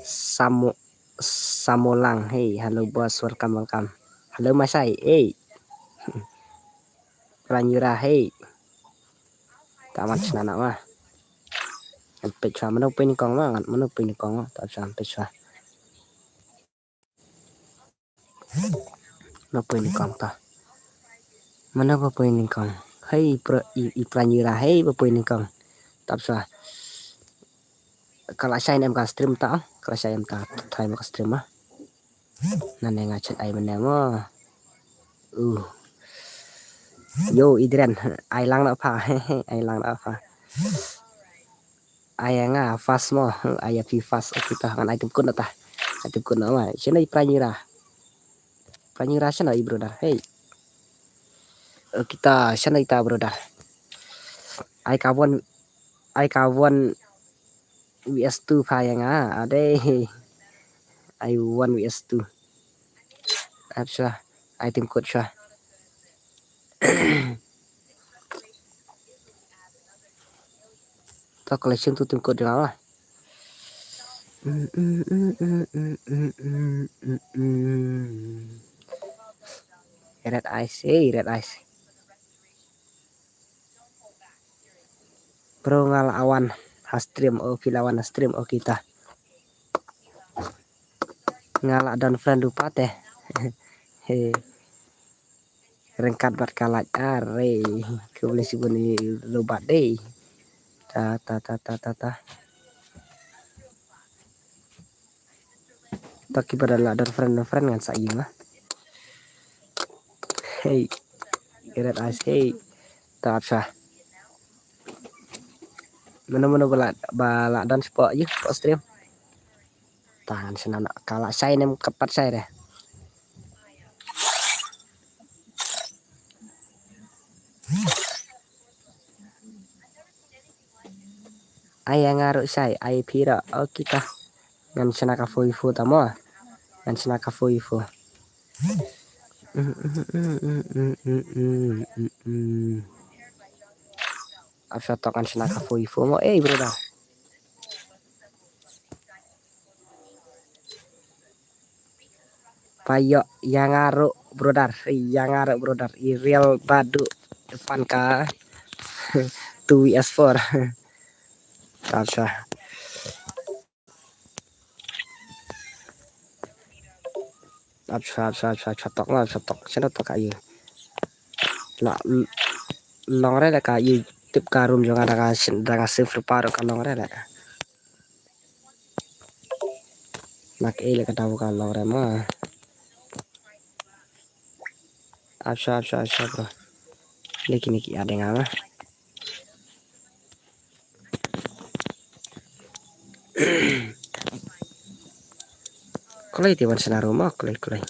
Samu Samulang. Hey, hello boss, welcome. Hello Masai. Hey, Pranyura. Hey, taman senana mah. Sampai cua mana pun kong mah, mana pun kong mah, tak sampai cua. Mana pun kong ta. Mana apa pun kong. Hey, Pranyura. Hey, apa pun kong. Tak cua. Kalau saya em kan stream tak, kalau saya em tak, thay mau stream mah. Nanti ngacet ai mana mah. Yo Idren, ai lang nak apa? Ai lang nak apa? Ai nga fast mo, ai pi fast kita kan item kun ta. Item kun mah. Sini Pranyura. Pranyura sana brother. Hey. Kita sana ita brother. Ai kawan VS2 pa yang ada. I 1 VS2. Absa item code sya. Tak collection tu tim code lah. Red Ice, Red Ice. Bro ngalawan stream filawan stream kita. Ngalak dan friend lupa teh. He. Rengkat bat kalat are. Kebeli si buni lobat deh. Ta. Tak ibadah dan friend kan saya mah. Hey. Red Ice, hey. Tak sah. Mana balak dan spot je spot stream. Tahan senana kalak saya nem kepat saya deh. Ayah ngaruh saya, ayah pira kita ngan senaka foifu tamo, ngan senaka foifu. Apa tokan senaka foifu mo bro dah. Payo yang ngaruh brother, real badu depan ka 2vs4. Tasha. Tok lah tok sana tok ayu. Lah longre la ka yu tip karum jong ada ka silver paro ka longre la. Nak ele ka tahu ka longre mah. Absa bro. Niki ada yang apa? Kalau itu wan senar rumah kalau.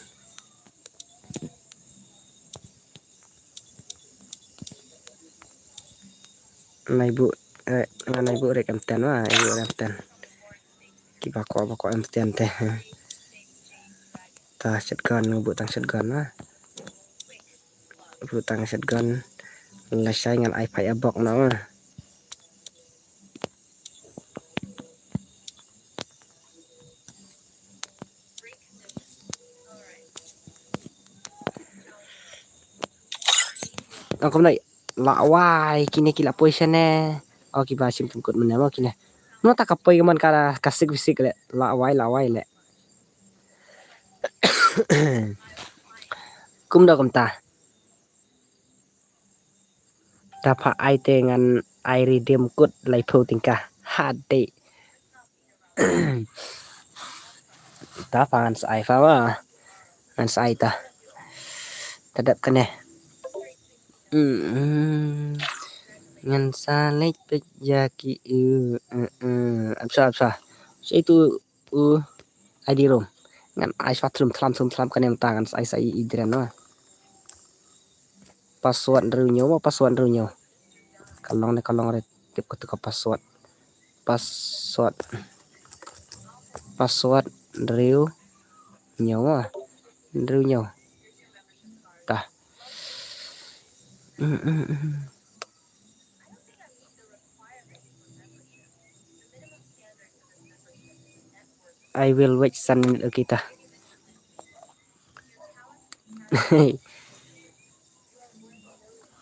Nah ibu rek emten mah ibu emten. Kita bako emten teh. Tah shotgun ngebut tang shotgun mah. Butang shotgun lesai ngan iPad abok mah. Aku nai lawai kini kila positionnya. Oh kita sim tungkut mana mau kini. No tak apa man kala kasih fisik le lawai le. Kum ta. Dapat ai dengan ai redeem code lai po tingkah hade. Tapangan sa iPhone mah. Ngan sa ita. Tadap kene. Ngan salek pejaki absa saya itu ID room ngan ai swatrum tlam kan yang tangan saya idren mah password runyo kalong re tip ke password driu nyawa tah I will wait san kita.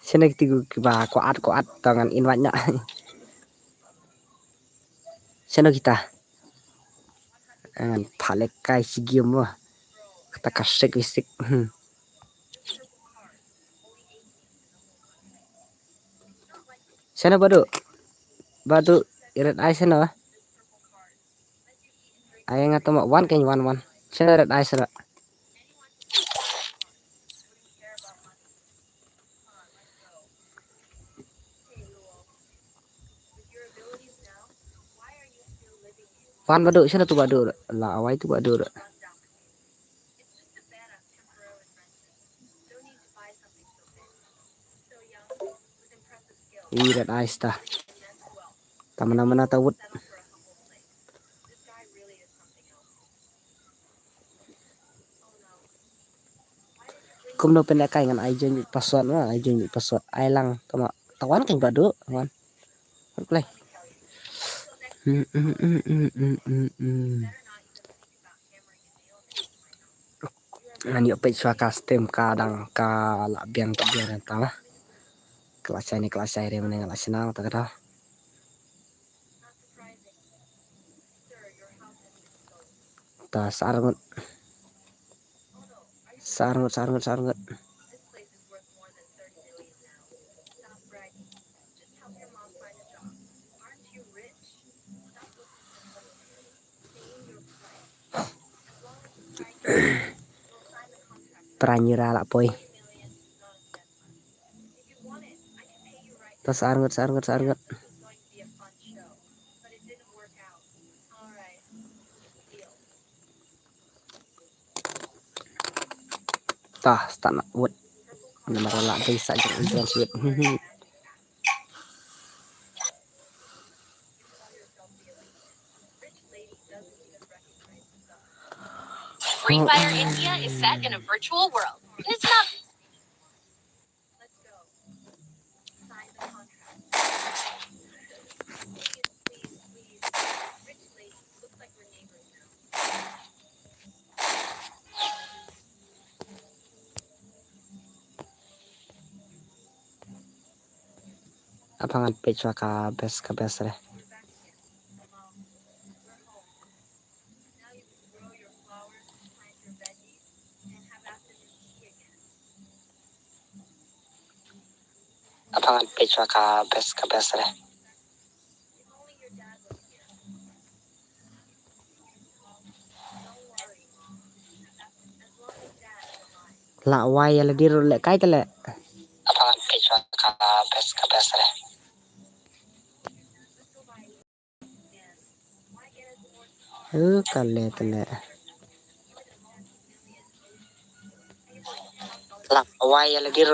Sini kita kuat tangan invite-nya. Sini kita. Palekai si game wah. Kita kasih wisik. Sana badu red eye sana. Ayang atau mak one kayaknya one. Sana red eye sana. One badu sana tu badu lah awai tu badu. Red eye sta. Taman-taman tawut. Kum no pendek kai ngan ai jen password mah ai jen password ai lang tama tawan kan badu wan. Play. Ngan yo pe chua custom kadang ka la biang ka biang ta lah. Kelas saya dia menengah lah senang tak kata. Ta sarngut. Pranyira lah poi. Ta sarngut. Tah stana wut. Nomor lah bisa jangan sweet. Free Fire India is set in a virtual world. And it's not. Abangan pe chua ka bes re. Abangan pe chua ka bes re. La wai la dir le kai tele. Abangan pe chua ka bes re. Kale tele. La wai la dir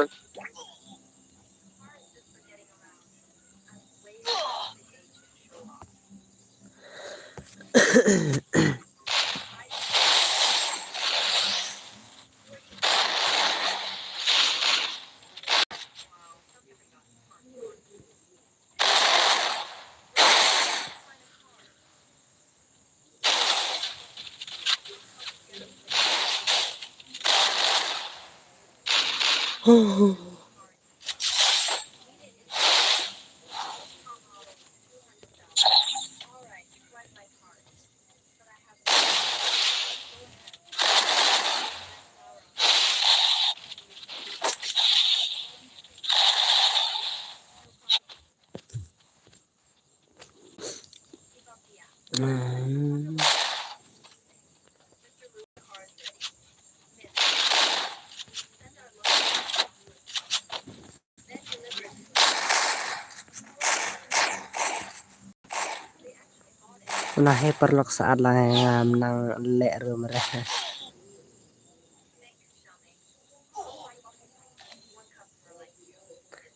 Nah perlok saat lah nang le room re.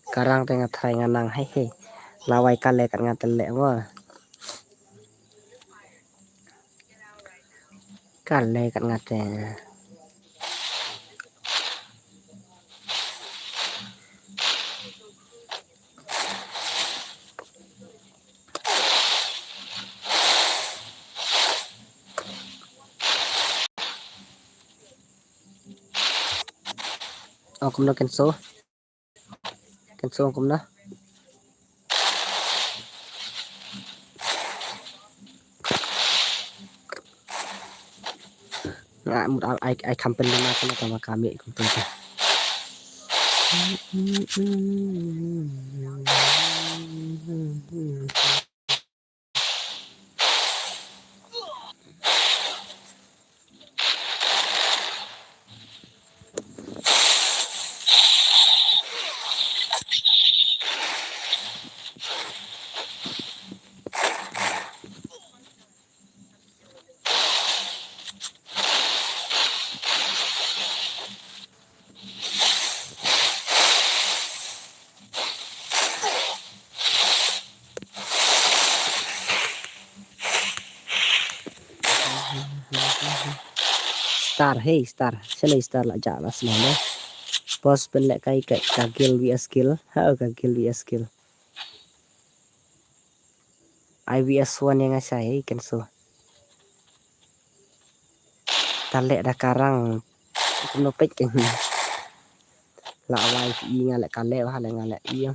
Karang tengah thai nang he. Lawai kale kan ngatele wa. Kale kan ngate. kum no cancel kum no ngã một ai company mà cái kami kum tu star hey star sele star la ja la sele boss pen le kai kagil vs skill ha kagil vs skill IVS 1 yang saya cancel talek dah karang no pek la wifi ngale kale wa le ngale iya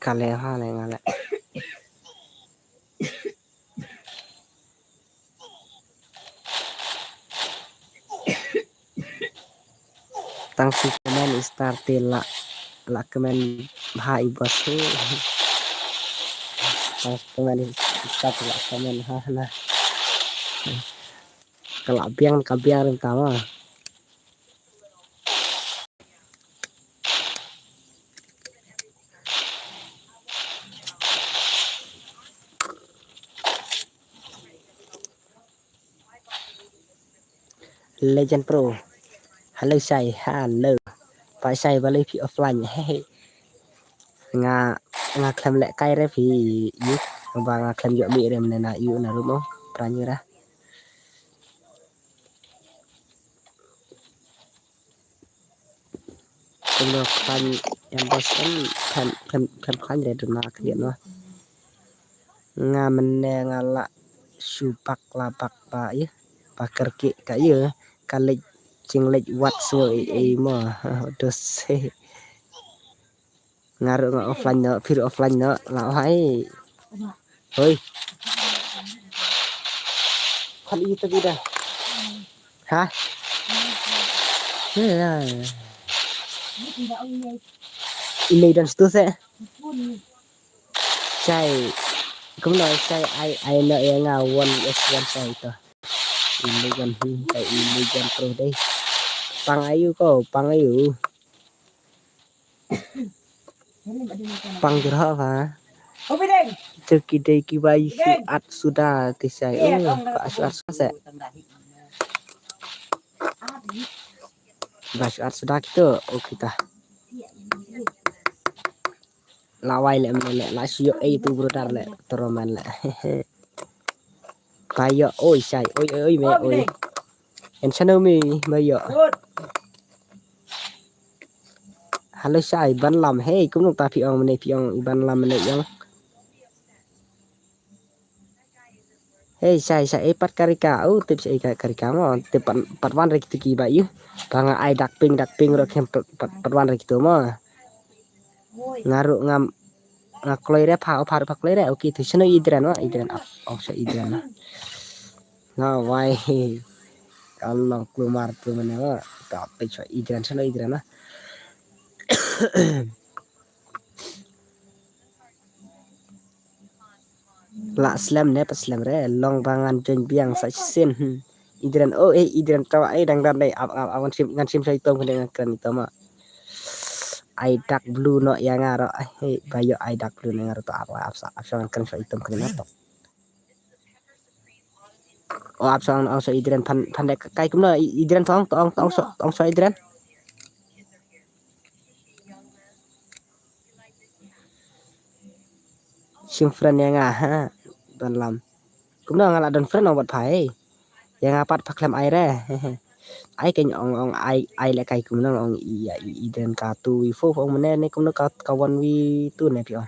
kale ha le ngale tang si kemen start la kemen hai bos tang kemen start la kemen ha na kalau biang kabiar tawa Legend Pro halo sai halo phải sai vào lấy phi offline hey nga klem lek kai re phi yu ba nga klem yo mi rem na yu na rumo pranyira kalau kan yang bos kan kan re duna kalian no nga men nga la supak lapak pa ya pakar ki ka ya kalej cinglej wat so mo dos ngaru nga offline no phi offline no la hai oi kan itu tidak hả email dan seterusnya saya cũng nói saya ai nợ yang ngawan S1 saya itu email kan kayak email kan pro deh pangayu kok pangayu pang gerah apa terkidai kibai suat sudah tisai suat saya suat sudah gitu oh kita lawai le la sio itu brother le toroman le kayo oi sai oi me oi en chano mi mayo halo sai ban lam hey cũng nông ta phi ong ban lam ne yang hey sai pat karika tips karika mo tip pat wan rek tiki ba yu banga ai dak ping ro kem pat wan rek tu mo ngaru ngam ngakloi re pa kloi re oke tu chano idran so idran na wai kalau keluar tu mana tak pe so idran chano idran na la slam ne pas slam re long bangan jen biang sa sen idran idran tawa dang dan dai awan sim ngan sim sai tom dengan kan itu mah ai dak blue no yang ngaro bayo ai dak blue ne ngaro to apa apsa kan sai tom kan to apsa idran pan dek kai kumna idran tong so idran sim friend yang dan lam cũng đang là đơn friend ông bật phải yang apat paklem air ai cái ong ai lại cái cũng nó ong i den ka tu i fo ong mene ne cũng nó ka kawan wi tu ne pi ong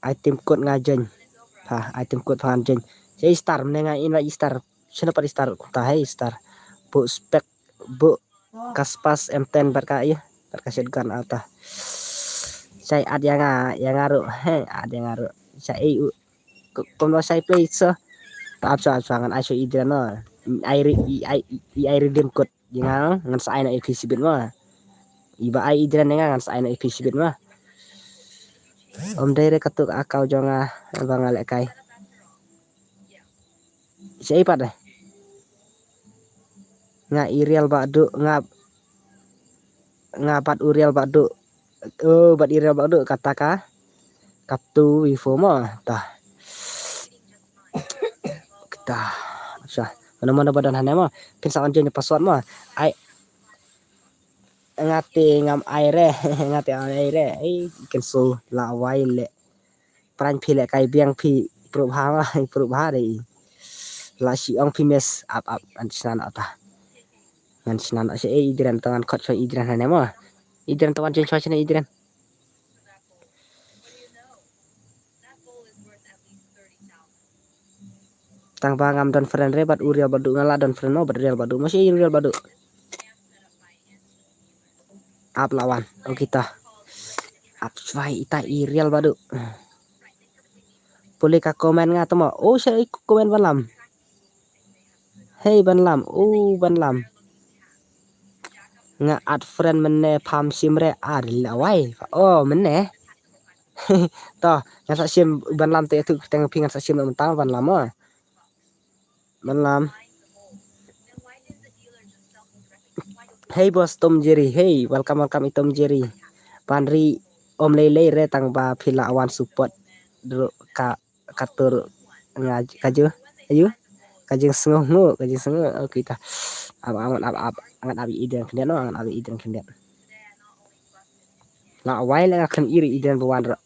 item code ngajen ha item code phan jen sei star mene nga in la star sino pa star ta hai star bu spek bu kaspas M10 berka ya berka shotgun ata saya ad yang ngaruh he ad yang ngaruh saya como saya play so taap sangan ai so idra no ai redeem code yang ngan sa ai na APC bit ma iba ai idra ngan sa ai na APC bit ma om dere katuk akau jonga bang alek kai saya ipat deh nga irial badu nga pat urial badu bad irial badu kataka kaptu info ma tah kita sah mana-mana badan hane ma pinsan jen password ma ai ngate ngam aire ngate aire cancel la wai le pran phi le kai biang phi pro bha dei la si ong phi mes up an snan ata ngan snan se idran tangan khot so idran hane ma idran tangan jen so sene idran tang bangam dan friend re bat urial badu ngala dan friend no bat real badu masih real badu up lawan oh kita up swai ita irial badu boleh ka komen nga tamo oh saya ikut komen ban lam oh ban lam nga ad friend mene pam simre ad lawai oh mene to nga sa sim ban lam te tu teng pingan sa sim mentang ban lam hey bos Tom Jerry hey welcome Tom Jerry panri om lele re tang ba phila awan support dulu katur ngaj kaju ayu kajing sengoh kita angan abi iden kendian no angan abi iden kendian la wai la akan iri iden bawan ra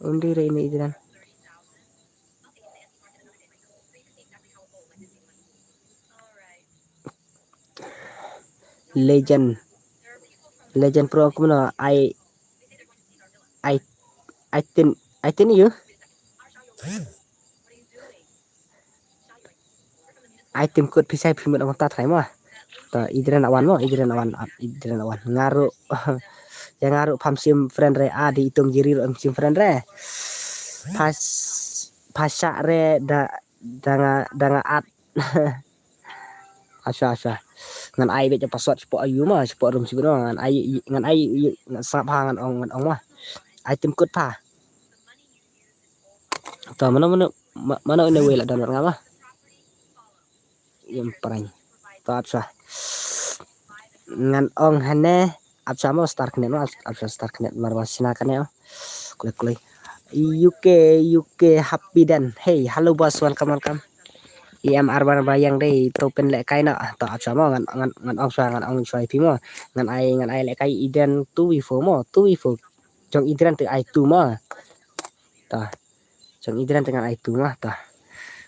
undi re ini iden legend pro kumno I tin you item code pisai pimut orang tat ma ta idran awan ngaru yang ngaru pam sim friend re di itung jiri sim friend re pasha re danga at asa ngan ai be password sport ayu ma sport room sibno ngan ai ngan sa pangan ong ma item code pa ta mana ini wela dan ngama yang perang ta apsa ngan ong hane apsa mo star kene no apsa star kene marwasina kene kule UK happy dan hey halo bos welcome IMR bar bayang dei topen lek kai na ta apsa mo ngan ong swai pi mo ngan ai lek kai iden tu wi fo jong idran te ai tu mo ta jong idran dengan ai tu mah ta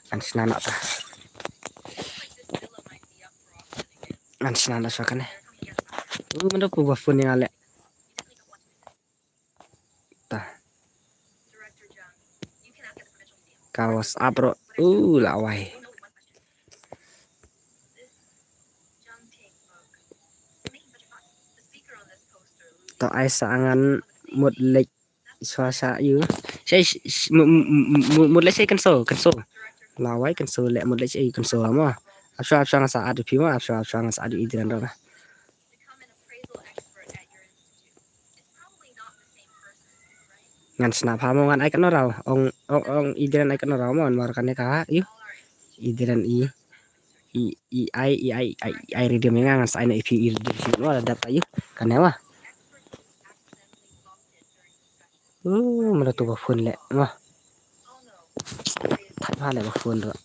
kan senana ta kan senana sakane mana ku bafun yang alek ta kawas abro lawai to ai sangan một lịch xóa xạ yu saya một lịch saya cancel lawai cancel lek một lịch saya cancel ma apsa ngasa adu pi ma apsa ngasa adu idran ra ngan snap ha mo ngan ai kan raw ong idran ai kan raw mo mar kan ka yu idran ai redeem ngan sa ina ipi redeem no ada yu kan ma mana tu phone le ma thật ma le phone rồi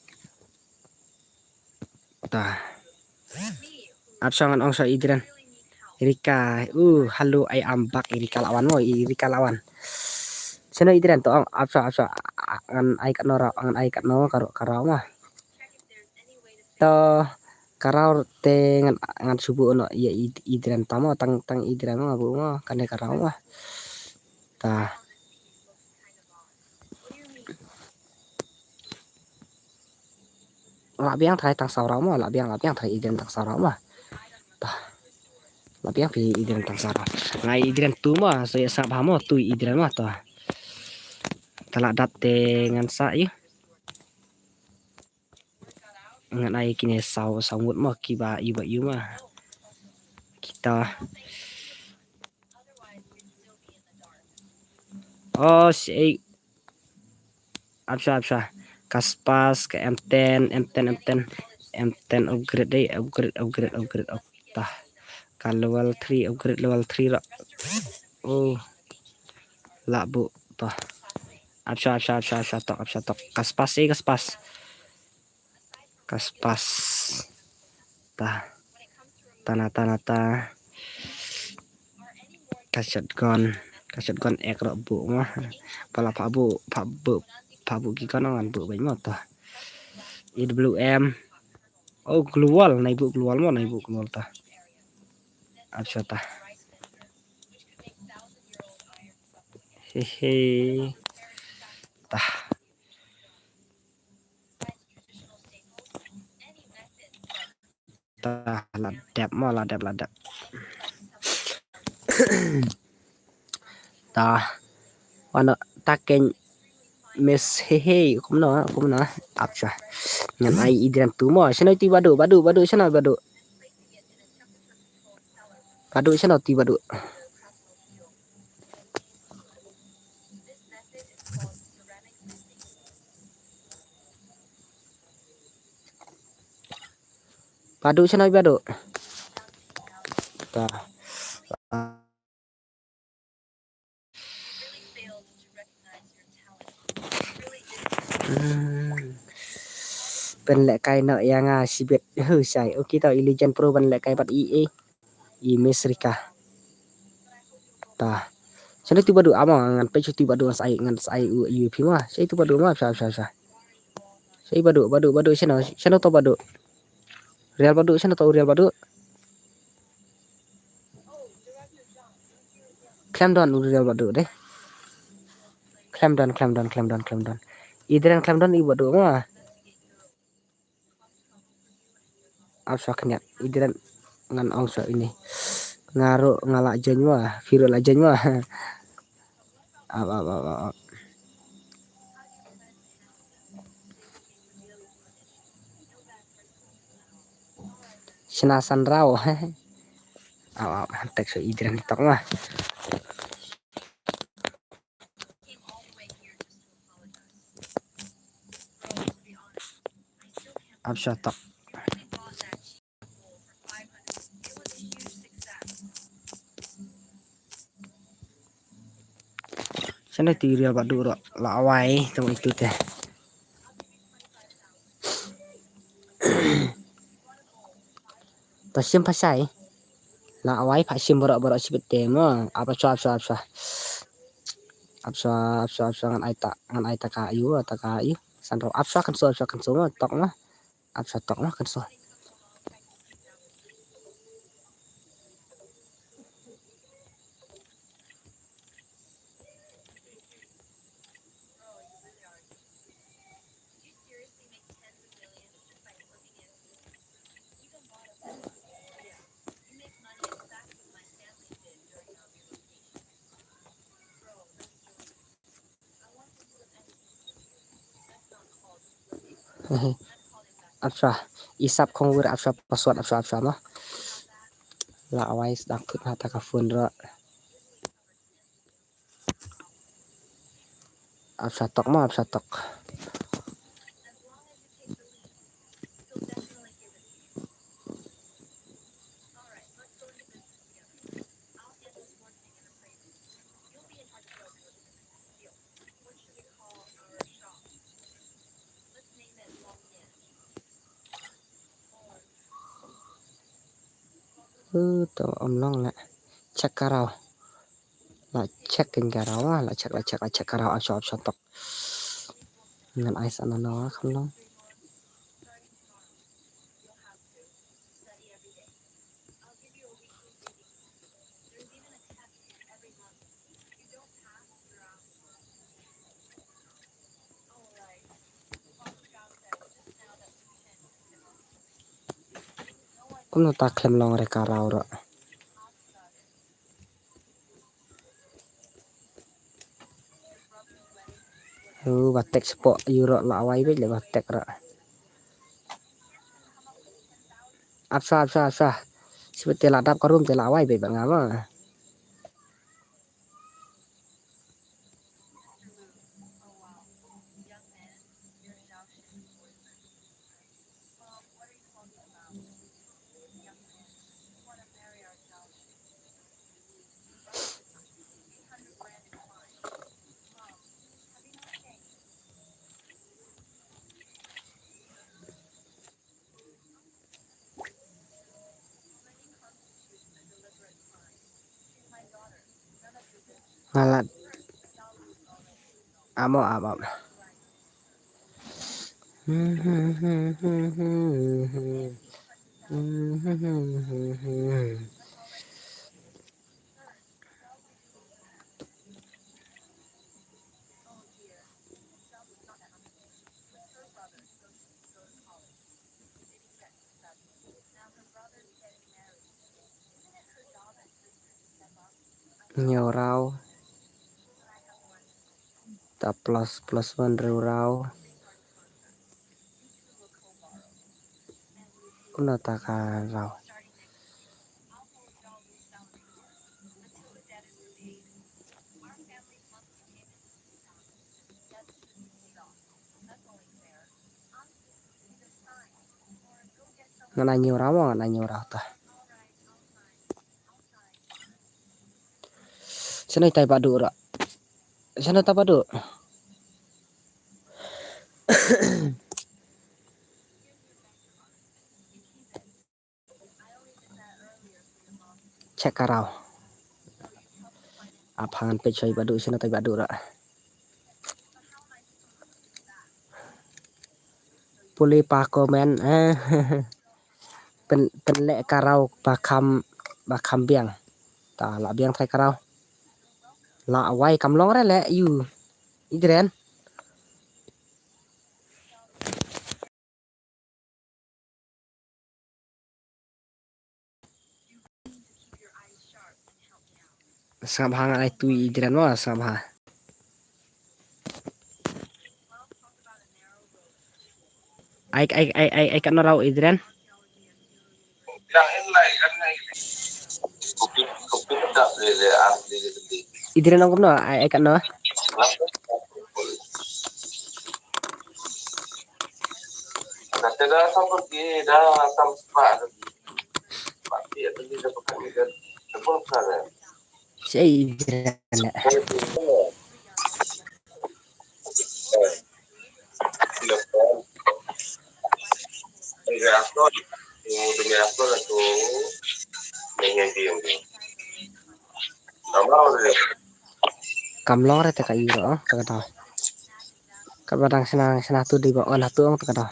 ta ap sangan ong sa idran Rika halo I am back Rika lawan mo Rika lawan sana idran to ong ap ngan ai kat no ngan ai kat no karau mah to karau te ngan subuh no ya idran tamo tang idran mah bu mah kan karau mah ta la biang thai tang sarau mah la biang thai idran tang sarau mah ta la biang pi idran tang sarau ngai idran tu mah saya sa ba mo tu idran mah ta talak dat te ngan sa yu ngan ai kini sau ngut mah kiba yu mah kita oh si absa kaspas ke M10 upgrade deh upgrade tah ka level 3 upgrade level 3 ra oh la bu tah absa tok kaspas tah tanah ka shotgun ek ra bu mah pala pa bu ki kan bu bai mah tah IWM oh glual glual tah absa tah hehe tah ladap tah wana taken mes hehe cũng nó absa ngan ai idran tu mo sana ti badu sana badu sana ti badu sana badu taเป็นแหละไกเนาะยัง11เฮ้ยใช่โอเคต่อ Legend Pro เป็นแหละไกบัด EA Mesrika ta sana ti badu ama ngan pe ti badu ngan sai u pi ma sai tu badu ma sa sai badu sana to badu real badu sana to real badu clam down real badu deh clam down idran clam down i badu ma absa kenya idran ngan ongso ini ngaro ngalak jenwa viral aja nywa ab Senasan raw tek so idran tok mah absa tok sana ti real badu ro lawai tong itu teh Pasim pasai lawai pasim borak sibet tema apa absa ngan ai ta ka yu sanro absa kan so tok mah absa tok mah kan so absa isap khong wir absa password absa mah lawai sedang put mata ka phone ro absa tok to long la cek karau la cek karau la cek karau absa tok Ngan ai sana nawa kamlong. Kuno ta klem long re karau ro. Batek spok euro la awai be le batek ro. Apsa. Seperti ladap karum te la awai be bang ama. Ngalat amo. Nyorau ta plus one rau. Kuno ta karau. Ngana nyorau ta. Sana tai padu ro. Sana ta padu. Cek karau. Apangan pe choi padu sana tai padu ro. Puli pa komen pen le karau bakam biang. Ta la biang thai karau. La awai kamlong re le yu. Idren. Sabha ai tu idren wa sabha. Ai kan rau idren. Idren ang kumno ai kan no. Si idren. Kamlong re te kai ro ta kata. Kabadang sana tu di ba on hatu ang ta kata.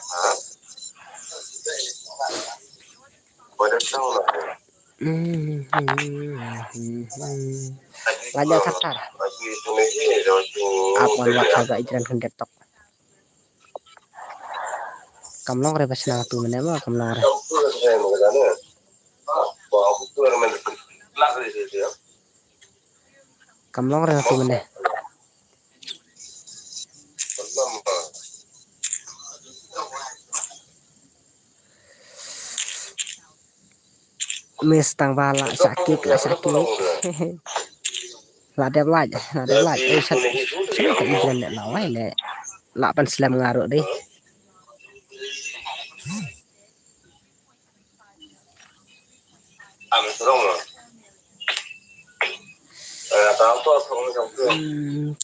Lajang katar. Apon wakal ga idren hendet tok. Kamlong re basna tu mene ma kamlong re. Kamlong re tu mene. Mes tang bala sakit. La đẹp lại. Ê sao cái idren le la wai le. La pan slam ngaro đi.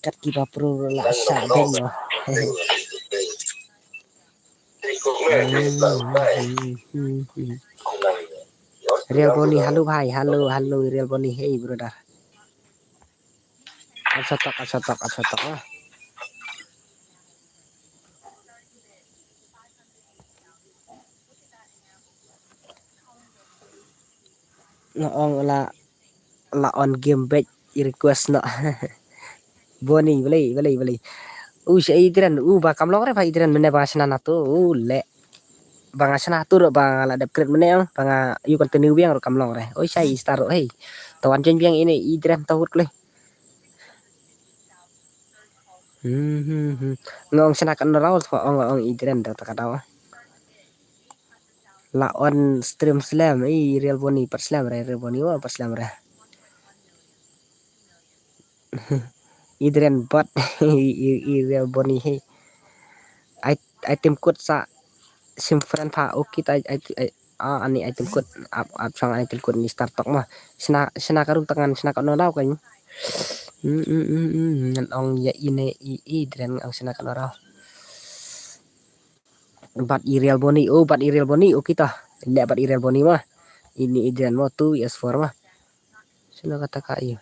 Cắt kiba pro la sa ben no. Real Boni halo bhai halo Real Boni hey brother. Absatok ah. Ngoong la on game back request no. Boni beli. Si idren ba kamlong re ba idren mene ba sana tu le. Bang asana tu bang la dep kret mene bang you continue biang ro kamlong re. Sai star hey. Tawan jen biang ini idren tawut le. Ngong sana kan raw ong idren ta katawa. La on stream slam real boni per slam re real boni wa per slam re. Idren bot real boni he. Item code sa simfran pa kita ani item code sang item code ni start tok mah sena karung tangan sena kan raw kan ngan ong ya ine idren ang sena kan raw bat real boni bat real boni kita le bat real boni mah ini idren mo tu yes4 mah sena kata ka iyo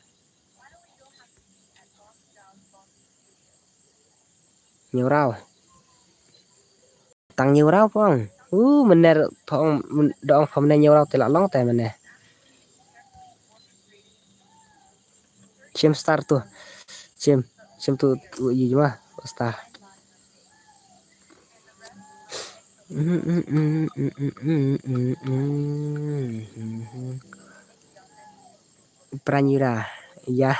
nyorau tang nyorau pong bener pong dong pom ne nyorau telak long te mene sim star tuh sim tu iya mah pasta Pranyira ya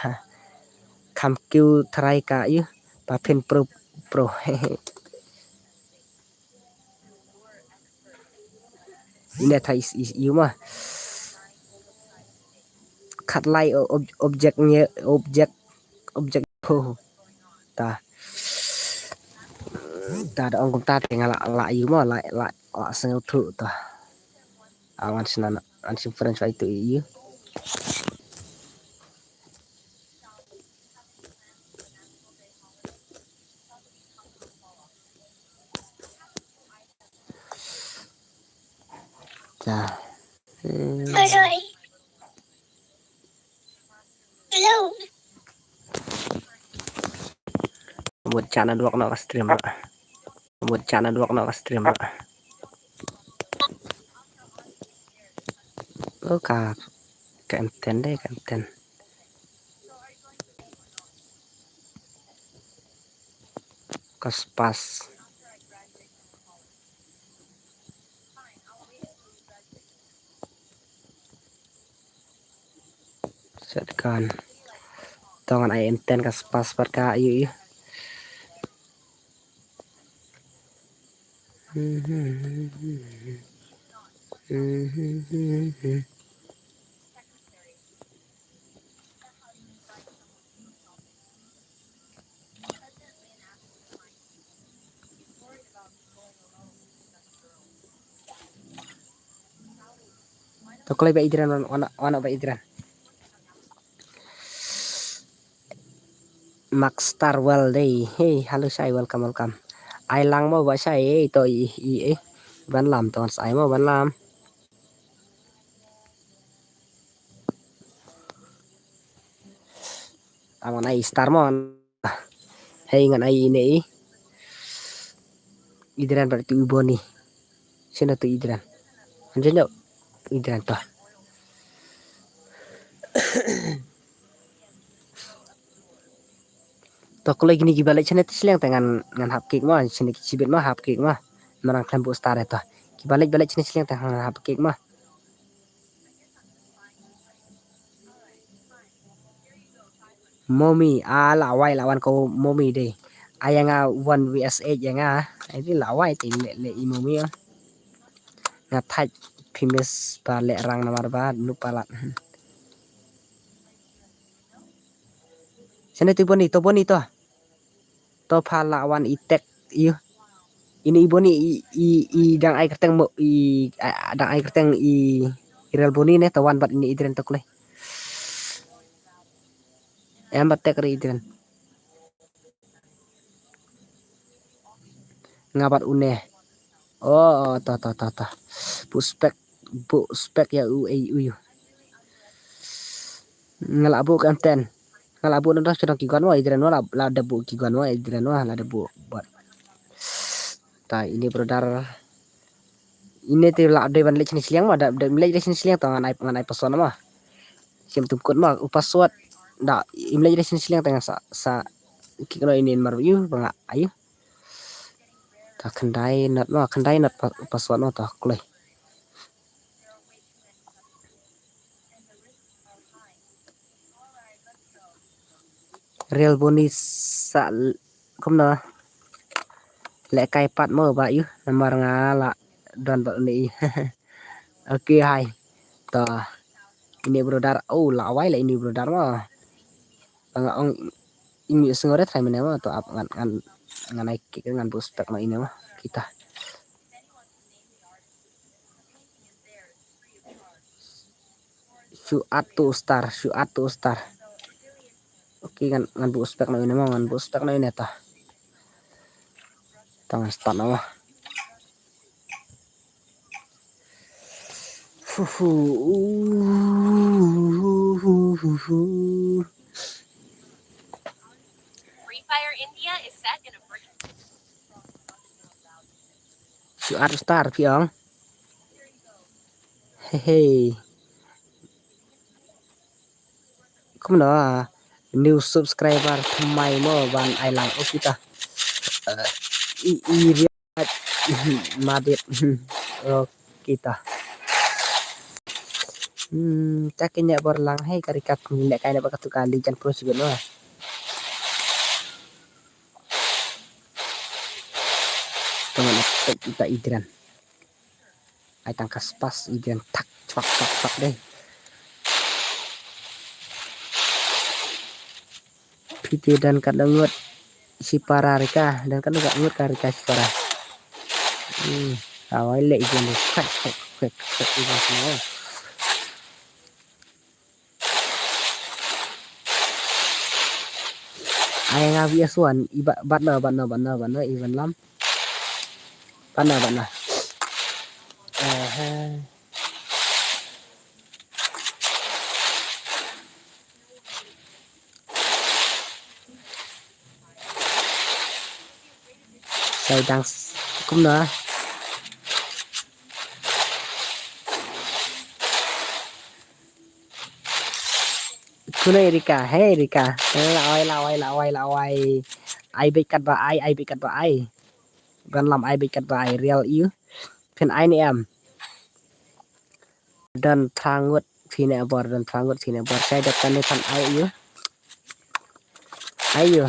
kam kêu try ka yu pa pen pro ini thai yu mah cut line objeknya objek ta ada ong ta tinggal la yu mah la sengau tu ta awan senana an difference itu yu ta Hello. buat channel dua kena stream buat channel dua kena stream ka KM10 deh KM10 kaspas setkan tangan IM10 kaspas perka ayu Tokolay ba idran wana ba idran Max Starwell day hey halo say welcome ai lang mo ba say to ban lam ton sai mo ban lam awan ai star mo hey ngan ai ini idran berarti uboni sino tu idran anjir idran to Toko lagi ni gibalik chane tisleng tangan ngan hap cake mah sini cibit mah hap cake mah marang klembu star itu gibalik chane tisleng tangan hap cake mah Momi lawai lawan ko Momi deh ayang 1 vs 8 yang ini lawai tin le Momi ngatai pimis balik rang nomor ba lupa lat sana tu boni to pala lawan itek iyo ini ibu ni dang ai kerteng mo dang ai kerteng iral boni ne tawan bat ini idren tokle em bat tek idren ngabat une to bu spek ya uyu ngalabu kanten ngalabu nonton sedang kigan wa idren wa la debu kigan wa idren wa la debu buat ta ini brodar ini ti la de ban lek sini siang ada lek sini siang tangan ai person mah Sim tumkut mah password da imlay jadi silang tengah sa kikno ini mar yu banga ayu ta kendai not password no ta klei real bonus sa komna le kai pat mo ba yu namar ngala dan ba ni oke hai ta ini brodar oh lawai lah ini brodar mah banga ong ini sengore trai mana mah to ap ngan naik ngan bus spek mah ini mah kita shoot to star oke ngan bus spek mah ini mah ngan bus spek mah ini ta tangan start mah Free Fire India is set in a virtual. shoot to star piang hehe không đó new subscriber mai mo ban ai lang o kita i madit kita taknya berlang hai karikat nilai kaina bakatu kali jan pro sigeno teman kita idran ai tangkas pas idran tak cak deh PT dan kadang ngut si pararika dan kadang gak ngut karika si para awal le idran kak idran semua ai ngawi asuan iba batna even lam batna saya đang cũng nữa kuna Erika hey Erika lawai ai bị cắt ba ai gần làm ai bị cắt ba ai real yêu phiền ai nè em dan thangut phine bor saya datang ni kan ai yêu ayo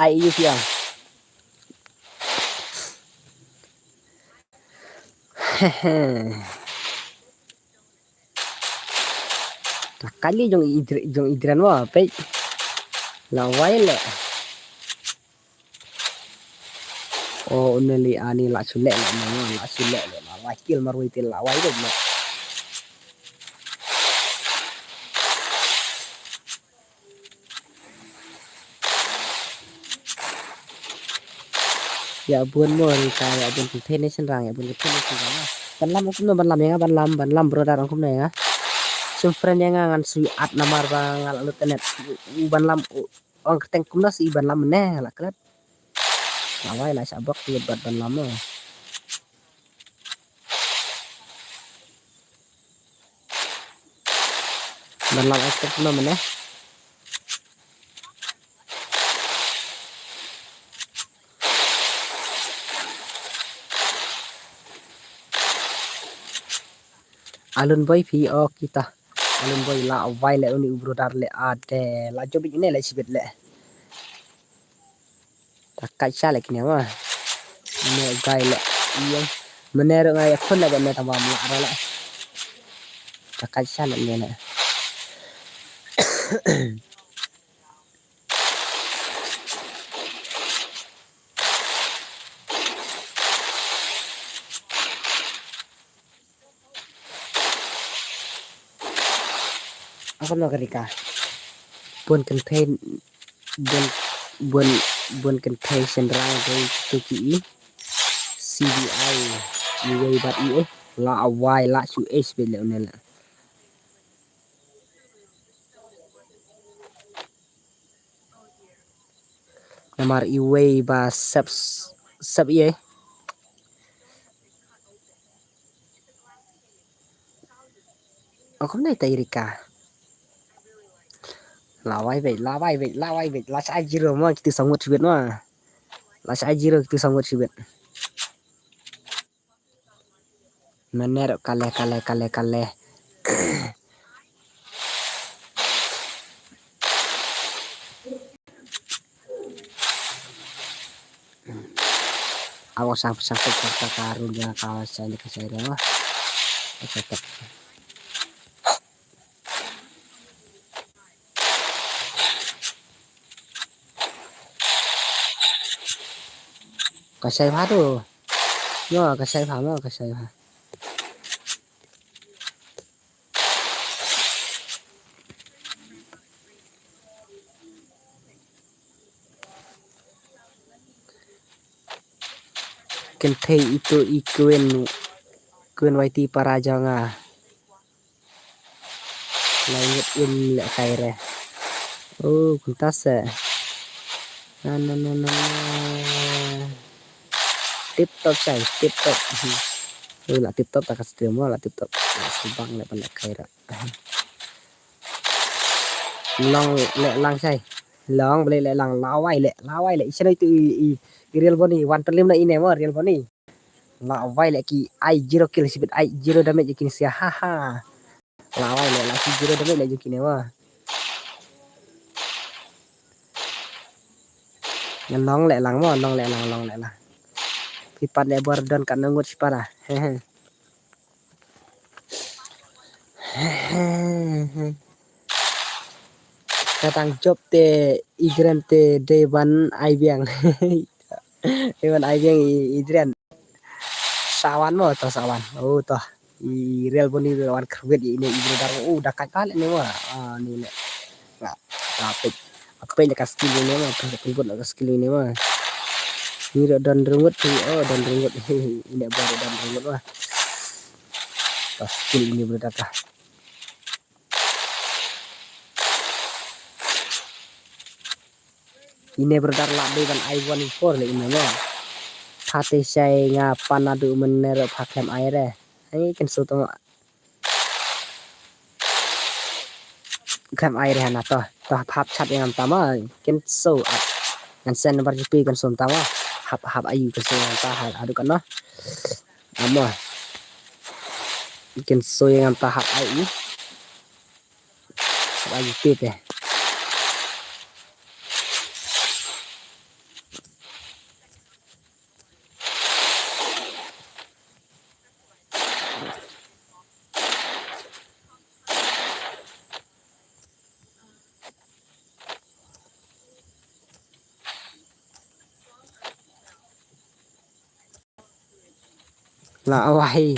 ai yêu piang kali jong idran wa pe lawai le oh neli ani la sule le la wakil marwi til lawai deh ya buồn mo Rika ya buồn cái thế này sen rang ya buồn cái thế này sen rang ban lam ya ban lam brother ang kum ya some friend yang ngan si at namar bang ngal tenet ban lam ong keteng kumna si ban lam ne la kret lawai la sabak ti ban lam mo ban lam ektek kumna mene alun boy phi o kita alun boy la vai le uni brother le ade la jobi ne le sibet le takai cha le kini ma ne gai le iya menero ngai khon la ne tamam la ara la takai cha le ne ako no Rika buồn contain buồn contain sen rang dei tu ki CDI ni bat i la awai la su es be le ne la Namar iwe ba sep ye. Không này tay Rika. Lawai vậy, lá trái zero mà từ sống một chuyện mà. Lá trái zero từ sống một chuyện. Mener kale. Awas sampai karun jangan kawasan di kesehatan mah. Tetap. Kasih phá tuh. Yo kasih phá mah kasih phá. Kentei itu ikuen waiti para janga. Langit in lek kaire. Oh, kuntas ya. Nah. Tip top say, tip top. Lah tip top tak kasih demo lah tip top. Subang lek pandai kaira. Long lek lang say. Long boleh lek lang lawai lek. Isana itu real boni 1/5 na ini mah real boni. Lawai lek ki I 0 kill sibit I 0 damage jekin sia haha. Lawai lek laki 0 damage lek jekin mah. Nong lek lang mah long lek lang. Pipat lebar dan kan ngut sipara. Katang job te igran te dewan aibiang. Dewan aibiang igran. Sawan mo to sawan. Oh toh. I real boni lawan kerwet ini igran dar. Oh dah kakal ini mah. Ah ni lek. Enggak. Apa yang kas skill ini mah pivot kas skill ini mah. Ini dan rengut dan rengut. Ini baru dan rengut mah. Kas skill ini berdata. Ini berdar lah dengan I-14 le ini mah. Hati saya ngapan adu mener pakem air. Ini kan suatu kem air hana toh hap chat yang pertama kan so kan sen nomor GP kan som tawa hap ayu kan so yang tahal adu kan noh. Amo kan so yang tahap ayu. Ayu GP teh. Lah wahai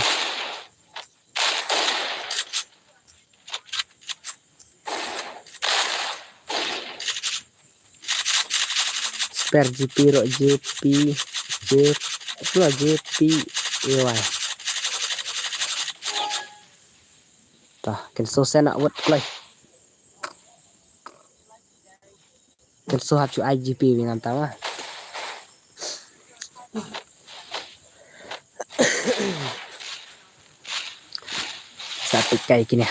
spare GP ro GP wah tah kan so sen nak buat play kan so hap IGP dengan tawa satu kayak gini.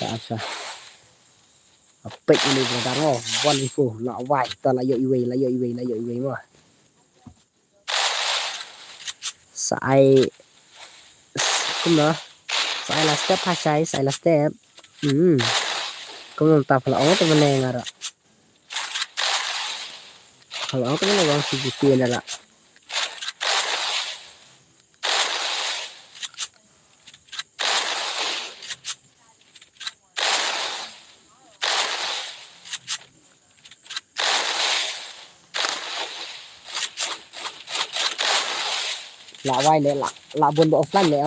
Asa apa ini benar oh one info nak wai ta layo iwe mah sai kuma sai la step kuma ta pala oh to meneng ara kalau aku meneng bang CGP nara la wai le la bun offline le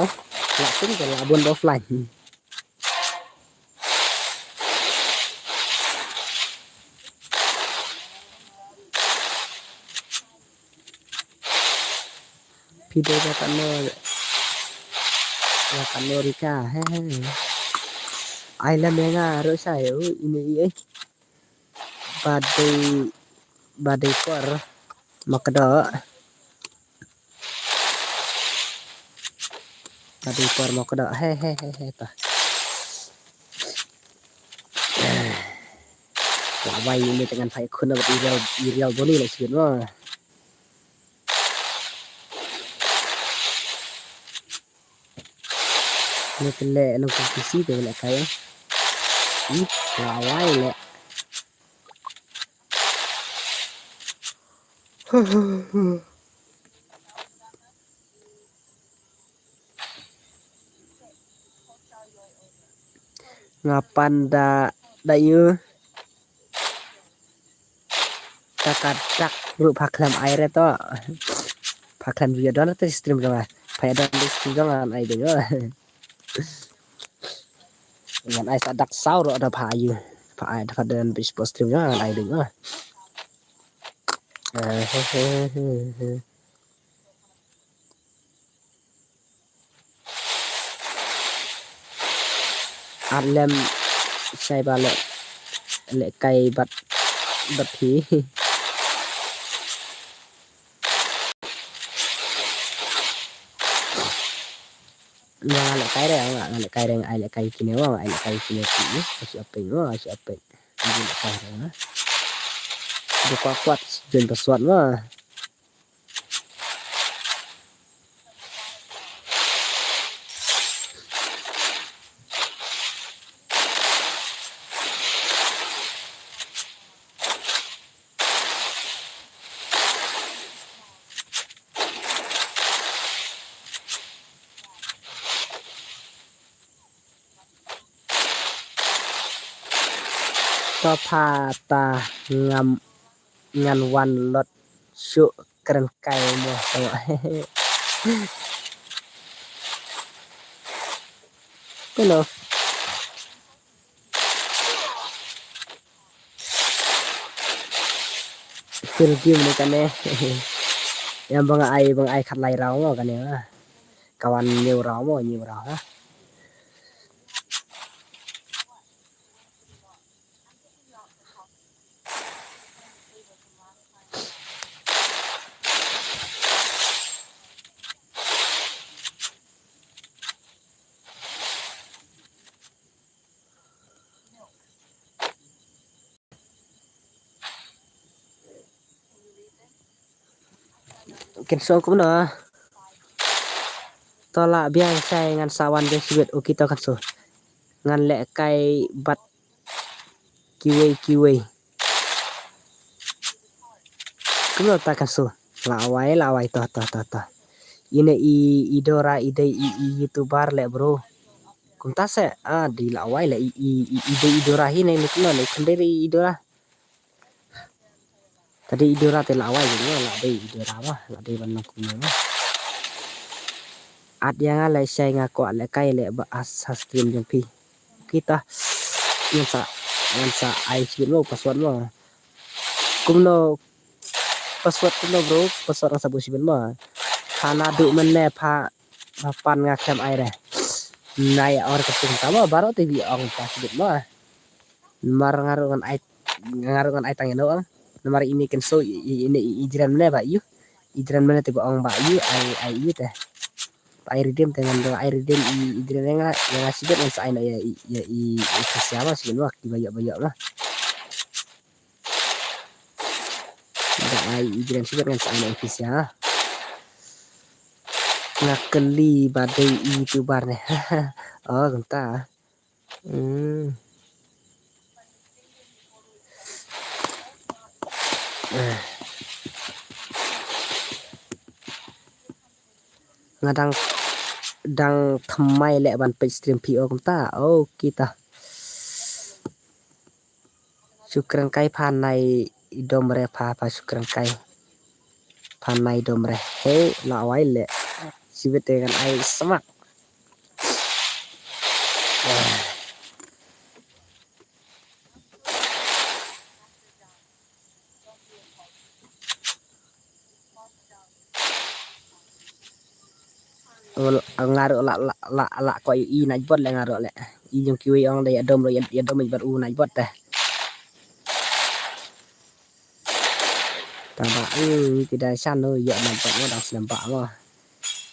la pun ke la bun offline video makan Rika Island yang ngaruh saya ini badai por makedok hehehe tah Wai ini dengan Pak Kun Irial Boni lah sih no. Ini kele lu kompetisi tu lah kayak. Wai le. Ngapan da yu kakadak grup haklam air itu haklam video don atau stream dong Faedan di stream dong ai dong dengan ai sadak saur ada payu ai dapat dan bis stream dong ai dong Arlem saya balik lek kai bat hi ngalek kai reng ai lek kai kini wong ai lek kai kini ni masih apa ini lek kai reng dia kuat jen pesawat mah Pata ngan wan lot syuk keren kai mo Hello film ni kan yang bang ai khat lai rau mo kan ya kawan nhiều rau ha ken so cũng đó to la biang sai ngan sawan je sibet o kita kan so ngan lek kai bat kiwe cũng ta kan so la wai to ini idora ide youtuber le bro kumta se di la wai le ide idora hi ne nikno le kendiri idora tadi idora te la wai ni la de idora mah la de ban kumno at yang le sai nga ko le kai le ba as stream jong pi kita yang sa ai sibet lo password lo kumno password kumno bro password ang sabu sibet mo Kana du menne pan nga kem aire nai or kesung tama baro TV ong pas bit mah mar ngarungan ai tangin doang nomor ini kan so ini ijiran mene ba yu ijiran mene tiba ong ba yu ai yu teh air dem dengan do air dem ijiran nga yang asibet yang sa ya siapa sih mah banyak lah ai ijiran sibet yang sa official ngakeli badai youtuber nih oh genta ngadang thamai lek ban page stream PO genta oh kita syukran kai panai domre pa syukran kai panai domre hey la wai le sibet dengan ai semak ngaro la ko i nai bot le ngaro le i jong kiwi ong le dom lo ya dom bar u nai bot ta ba tidak san no ya nai bot mo dang snam ba mo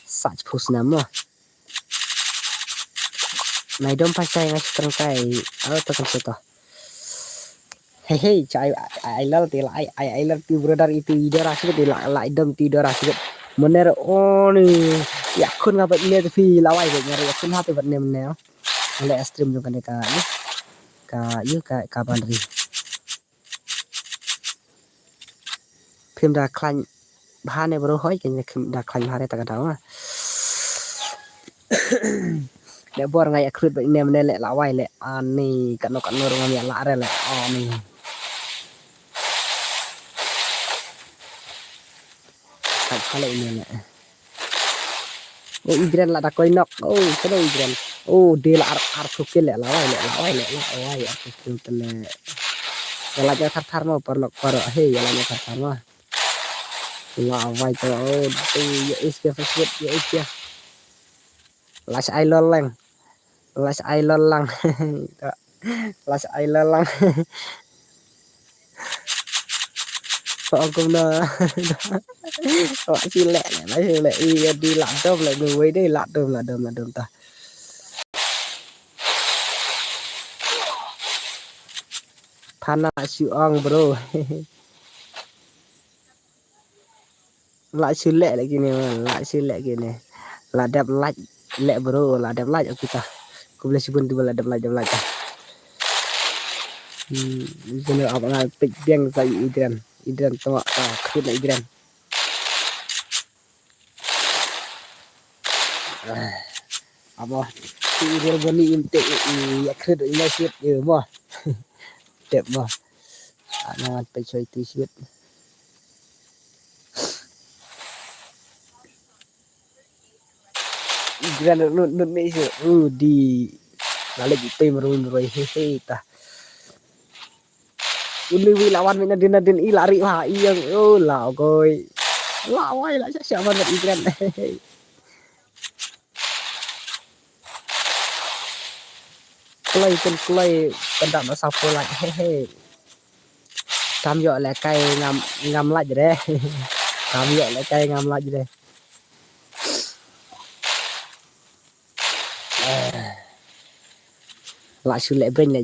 sach phus nam mo nai dom pa sai ngai strong kai to kan to hey chai I love ti I love ti brother itu ida rasit ti la dom ti ida rasit mener oni ya kun nga bat ne fi lawai ke nyari ya kun ha te bat ne ne le stream jo kan ka bandri phim da klan bha ne bro hoi ke da klan bha re ta ka daw le bor ngai akrut bat ne le lawai le ani kan no ngam ya la re le oni kale ini le oh igran la da koi nok oh kado igran oh de la ar sukil le lawai ar sukil tele la ja thar mo par he la ja thar mo lawai to oh ya is ke fasut ya is ya las ai lolang las ai lolang cũng nó họ chỉ lẹ lại đi làm đơm lại người ấy đây làm đơm ta Thana siêu ong bro lại siêu lẹ lại gini lại siêu lẹ gini là đẹp lại lẹ bro là đẹp lại kita cũng boleh sebut dua là đẹp lại jadi apa ngai pik biang saya idran tengok krit nak idran apa idran gani intek ya krit ini siap ya mah đẹp mah anak pik chơi tu siap idran nun ni di lagi pay merun hehe ta uli lawan mina din i lari wah iya oh lao coi lawai lại siapa banget igran play pendam sapo lại hehe cam dọ lại cay ngam lại rồi đấy cam dọ lại cay ngam lại rồi đấy lại sự lệ bên lại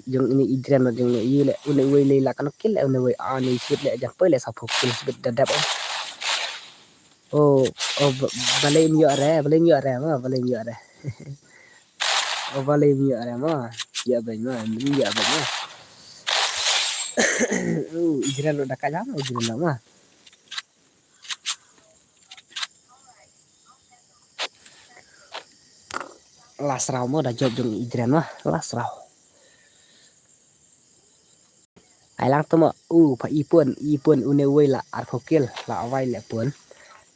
dùng ini idran là dùng ini lại unai wei lei là nó kết lại unai wei ani sip lại chẳng phải là sao phục kinh sip đẹp oh balai nhựa mà balai nhựa oh balai nhựa mà dạ bệnh mà idran udah kaya mà idran mà lasrau mah dah jauh jong idran mah lasrau ai lang tu mah pa ipun unai wei la arkokil la awai le pun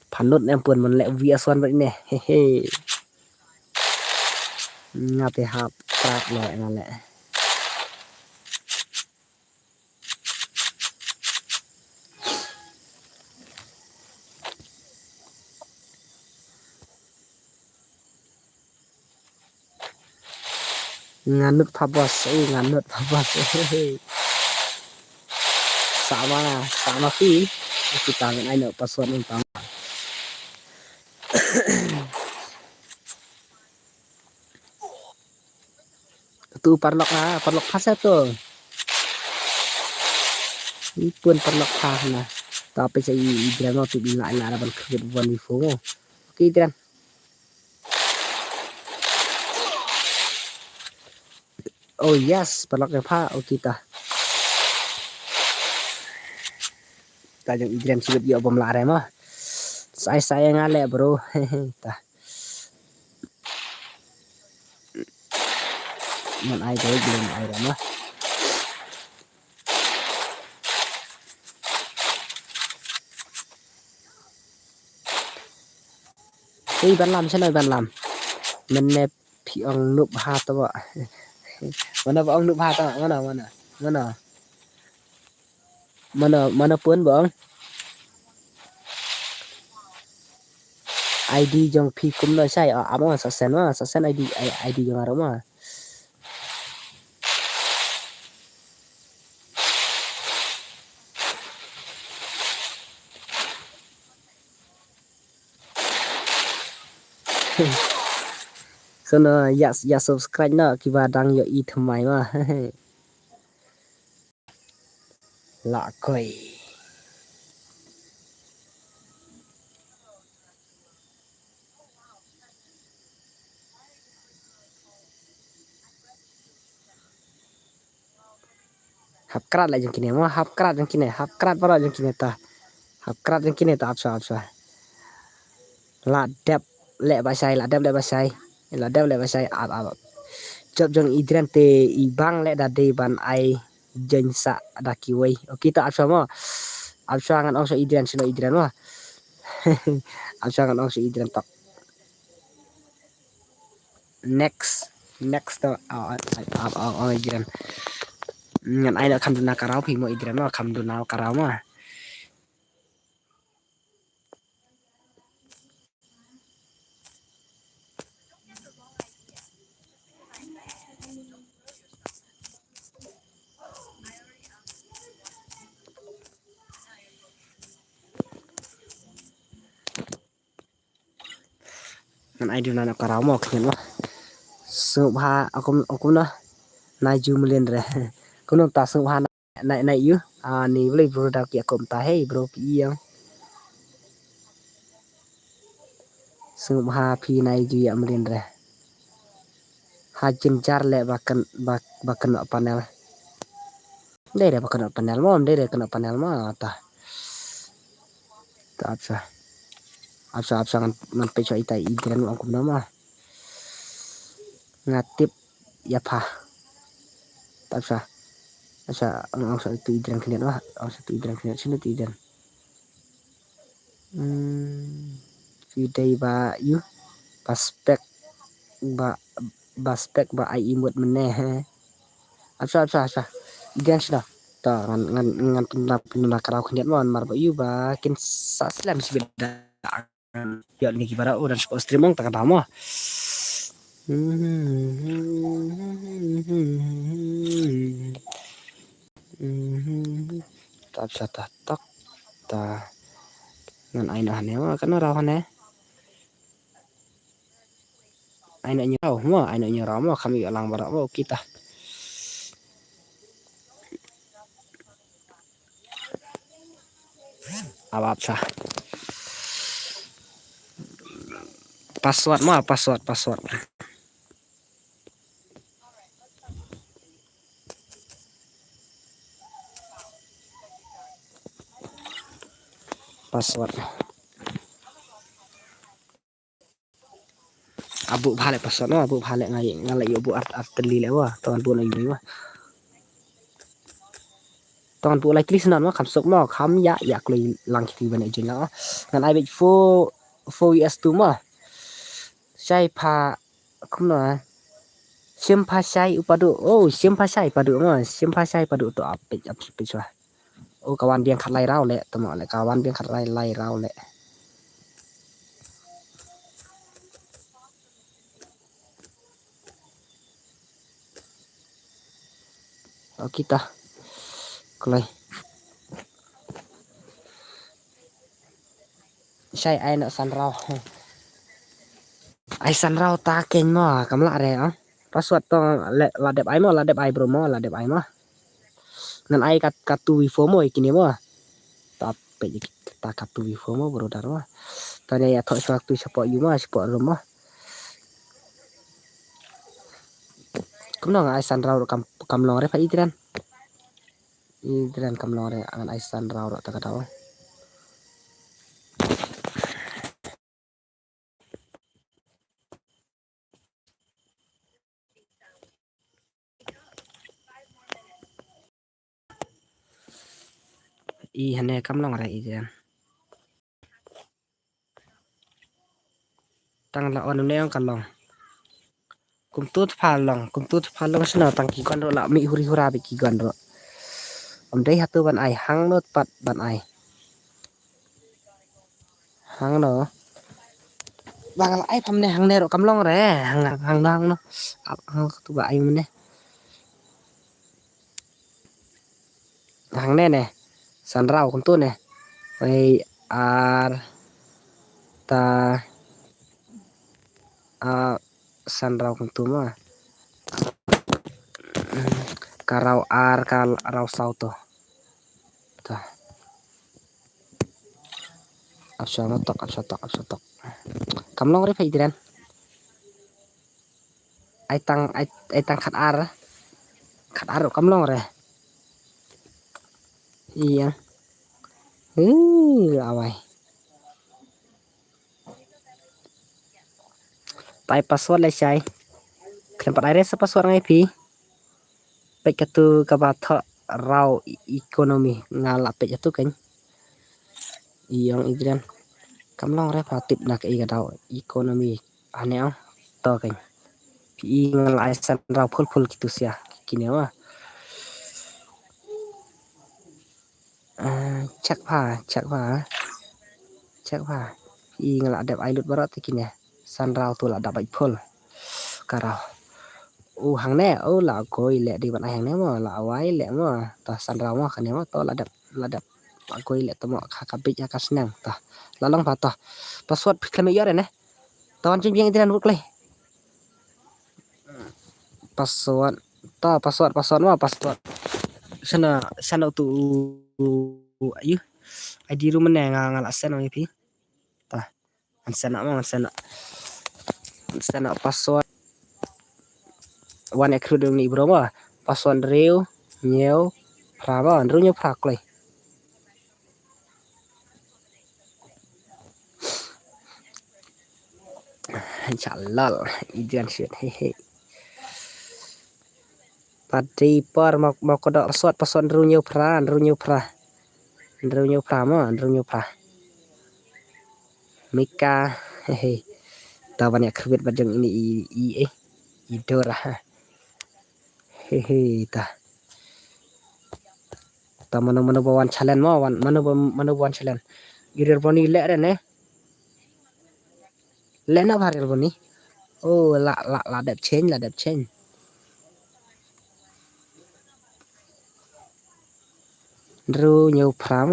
panut em pun man le vi aswan vậy nè hehe ngape hap prak le ngale nganut phabos hehe sama fi kita ngan ai no paswan untang tu parlok pas tu ipun parlok pas na tapi saya idran no tu bila ala ban krit bon di fo oke idran oh yes parlok pa kita tajang idran sibet yo bom lare mah saya ngale bro ta man ai tới belum ai mah ban làm thế này ban làm mình nè phi ông nụp ha to ạ mana ông nụp ha to mana pun bang ID jong phi kum no sai amo sa sen ID jong aroma so no ya subscribe no ki ba dang yo i thamai ma la koi hap krat la jong kine ma hap krat jong kine hap krat para jong kine ta hap krat jong kine ta apsa la dep le ba sai la dep le ba sai ap job jong idran te i bang le da de ban ai jen sa da ki wei okay ta apsa ma apsa ngan ong so idran sino idran ma apsa ngan ong so idran tak next to idran ngan ai na kham duna karau phi mo idran ma kham duna karau ma ngan ai duna karau mo khen ma su bha akum na na ju mulen re kuno ta su bha na yu ni beli bro da ki akum ta hey bro pi yang su bha phi nai ju ya mulen re ha jin jar le bakan panel đây là bakan panel mo đây là kena panel ma ta apsa ngan pe choi tai idran akum na ma ngatip ya pha apsa ang sa itu idran kene ma ang sa itu idran kene sini itu idran vidai ba yu paspek ba ai imut meneh apsa idran sina ta ngan pinna karau kene ma mar ba yu ba kin sa slam si beda ya ni kibara udan sport streaming ta kada mo tap sa ta tak ta ngan ai na ne ma kan ra ne ai na nyau mo ai na nyau mo kami lang bara mo kita awap sa password abu bhale password no abu bhale ngai abu art teli le wa ton bu nai wa ton bu lai tlis nan ma kham sok mo kham ya kloi lang ki ban jin la ngan ai be 4 us 2 ma sai pha khum na sim pha sai upadu sim pha sai padu ma sim pha sai padu to ap pe chwa kawan biang khat lai rau le to ma le kawan biang khat lai rau le kita kloi sai ai na san rau ta ken mo kam la re password to la dep ai bro mo la dep ai mo ngan ai kat tu wi fo mo ikini mo ta pe ta kat tu wi fo mo bro dar mo ta ne ya tho swak tu support yu mo support ro mo kum no ai san rau kam lo re fa idran kam lo re ngan ai san rau ta ka daw i hane kam long re idran tang la on ne kan long kum tut pha long sna tang ki kon ro la mi huri hura be ki gon ro om dei hatu ban ai hang not pat ban ai hang no bang ai pham ne hang ne ro kam long re hang nang no hang tu ba ai ne hang ne ne san rau kun tu ne ai ar ta a san rau kun tu ma karau ar kal rau sau to ta ap tok kam long re phai diran ai tang khat ar ro kam long re iya awai pai password le chai khem pat ai re sa password ngai pi pe ka tu ka ba tho rau economy ngala pe tu kan iyong idran kam long re pa tip na ka i ga dau economy aneo to kan pi ngal ai san rau phul kitu sia kini wa chắc pha pi ngal adap ai lut barat kini san rau tu la dapat phul karau hang ne la koi le di ban hang ne mo la awai le mo ta san rau mo khane mo to la dap koi le to mo kha ka bit ya ka snang ta la long pa to password klame yare ne ton jing jing idran ruk le password mo password sana tu ayu ID room ne ngal sen ngi pi ta an sana password one ekru dum ni bro ma password reu nyeu pra ba ru nyeu pra klei chalal idian shit he padi par mau kodok password ru nyeu pra Mika hehe taban ya krbet bajang ini idora hehe ta mano bawan challenge mo mano bawan challenge girer boni le re ne le na bharer boni la đẹp change ru nhiều phram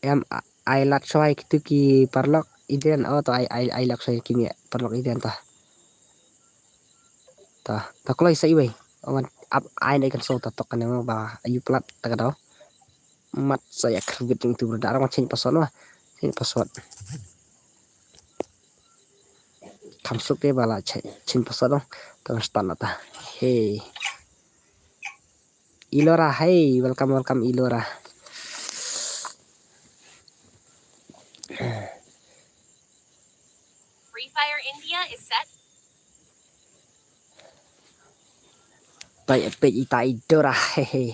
em ai lak xoay tu ki parlok iden to ai lak xoay ki parlok iden ta kolai sai bai awan ai nei kan so ta tok kan ba ayu plat ta ka mat saya krbet tu berdar ma change password kamsuk te bala change password to stan ta hey Ilora hey welcome Ilora Free Fire India is set. pai pe ita idora hehe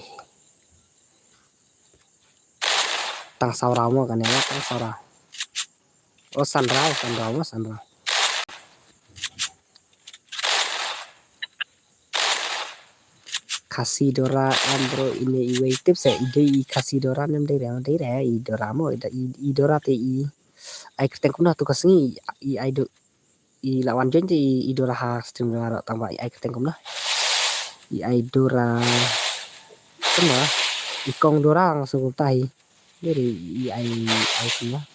tang saurau mo kan ya tang saurau sanrau mo Kasidora ambro ini iwe tip se ide Kasidora nem dei re idora mo idora te ai keteng kuna tu kasengi ai do lawan jen ti idora ha stream ngaro tambah ai keteng kuna ai dora kuma ikong dora langsung tai jadi ai semua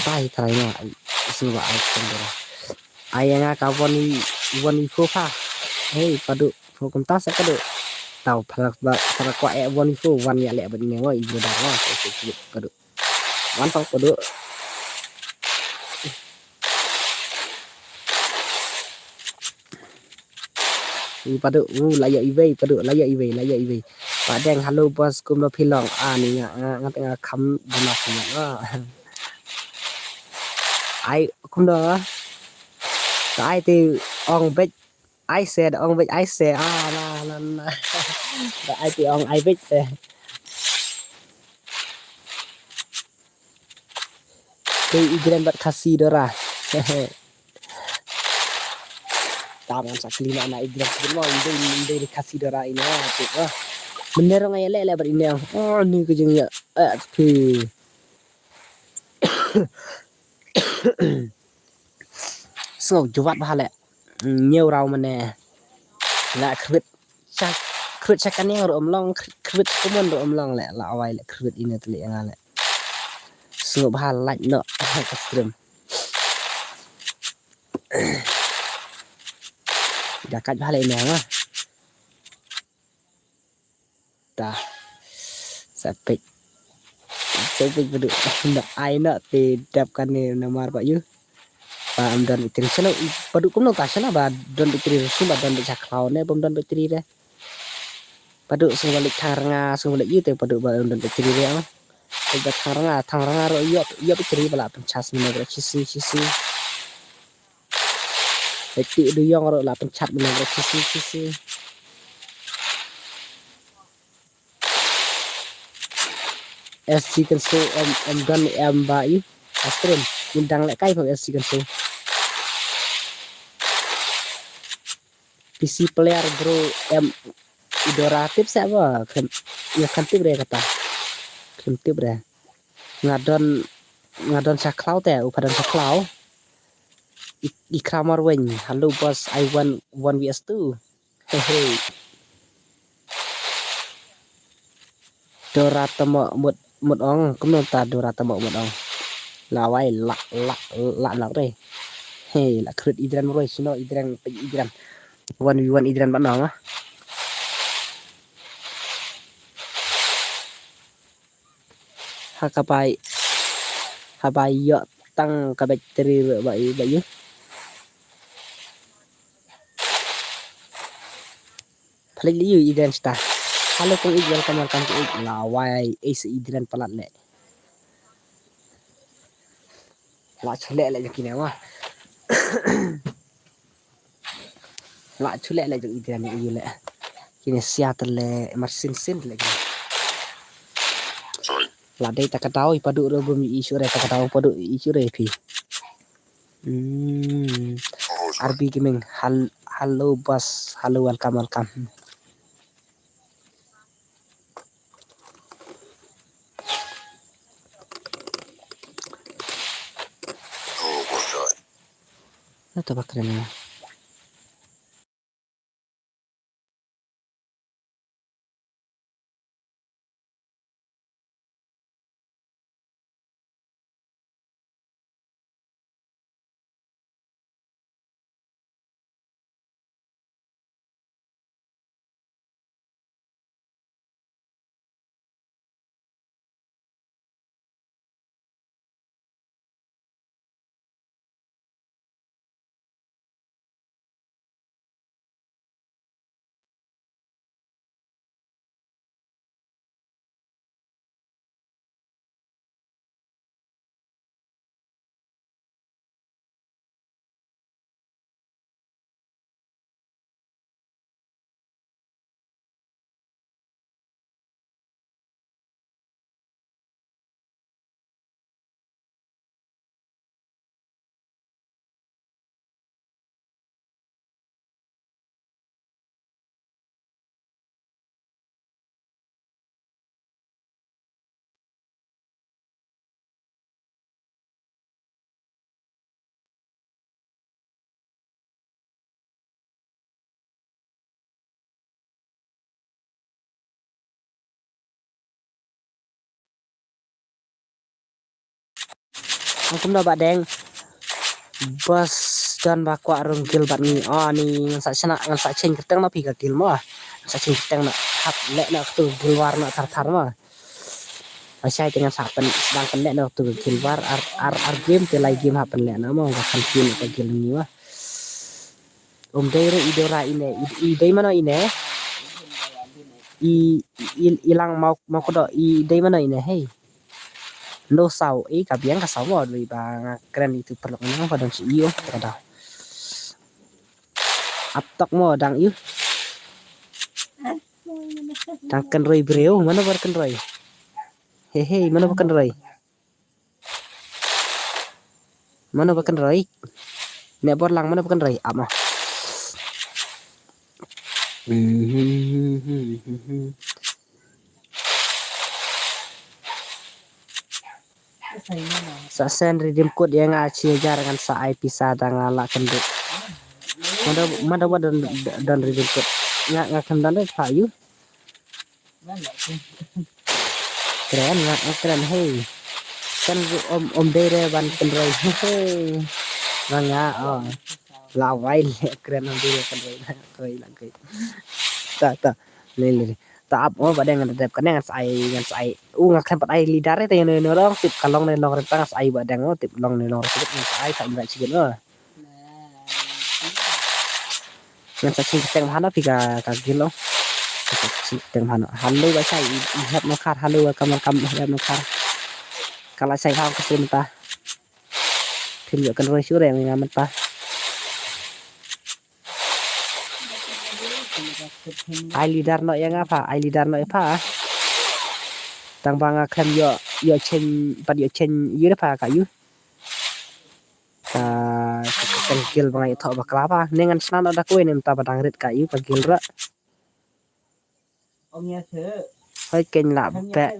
tai taranya semua ai keteng dora ai nga ka woni fofa hey padu fokum ta se padu tau phak kwa e woni fo wan ya le ban ne wa idora wa padu wan tau padu padu laya iwe padeng halo bos kum lo pilong ni nga kham dana kham ai kum do ai ti ong bech ai said ong bech ai say na ai ti ong ai bech te igren bat Kasidora taman saklina na igren mo inde Kasidora ina tu bener ngai le ber ini oh ni ke jeng ya pi so juat bah le nhiều rau mà nè là khrit chắc cái này rồi long khrit có món rồi long lẹ là ai lẹ khrit ini tuli ngang lẹ so bah lạnh nọ cái stream đã cắt bah le nè mà ta Sepik berdua nak ai nak ti dapkan ni nama apa you pa am dan bitri sana padu kum no ta sana ba don bitri su ba don chaklau ne bom don bitri re padu sung balik tharanga sung balik you te padu ba don bitri re ang ba tharanga ro yo bitri bala penchas ni ro chisi ti du yong ro la penchat ni ro chisi SC kan so om dan em ba you astrim undang lek kai SC kan so PC player bro em idora tip siapa kan ya kan tip deh kata kan tip deh ngadon saklau teh upadan saklau I kramar wen halo bos I want 1vs2 hehe dora temo mut ong kumno ta dora temo mut ong lawai lak deh hey la kret idran roy sino idran 1v1 idran bạn nong á habai yo tăng ka battery vậy chứ phalik liu idran sta halo kong welcome to lawai ace idran palat le la chule le kini ma la chule le jo idran ni le kini siatel le marsin sin le la dai takatau padu ro bumi isu re takatau padu isu re phi RB gaming hello boss hello welcome itu bakrenya Angkum na ba deng bos dan bakwa rung gil bat ni oh ni ngan sa cheng keteng ma pi ka gil mo sa cheng keteng na hap le na tu gilwar na thar ma sai dengan sapen sedangkan le na tu gilwar ar game te lai game hapen le na mo kan kin ka gil ni wa dai re idora ine dai mana ine ilang mau ko do dai mana ine hey no sau cả biếng cả sáu bò vì bà kren itu perlu nang pada si iyo kada aptok mo dang iyo dang ken roi breu mana bar ken roi hehe mana bukan roi ne bor lang mana bukan roi ama sa sen redeem code yang aci jarangan sa ai pisa ngala kendut mana dan redeem code nga kendan deh pak yu keren hey kan om dere ban kendrai hey nga oh lawai keren om dere kendrai koi ta lele ta ap pada yang ngadep kan yang sai ngak tempat ai lidare te ne orang tip kalong ne long rentang sai badang tip long ne long tip sai sa ngai cigen yang sa sing teng hana pika ka gilo sing teng hana halu ba sai hab no khar halu kam hab no khar kala sai hang kesimta tim yo kan roi sure yang ngamet pa ai lidar no yang apa ai lidar no apa tang banga kan yo chen pad yo chen yu pa ka yu ka gil bangai tho baklapa nengan snan ada kowe nem ta badang rit ka yu ka gil ra hơi kênh lạ bẹ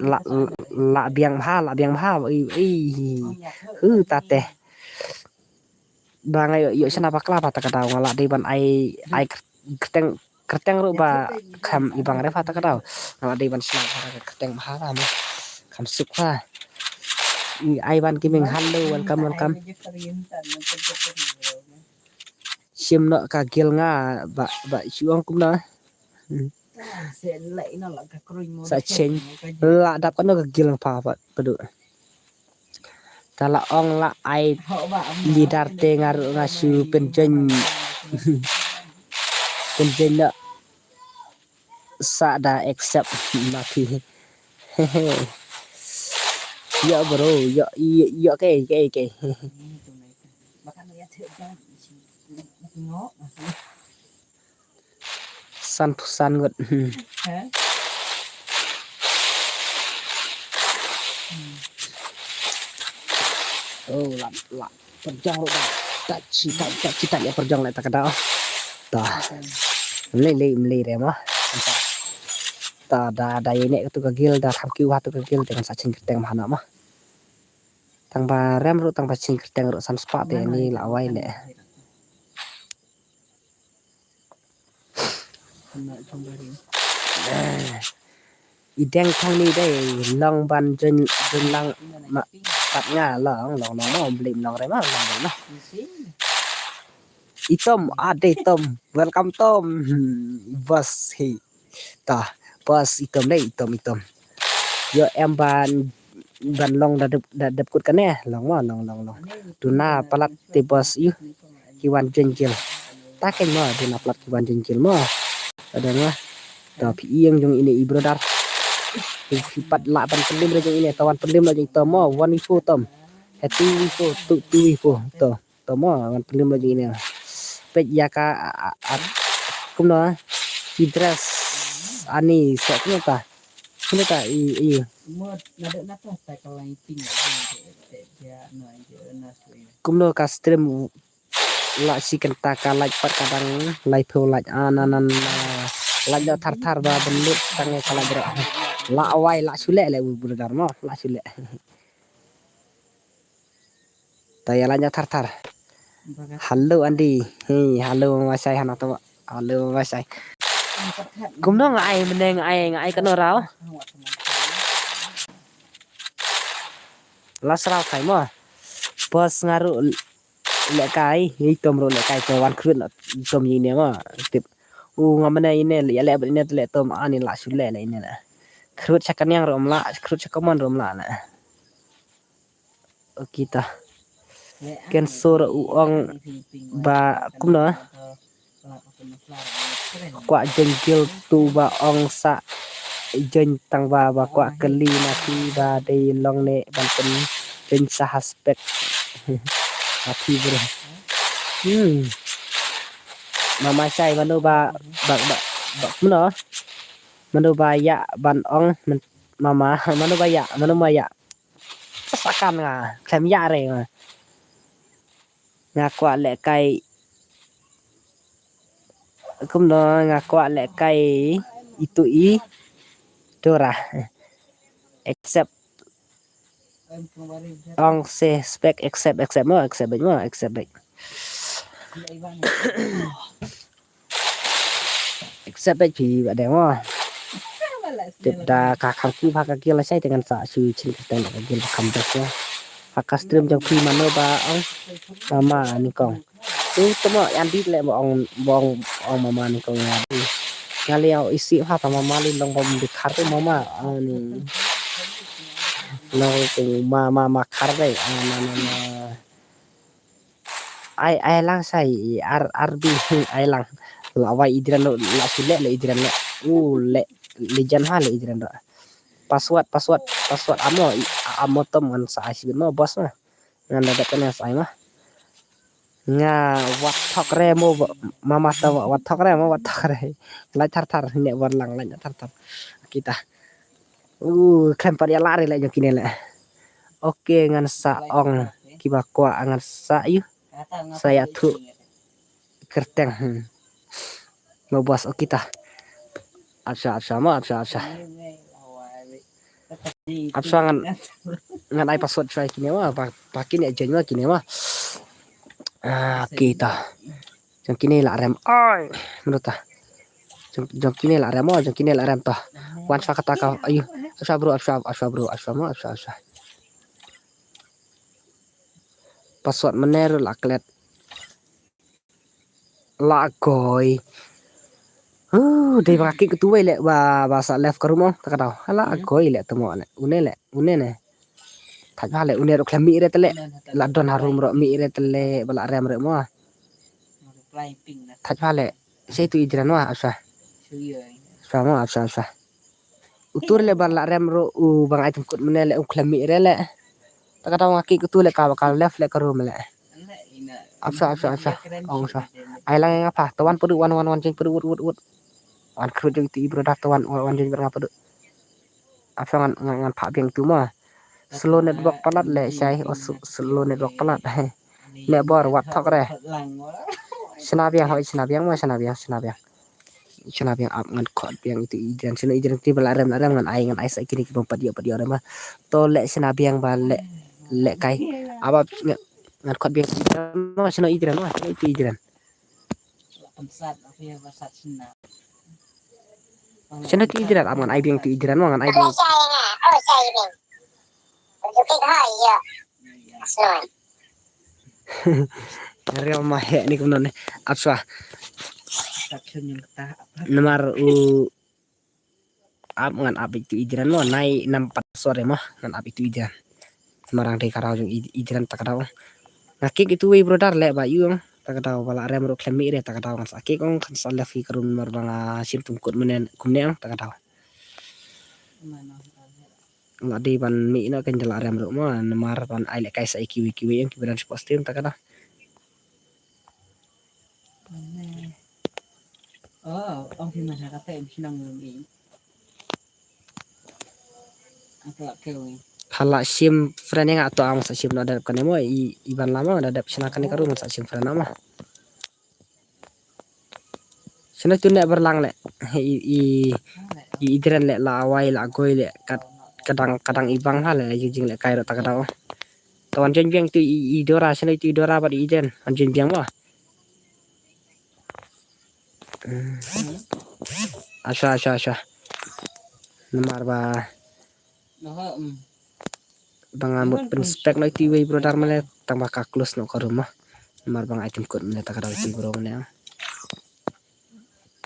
lạ biang ha hư ta tè ba ngay yo sana bakla pa ta kadau ngala di ban ai kerteng ru ba kam ibang refa ta kadau ngala di ban sana kerteng ha ma kam sukha ai ban kiming hello welcome sim no ka gil nga ba chuang kum na sa chen la dap kan ka gil pa pa pedu tala ong la ai lidar te ngaru ngasu penjen na sa da accept mati ya bro ya ke san ngot oh la perjang ro tak cita ya perjang la ta kada ta le re ma ta da ini tu kagil da tham kiu ha tu kagil dengan sa ching kerteng mana mah tang ba rem ro tang ba ching kerteng ro san spa te ni la wai le ideng thang ni dai long ban jin lang ma pat nga long no blim long re ma long no itom ade tom welcome tom bos hi ta bos itom dai itom yo em ban long da dep kut kan long tuna palat te bos yu kiwan jenjil ta ken ma tuna palat kiwan jenjil ma ada mah ta pi yang jong ini ibrodar pat la ban pelim jong ini tawan pelim la jong tomo one info tom hati info tu info to tomo ban pelim la jong ini pej ya ka kumno hidras ani seknya ta ini ta iya kumno ka stream la si kenta ka like pat kadang like pho like ananan la ja thar ba benut tange kala bro la awai la sule le brodar no la sule taya la ja thar halo andi hey halo masai hana to halo masai kumno ngai meneng ai kan rau lasrau kai mo bos ngaru le kai hitom ro le kai to wan krun tom ni ma tip ngamane ine le ine le tom ani la sule le ine la krut chakan yang rom la krut chakamon rom la kita ken sur uong ba kumno kwa jengkil tu ba ong sa jen tang ba kwa keli nasi ba de long ne ban pen jen sa aspek api bro mama sai manu ba kumno manu ba ya ban ong mama manu ba ya sakan nga khem ya re nga kwa le kai kumno nga kwa le kai itu dora accept ong se spec accept mo accept back accept back thì bạn đẹp mo tiếp đà cả khang ki phá kia là sai dengan sa su chin cái tên là cầm được ya phá stream trong khi mà nó ba ông mama ni kong tamo yan dit le mo ong mama ni kong ya di ngaliao isi ha ta mama li long bom di khar mama ni lo cùng ma khar dai ai lang sai rb ai lang la wai idran lo la sile le idran le le jan ha le idran da password amo tom ngan sa asib no bos mah ngan ada kena sai mah nga wat thok re mo mama ta wat thok re lai thar ne war lang lai thar kita klempar ya lari le kini le oke ngan sa ong kiba kwa ngan sa yu saya tu kerteng mo bos o kita absa ngan ai password try kini mah pakin ya jenwa kini mah kita jang kini la rem ai menurut ta jang kini la rem toh wan fa kata kau ayo absa bro password mener la klet la goy dei baki ketua le bahasa left ke rumah tak tahu hala goy le temo le une ne thaj hale une ro klemi re tele la don harum ro mi re tele bala rem re mo thaj hale sei tu idran wa asa sama asa utur le bala rem ro bang item kut mene le klemi re le tak tahu ngaki ketua le ka left le ke rumah le asa ong sa ai lang ngapa tawan pedu wan jeng pedu wut wan kru jeng ti product wan jeng berapa pedu apa ngan pak biang tu mah slow network palat le sai slow network palat le bor wat thok re senabiang ap ngan khot biang itu ijan ti balaram ngan ai sa kini ki pompat dia mah to le senabiang ba le kai apa ngan khot biang no seno ijan mah itu ijan seno ti ijan ap ngan ai biang ti ijan mah ngan ai biang real mah ni kunon apsa nomor ap ngan ap itu ijan lo nai 64 sore mah ngan ap itu ijan marang de karau jung ijan tak karau ngaki itu wi brodar le ba yu tak karau bala rem ro klemi re tak karau ngan sakik kong kan salaf fi karun mar banga sim tum kut menen kumne tak karau ngadi ban mi na kan jala rem ro ma mar ban ai le kai sa kiwi yang kiberan postim tak karau ông thì mà cà phê em nong người agak kêu hala sim friend yang atau ang sa sim na dadap kan mo iban lama dadap sinakan ni karun sa sim friend nama sina tunne berlang le i idren le la awai la goy le kadang ibang hal le jing le kairo tak daw tawan jen biang tu idora sina tu idora ba iden anjen biang wa asa nomor ba nó bangamut penspek no ti we brodar male tambah ka close no ka rumah nomor bang item code male tak daw ti bro male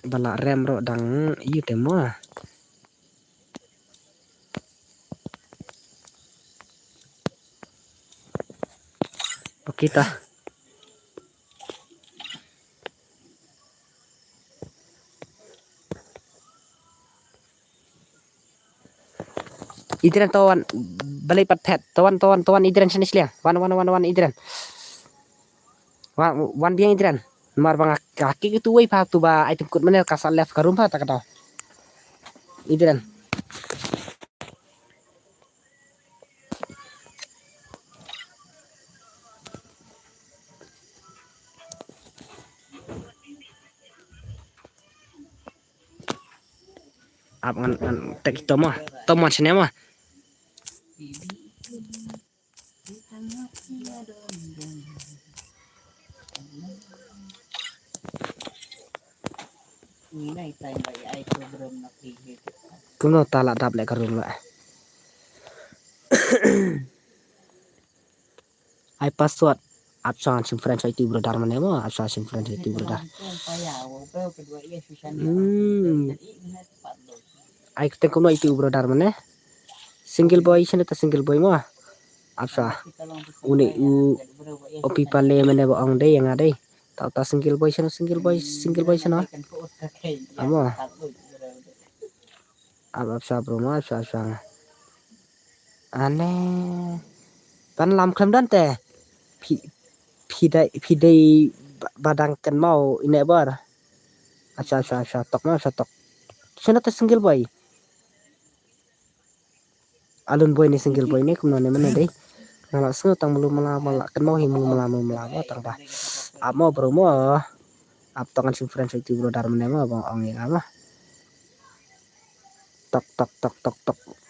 bala rem ro dang iu temo kita idren tawan balai pathet tawan idren senis liang wan idren wan biang idren mar bang kaki itu wei pa tu ba item kut menel kasal left ka rumah tak tahu idren ap ngan tek tomah sene mah Ini này tay vậy ai program nak hihit. Kuno talak dap lek karun la. Ai password absan sim friend itu brodar mana mo absan sim friend itu brodar. Payaw, pero kedua iya susah nih. Jadi ingat pak lo. Ai kete kuno itu brodar mana. Single boy sini ta single boy mo. Absa uni opi pale mana ba ong dei yang ada. Tau ta single boy sini sana. Amo. Absa bro mo absa. Aneh. Pan lam klam dan teh. Pidai badang kan mau ini bar. Absa tok ma tok. Sana ta single boy. Alun boy ni single boy ni kumna mana deh. Nala su tang belum mala kan mau himu mala tang dah. Amo bro mo. Ap tangan sim friend itu bro dar mana mo bang ong yang ama. Tok.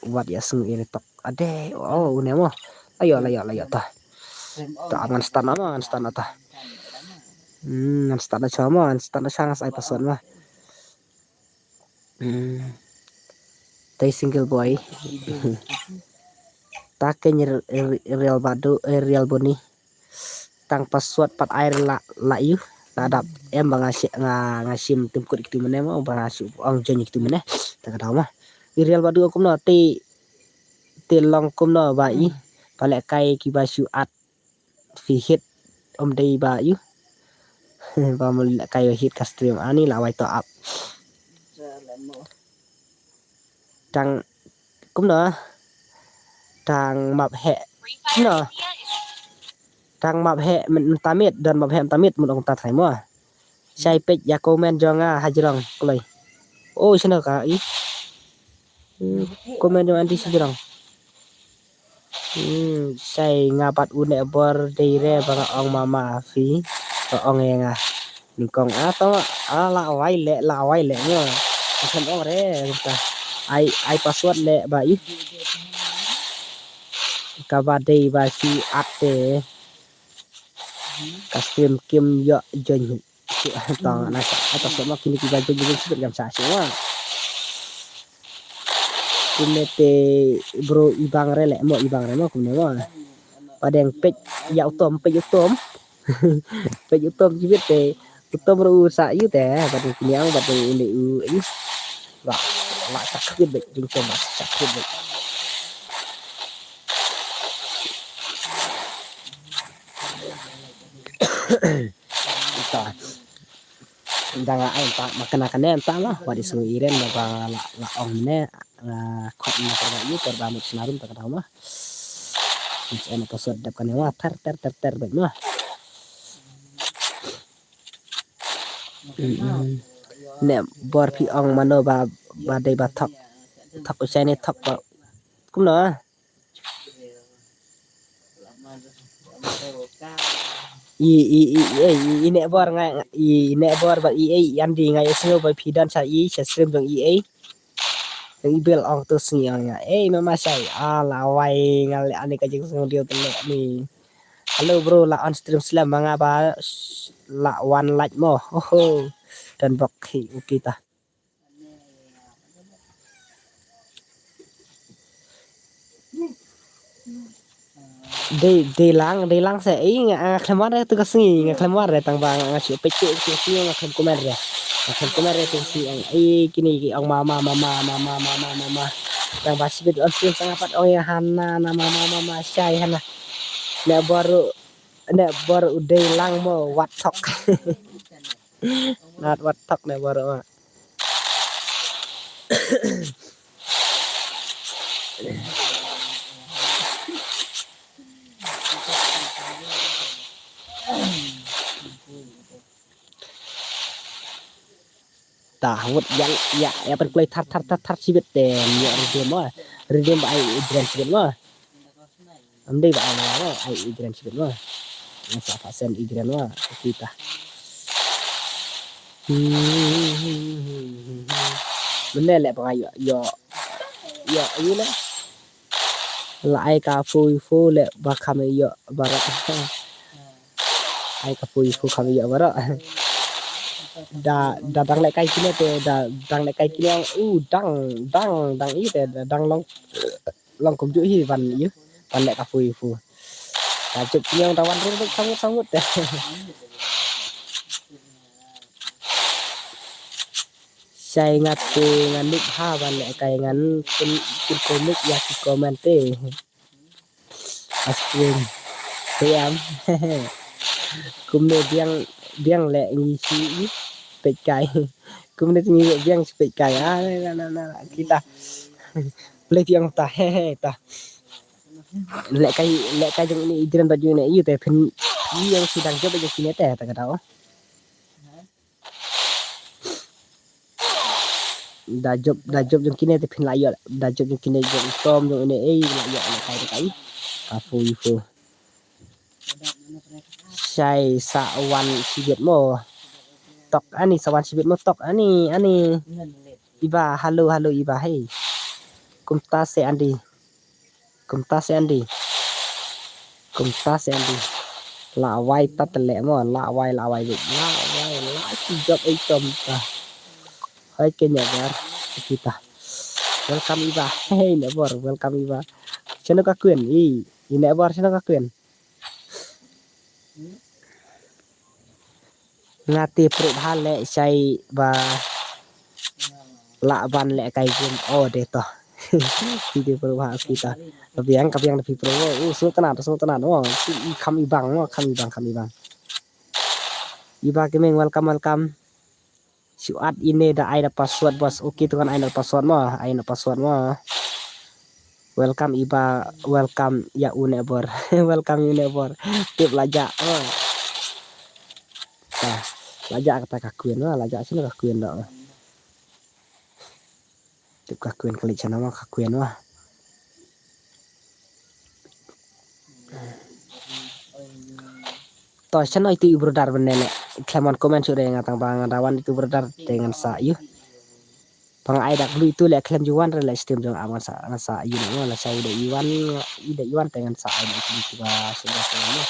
Buat ya sung ini tok. Ade. Oh ini mo. Ayo tah. Tak angan stan tah. Ngan stan sama stan sangat ai pason mah. Tay single boy. Takenya real boni. Tang password pat air la yu. Tadap em bang ngasim tim kod itu mana mau bang asu ong jen itu mana. Tak tahu mah. Real badu aku na te long kum na bai. Palek kai ki basu at fi hit om dei ba yu. Ba mul kai hit ka stream ani lawai to up. Tang kum na tang map he Free Fire no. India is Tang map he men tamit dan map he tamit mun ong tat hai mo. Sai pej ya komen jonga hajrong kloi. Oh sana ka i. Komen jong anti sejrong. Sai ngapat une bor deire bang ong mama fi ong enga. Nikong atau la wai le mo. Akan ong re ta. Ai password le ba i. Kabadei ba si ate. Custom kim yo jon tong na atau semua kini kita jon sebut jam sa semua. Kumete bro ibang re mo kumne mo. Padang pej ya utom. Pej utom jibit te utom ru sa yu te padang kini ang padang ini ini. Ba la sakit be jing coba sakit be. Ita. Ndanga ai pa makan entah lah wadi su iren ba la ong ne khot na ka yu ter ba mut snarum ta ka mah. Ini pasal dapat ni wah ter baik mah. Ne bor pi ong mano ba dai ba thok usai ni thok ba kum na. I ne bor ba andi ngai sno ba pi dan sa sa stream dong yang ibel ong tu sengiang ya mama sai ala wai ngale ane ka jing song dia telek ni. Halo bro la on stream slam manga ba la one like mo dan bok kita de lang se klemar tu ka singi klemar tang bang ngasih pece si ngakhem komer ya tu si kini ang mama tang basi bid on stream sangat pat ya hana na mama syai hana ne baru udah lang mo watok. Not watok ne baru mah. Tahut yang ya perkulai tar sibet den ya redeem ba ai brand sibet mah. Amde ba ai brand sibet mah. Nasa pasen igran mah kita. Bener lek pengayu yo ini lah. la ai ka fu le ba kame yo bara ai ka fu kame yo bara da dang le kai kine te dang le kai kine dang i te dang long kum ju hi van yu van le ka fu ta chụp nhau ta van rung sangut te sai ngate nganuk ha van le kai ngan kun komik ya ki komente aswing tiam kumne biang le ngi si pe kai kumne ngi biang pe kai na kita play tiang ta ta le kai jong ni idran baju ne yu te phin yang sidang job je kine te ta ka da job jong kine te phin la yo da job jong kine jong tom jong ne la yo le kai ka fu sai sa wan sibet mo tok ani sawan sibet mo tok ani iba halo iba hey kumta se andi la wai tat le mo la wai la si job ai tom ta hai kenya gar kita welcome iba hey nebor welcome iba chano ka kuen i nebor chano ka kuen ngati pro hale sai ba la van le kai game o de to video pro ha kita kabiang di pro so tenan no si kami bang iba gaming welcome suat ini da ai da password bos oke tuh kan ai da password mo welcome iba welcome ya unebor welcome unebor tip laja laja kata kakuen laja sini kakuen dak tip kakuen kali chana mah kakuen to chana itu ibrodar benene klemon komen sudah yang ngatang bang dawan itu brodar dengan sa yu bang ai dak lu itu le klem juan rela steam jong aman sa yu no la sai de iwan dengan sa ai itu juga sudah semua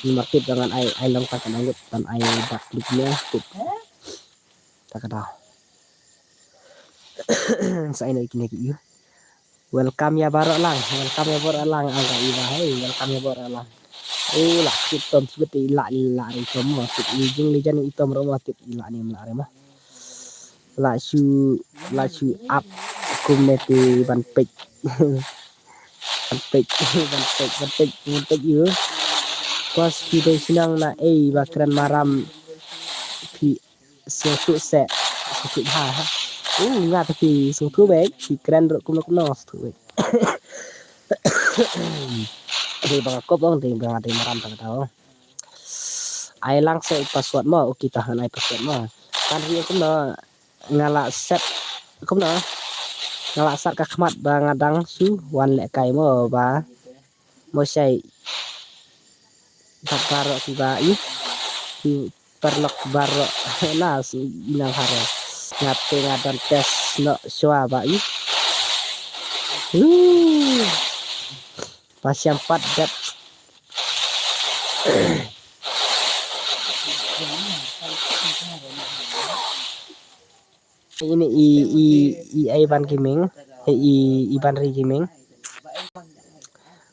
di market dengan ai long tak nanggut dan ai dak diknya tuh tak ada sa ai kini yu welcome ya barok lang angka iba hey welcome ya barok lang lah hitam seperti ila hitam mah ujung lijan hitam rumah tip ila ni melare mah la su up community ban pek you pas video sinang na bakran maram pi susu ha nga tapi susu baik keren rok kuno susu baik di bang kop dong di bang ada maram tak tahu ai langsung password mo kita tahan ai password mo kan dia kuno ngala set kuno ngala sat ka khmat ba ngadang su wan le kai mo ba mo sai baro tiba i perlok baro na si inang haro ngate ngadan tes no swa ba i pas yang 4 dat ini i ban gaming i ban ri gaming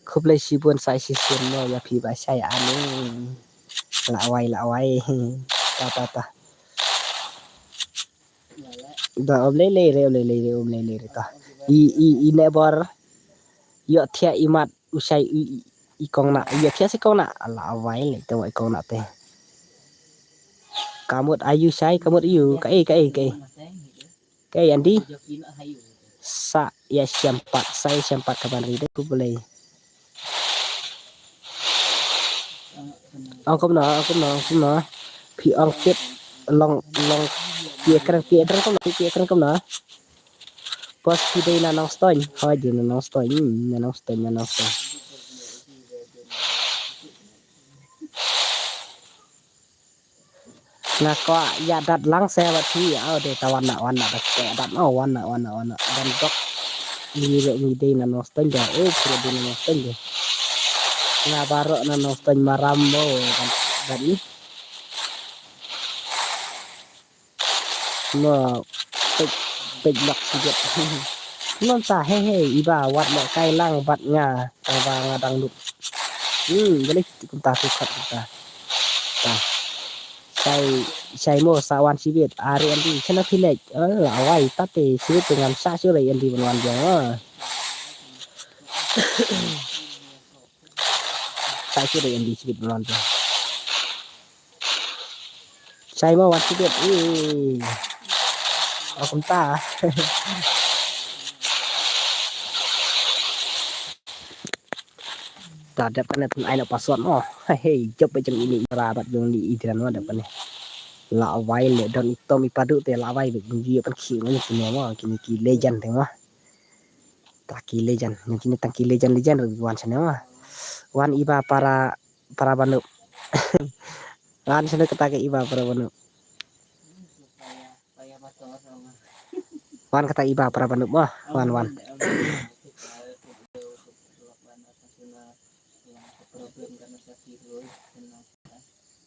khub lai sibun sai sisen mo ya phi ba sai ane la wai ta da om le ta i nebor yo thia imat usai i kong na yo thia si kong na la wai le to kong na te kamut ayu sai kamut yu kai andi sa ya sempat kapan ride ku boleh ông na phi ông tiếp long kia kran kom na pas kita na nong stoin hai di na nong stoin na ko ya dat lang se wat thi au de tawan na wan na dat ke dat no wan na dan dok Ngiro ngide na noston ja pura di na noston ja. Ngabaro na noston marambo dan ini no pek lak siget. Non sa hehe iba wat mo kai lang bat nga ba nga dang lu. Balik kunta sukat kita. Ta. Sai mo sawan sibit ari andi chana philek lawai tate sibit dengan sa sure andi banwan ja. Sa sure andi sibit banwan ja. Sai mo wat sibit kunta. Ta dapat na tun ai na password mo. Hei job macam ini rabat yang di idran mo dapat ni. La awai le don ito mi padu te la awai bunyi pan khi ni semua mo kini ki legend te mo. Ta ki legend yang kini tang ki legend wan sana mo. Wan iba para banu. Wan sana kata ke iba para banu. Supaya motor sama. Wan kata iba para banu mo. Wan. Problem karena sakit loh,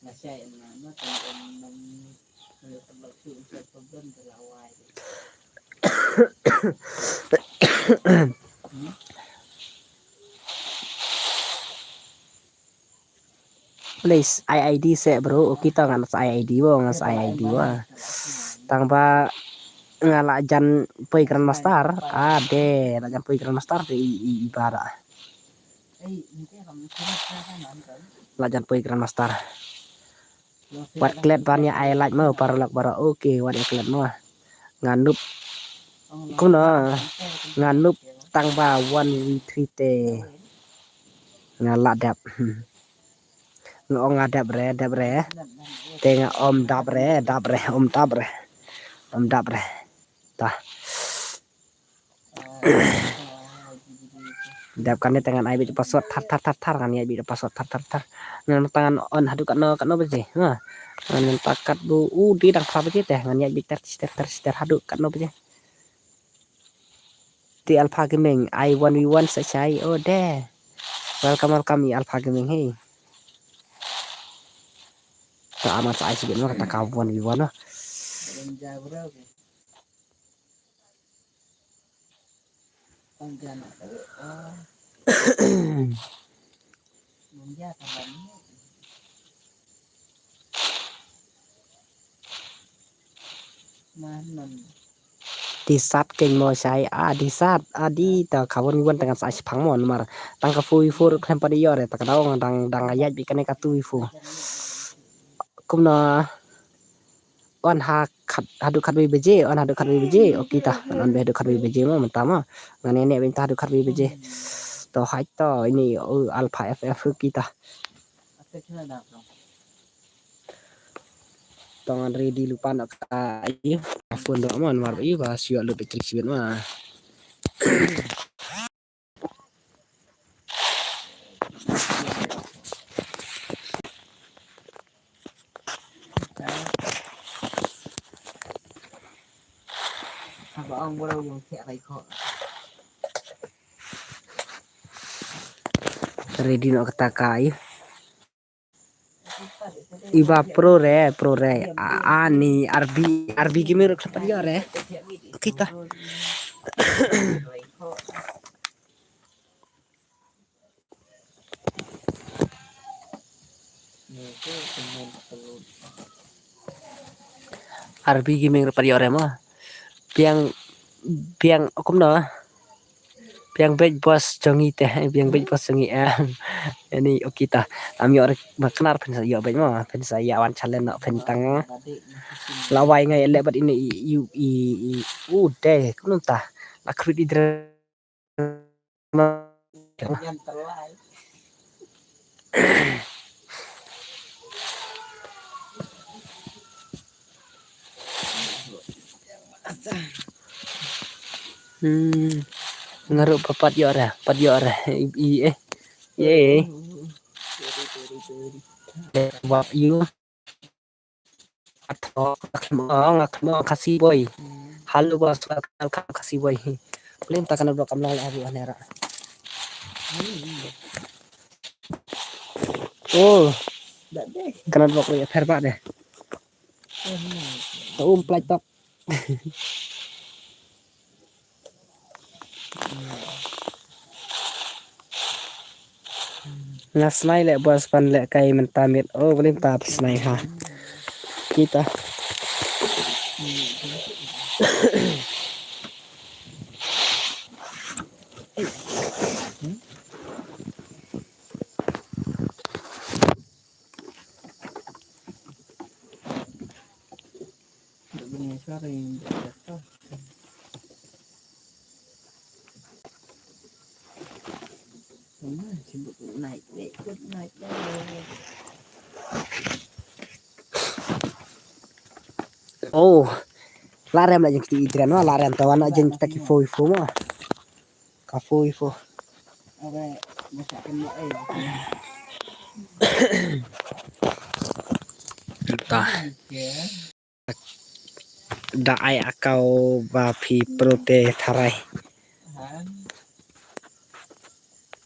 nggak saya nama teman-teman problem terlawai. Please IID se bro kita ngan IID wo ngas IID wa. Tang ba ngala jan poi grandmaster ade la jan poi grandmaster de ibara. Lajan poi grandmaster. Wat klet bannya ai laj mau paralak bara oke wat klet mau. Nganup kuno nganup tang ba 1v3 te ngala dap. Ngong ngadap re tenga om dabre tah dap kan tangan ai bi password tar kan ya bi password tar ngan tangan on hadu kan no beje ha ngan takat bu di dang pra beje teh ngan ya bi ter hadu kan no beje di alpha gaming I 1v1 sai oh deh welcome ya alpha gaming hey ta amat sai sih no kata kawan v1 no disat keng mo sai disat adi ta kawan wan dengan sai phangmon mar tang ka fui fur khem pa yo re ta ka dang ayat bi kane ka tu fu kumna on hadu khat bi beje oki ta on be hadu khat bi beje mo tama ngane ne ben ta hadu khat bi beje to hai to ini alpha ff kita tangan ready lupa nak ayo phone do man mar i ba sio lu petrik sibet ma Ông bao giờ sẽ phải khó ready no kata kai iba pro re ani RB gimero kata dia re kita RB gimero kata dia re mo piang okum no piang bej bos jongi teh piang bej bos jongi ini kita ami orang makenar pen saya bej mo pen saya wan challenge no pen tang lawai ngai lebat ini deh kunum ta akhir idra ngaruh pat yo ra ye wap you atau ngak kasih boy halo bos kasih boy Belum takkan blok kamlang abu anera. Oh, Dak deh. kena blok ya perba deh. Platok. Ngasnai lek bos pan lek kai mentamit. Oh, belum tap snai ha. Kita Dak bunyi suara yang jatuh. Sibuk naik deh. oh, larem lah yang kita idran mah larem tawan aja kita kifo mah. Kafo. Apa masakan mak Entah. Daai akau bapi prote tharai.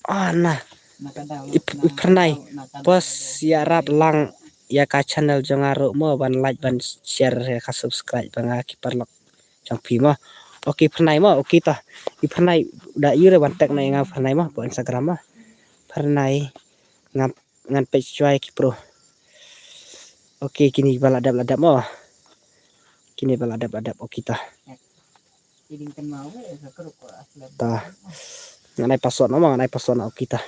Nah, pernah bos siarat lang ya ka channel jongaro mo ban like ban share ya ka subscribe bang ki perlok jampi mo. Oke pernah mo oke toh. Pernah da yure ban tek na nga pernah mo po Instagram mo. Pernah ngan page cuai ki pro. Oke kini baladap mo. Kini baladap oke toh. Tah. Nganai password mo nganai password oke toh.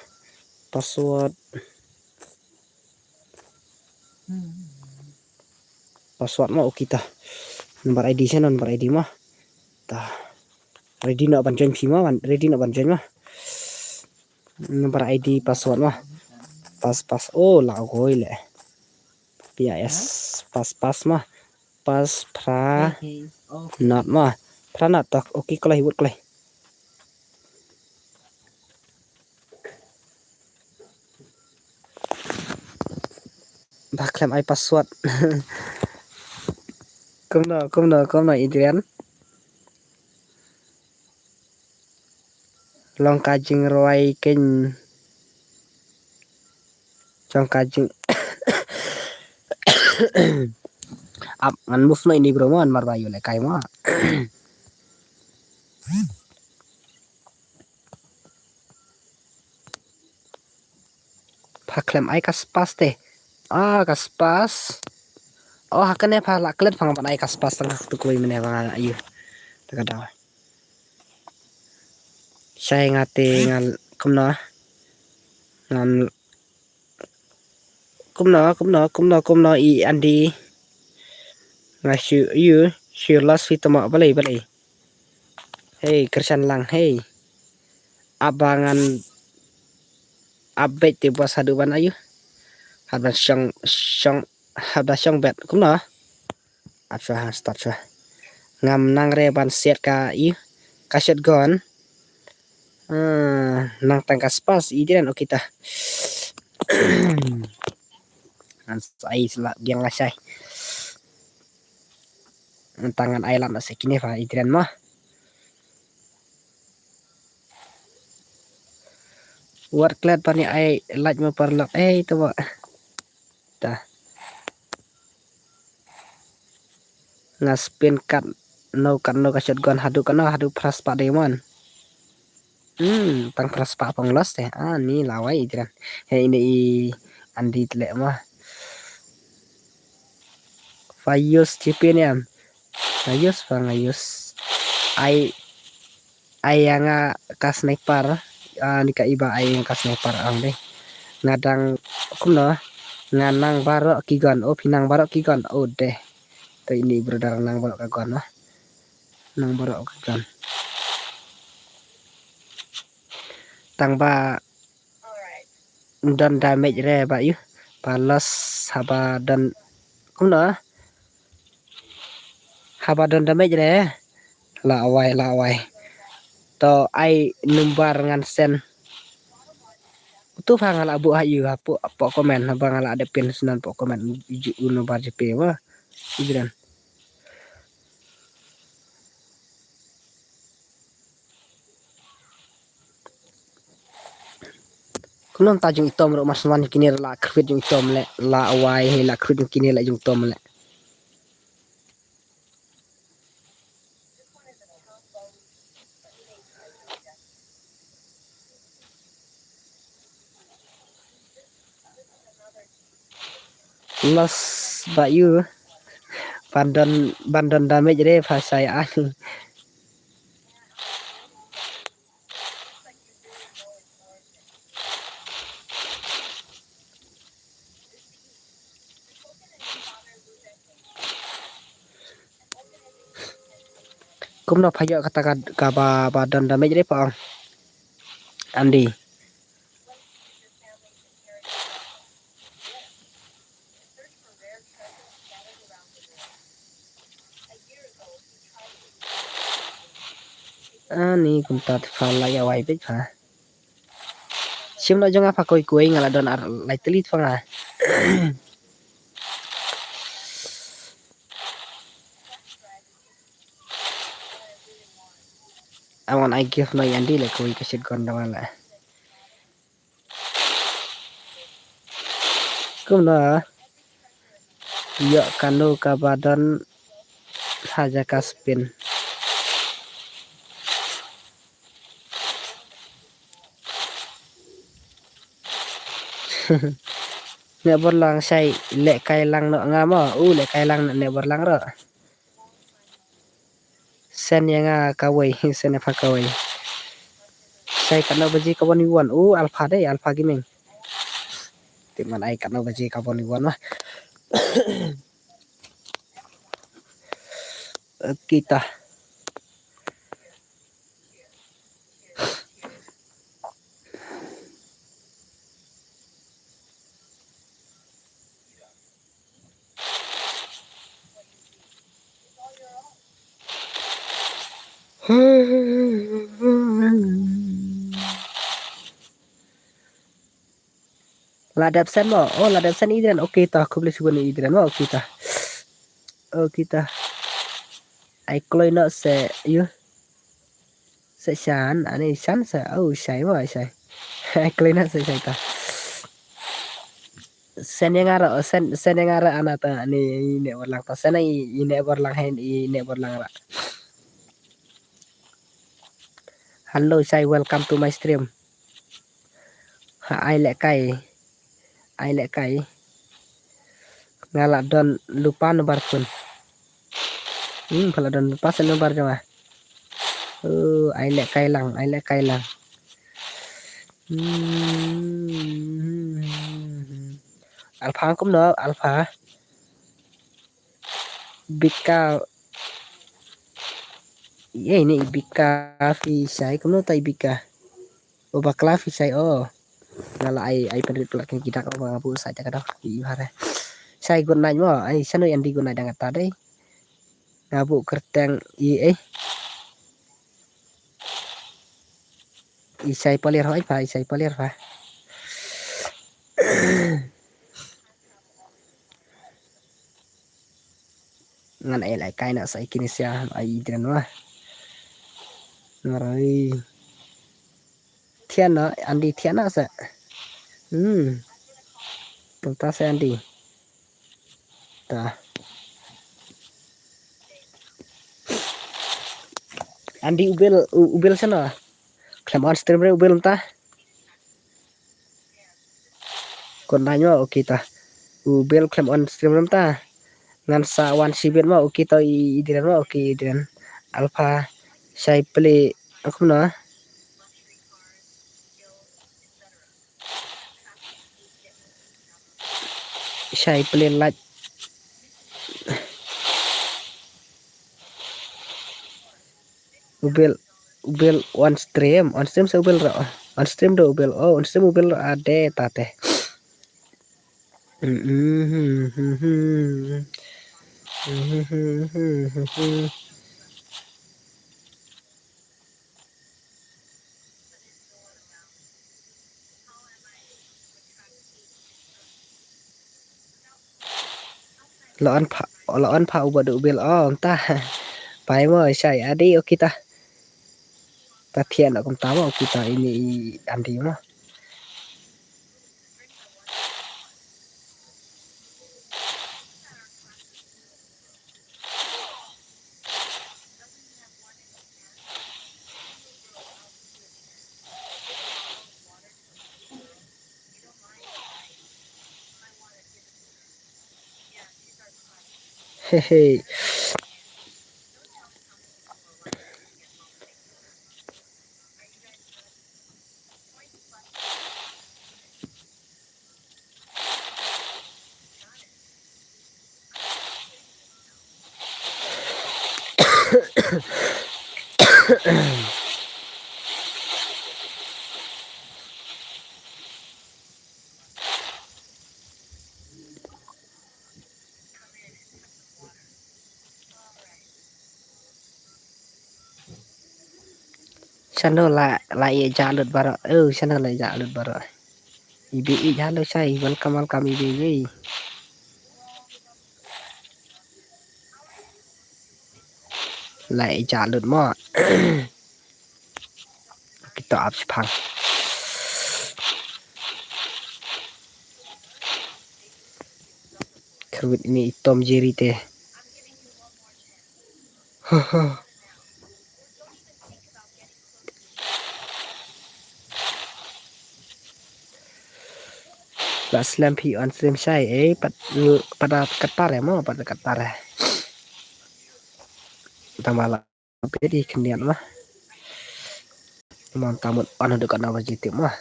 Password mah oke tah. Nomor ID saya nomor ID mah tah. Ready nak ban join mah ready nak ban join mah. Nomor ID password mah pas oh lah goi le. PAS pas mah pas pra not mah pra not tak oke kalau hibut kalau baklem ai password kom no Adrian long kajing roi ken trong kajing ap ngan move no ini bro man mar bayu le kai ma baklem ai kaspas teh kaspas oh hakane pha laklet phang pan ai kaspas tang tu koi mene bang ayu takada saya ngate ngal kumna ngan kumna i andi ngasyu yu syulas fitama balai hey kersan lang hey abangan update ti bos hadu ban ayu hada syong bet kumna apsa start sa ngam nang re ban set ka yu kaset gon nang tangkas pas idiran kita ai sela diang lasai tangan ailan ase kini fa idiran mah war klat pani ai laj ma parlok itu ba ta ngaspin kat no kaset gon hadu pras pa demon tang pras pa panglos teh ni lawai idiran he ini andi tlek mah Fayus CPNM Fayus ai yang ka sniper nika iba ai yang ka sniper ang deh ngadang kuno nganang barok kigon pinang barok kigon deh to ini brother nang barok kagon mah nang barok kagon tang ba dan damage re ba yu balas haba dan kuno haba dan damage re lawai to ai numbar ngan sen tu fangal abu ayu apo komen bangal ada pin sunan po komen uno bar jp wah ibran Kunom ta jung itom ro masman kini la krut jung itom le la awai he la krut jung kini le jung tom le. Los ba yu bandon damage re pha sai ani. Kum no phayo kata ka ba don damage re pa Andi. Ani kum ta pha la ya wai pe pha. Sim no jong apa koi kuai ngala don ar lai telit pha nga. Awan I give no Andi le koi ka shit gon dawala. Kum no yo kanu ka badan saja kaspin. Nek borlang sai lek kai lang no ngamo lek kai lang nek borlang ro sen yang kawai sen apa kawai sai kana baji kabon yuan alpha deh alpha gaming timan ai kana baji kabon yuan mah kita ladap sen mo ladap sen idran oke tah aku boleh sugun idran mo kita kita ai kloi no se yu se shan ani shan se sai mo sai ai kloi no se sai ta sen yang ara sen yang ara anata ni ne borlang ta sen ai ne borlang hen ne borlang ra. Hello say welcome to my stream. Ai lek kai ngala don lupa nomor pun kalau don lupa sen nomor jama ai lek kai lang alpha cũng nữa alpha bika ini bika fi sai cũng nó tay bika bakla fi sai ngala ai pendrit pelak kita kau ngapu saja kadang di hare sai gun nai mo ai sano yang di gun nai dangat tadi ngapu kerteng sai polir hoi pa sai polir pa ngan ai lại kai na sai kini sia ai den wa ngarai thiên nó Andi thiên nó sẽ chúng ta sẽ Andi ta Andi ubel sana claim on stream re ubel ta kon nanya oke ta ubel claim on stream ta ngan sa wan sibet ma oke ta idiran ma oke idiran alpha sai play aku na sai play like ubel on stream se ubel ro on stream do ubel on stream ubel ade tate lo on pa ubah do ubel ta pai mo sai adi kita ta thian cũng tám kita ini Andi mah Hehe. Channel lại jalut bara. Channel lại jalut bara. Ibi jalo sai welcome ibi. Lại jalut mo. Kita abs phang. Kerwit ini Tom Jerry teh. Là slam phi on slam sai pada Qatar ya mo pada Qatar ya. Tamala pedi kendian mah. Mang tamut on dekat nama jitim mah.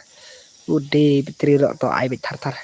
Udah bitri rok to ai bit tar.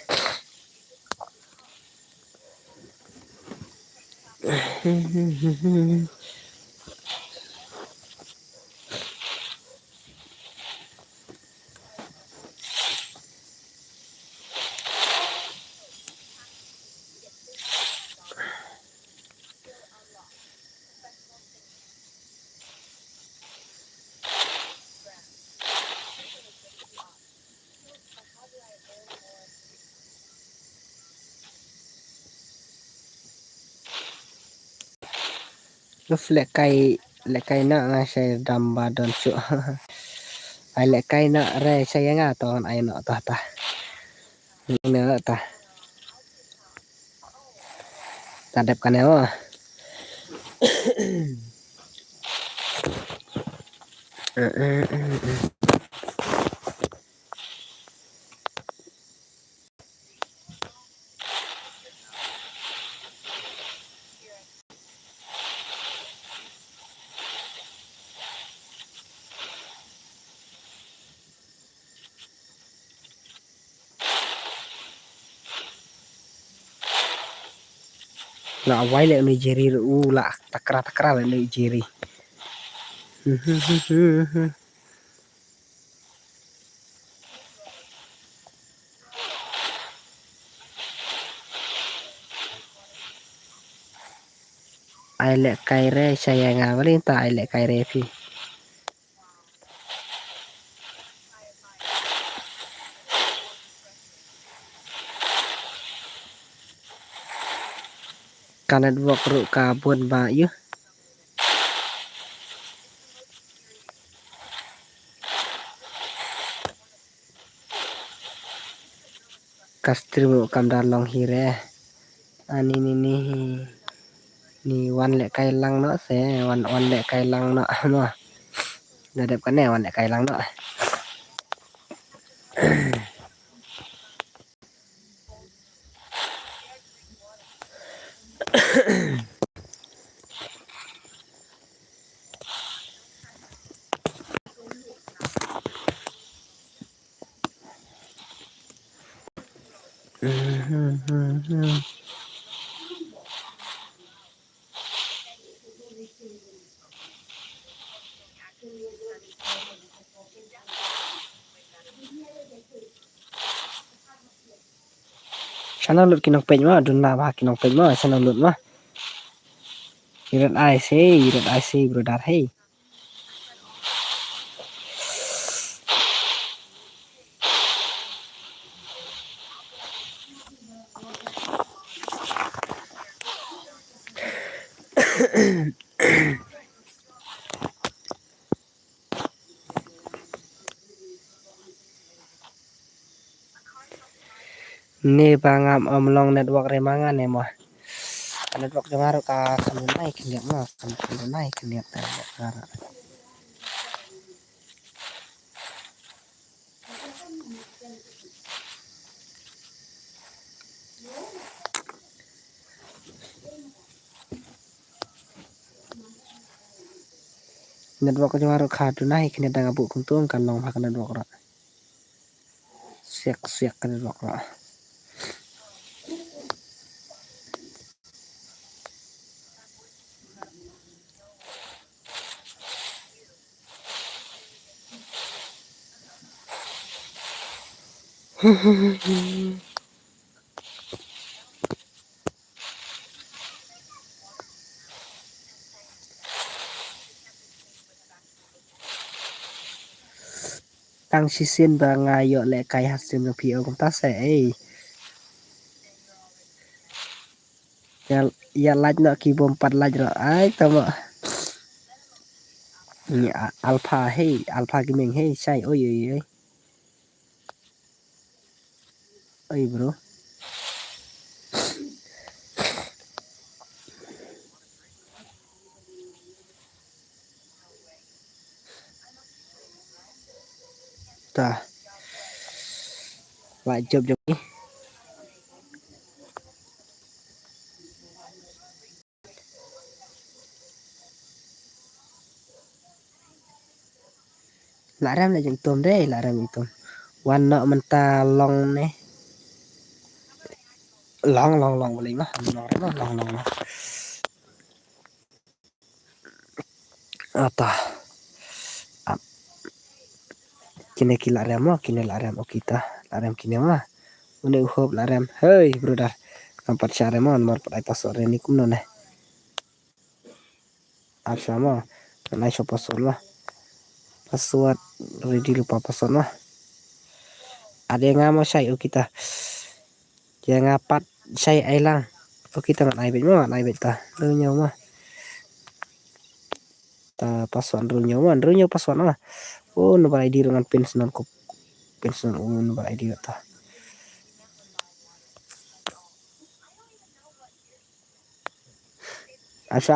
Lúc lẹ cây nợ ngay sẽ đầm bà đơn chỗ. Ai lẹ cây nợ ra sẽ ngã toàn ai nợ ta. Nữa ta. Ta đẹp cả nếu à. Nah awai lek Nigeria lah takra lek Nigeria. Ai lek kai re saya ngawalin ta ai lek kai re phi. Karena dua perut kabun ba yu. Kastri mo kam dar long hire. Ani ni wan lek kai lang no se wan lek kai lang no mo. Dah đẹp kan wan lek kai lang no. Sana lut kinong pej ma dun la ba kinong pej ma sana lut ma. Irat ai se bro dar hey. Ni bangam omlong network remangan ya mo. Network dengar ka kan naik keniat ma kan naik keniat ta ngara. network ko jawaro khadu nahi kini dang abu kuntung kan long ha kan network ra siak kan network ra tang sisin ba ngayo le kai hasim no pio kum ta se ya laj no ki bom pat laj ro ai tamo alpha alpha gaming sai oi bro ta lại chụp chụp đi lại ram lại chụp tôm đấy lại ram chụp tômวันเนาะมันตาลองเนี่ยลองboleh mah lองata kini kila ram kini la ram kita la ram kini mah une uhop la ram hey brother nampak cara mon mar pai pasor ni kum ne asama nai so pasor lah password ready lupa password mah ada yang ngamo sai kita yang ngapat sai ai lang kita ngai bet mah ngai bet ta lu nhau mah ta password lu nhau password mah oh nomor ID dengan pensiunan ko pensiun nomor ID ta asa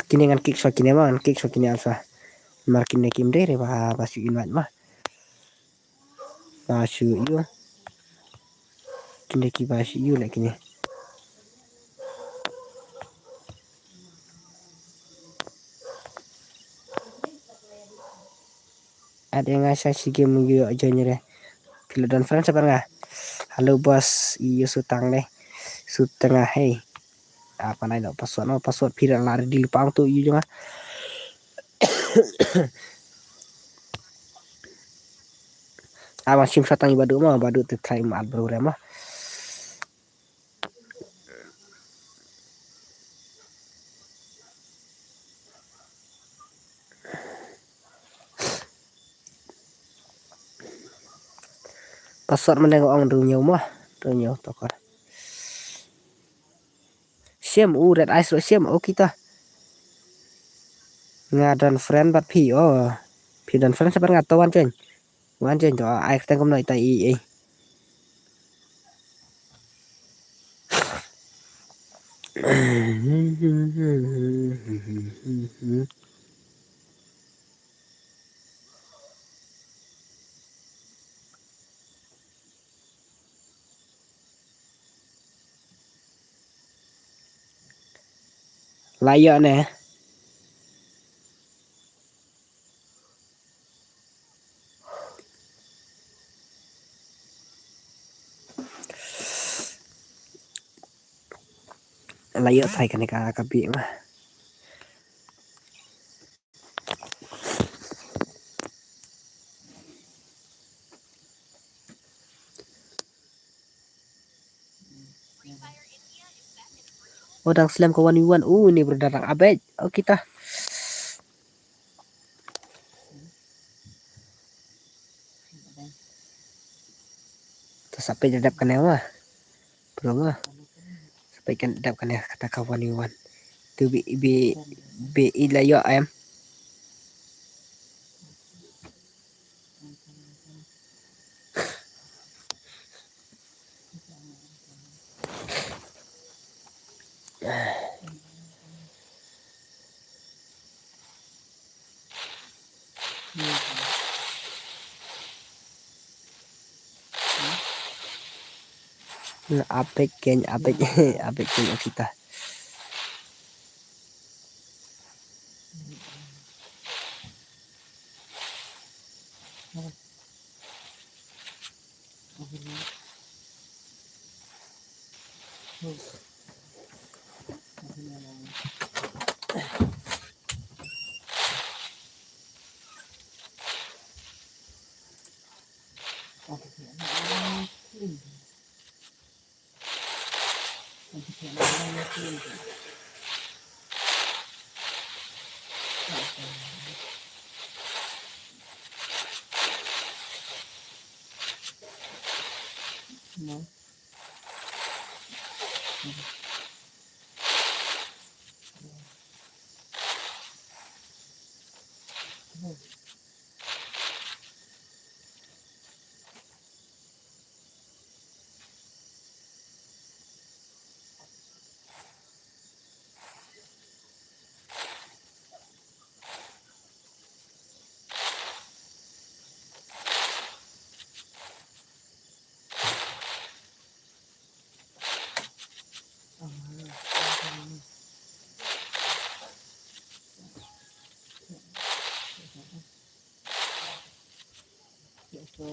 kini ngan kick so kini mah kick so kini asa markin ne kim dere ba basu invat mah basu iyo kini ki basu iyo lek kini ada yang ngasih si game yo aja nyere pilih dan friends apa enggak halo bos iyo sutang deh sutengah apa nai no password pira lari di lupang tu iyo jangan sim satang badu mah badu tu try mat bro mah password meneng ong dunyau mah dunyau tokor sim red ice sim kita ngadan friend bat pi pi dan friend sabar ngatawan chen wan chen to ai tang kom nai tai layak nè layak thai kan ka bi mah Odang slam ke 1v1 ini berdarah abet kita terus sampai dadap kan mah bro mah sampai kan dadap kan kata kawan Iwan tu bi layak em apek kenya kita No. So,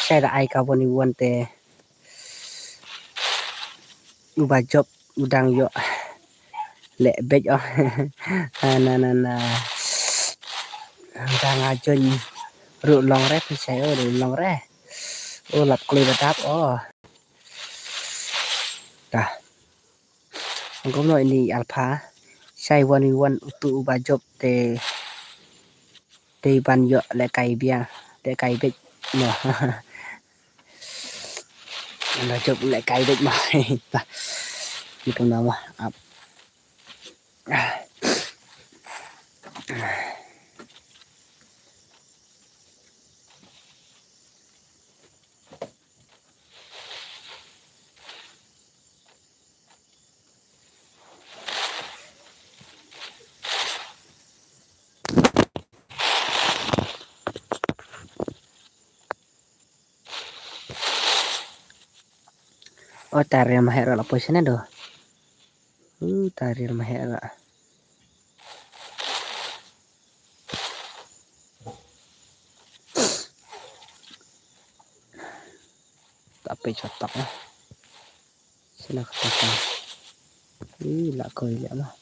Saya ada ai kawon iwan teh ubah job udang yo lek bej oh na udang ajon ru long re saya ru long re lap kulit tetap dah ngom no ini alpha saya wan iwan utu ubah job te ban yo le kai bia le kai bej no là chụp lại cây được mà như trong nào mà tarir mahera la posisinya do tarir mahera tapi cocoknya sila katakan lah kau lihat mah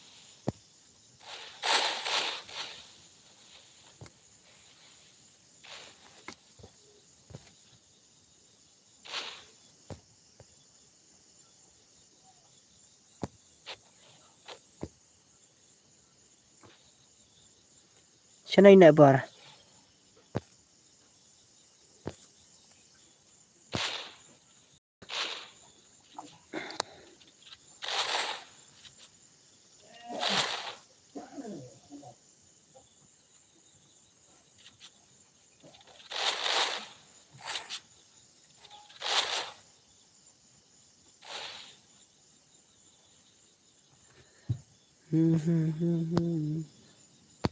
sana ini bar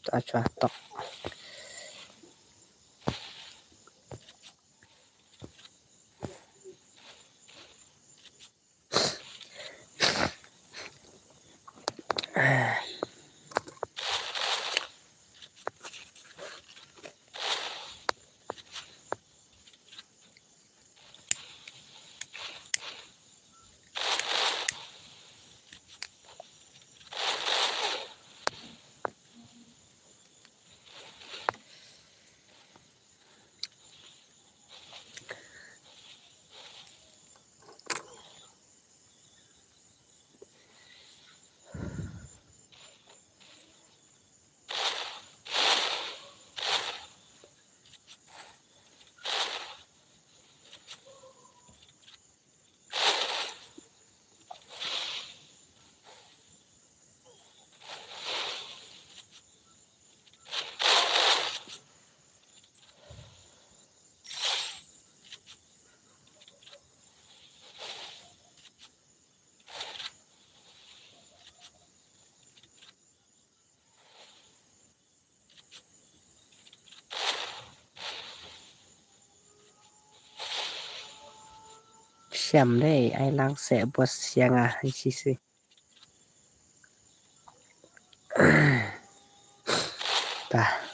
tak cocok siam đây ai lang sẽ bớt siang à hay chi gì ta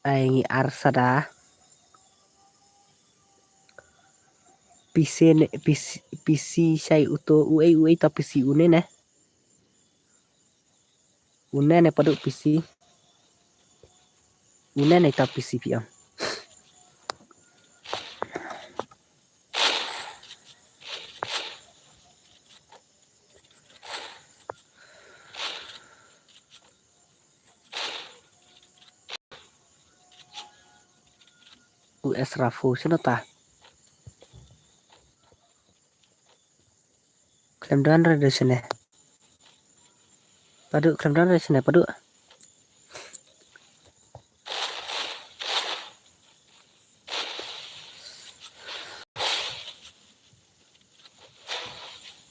ai ngi arsada PC PC sai uto uai ta PC une ne padu PC une ne ta PC piang US Rafu sino ta klaim dan ra sini padu klaim dan ra sini padu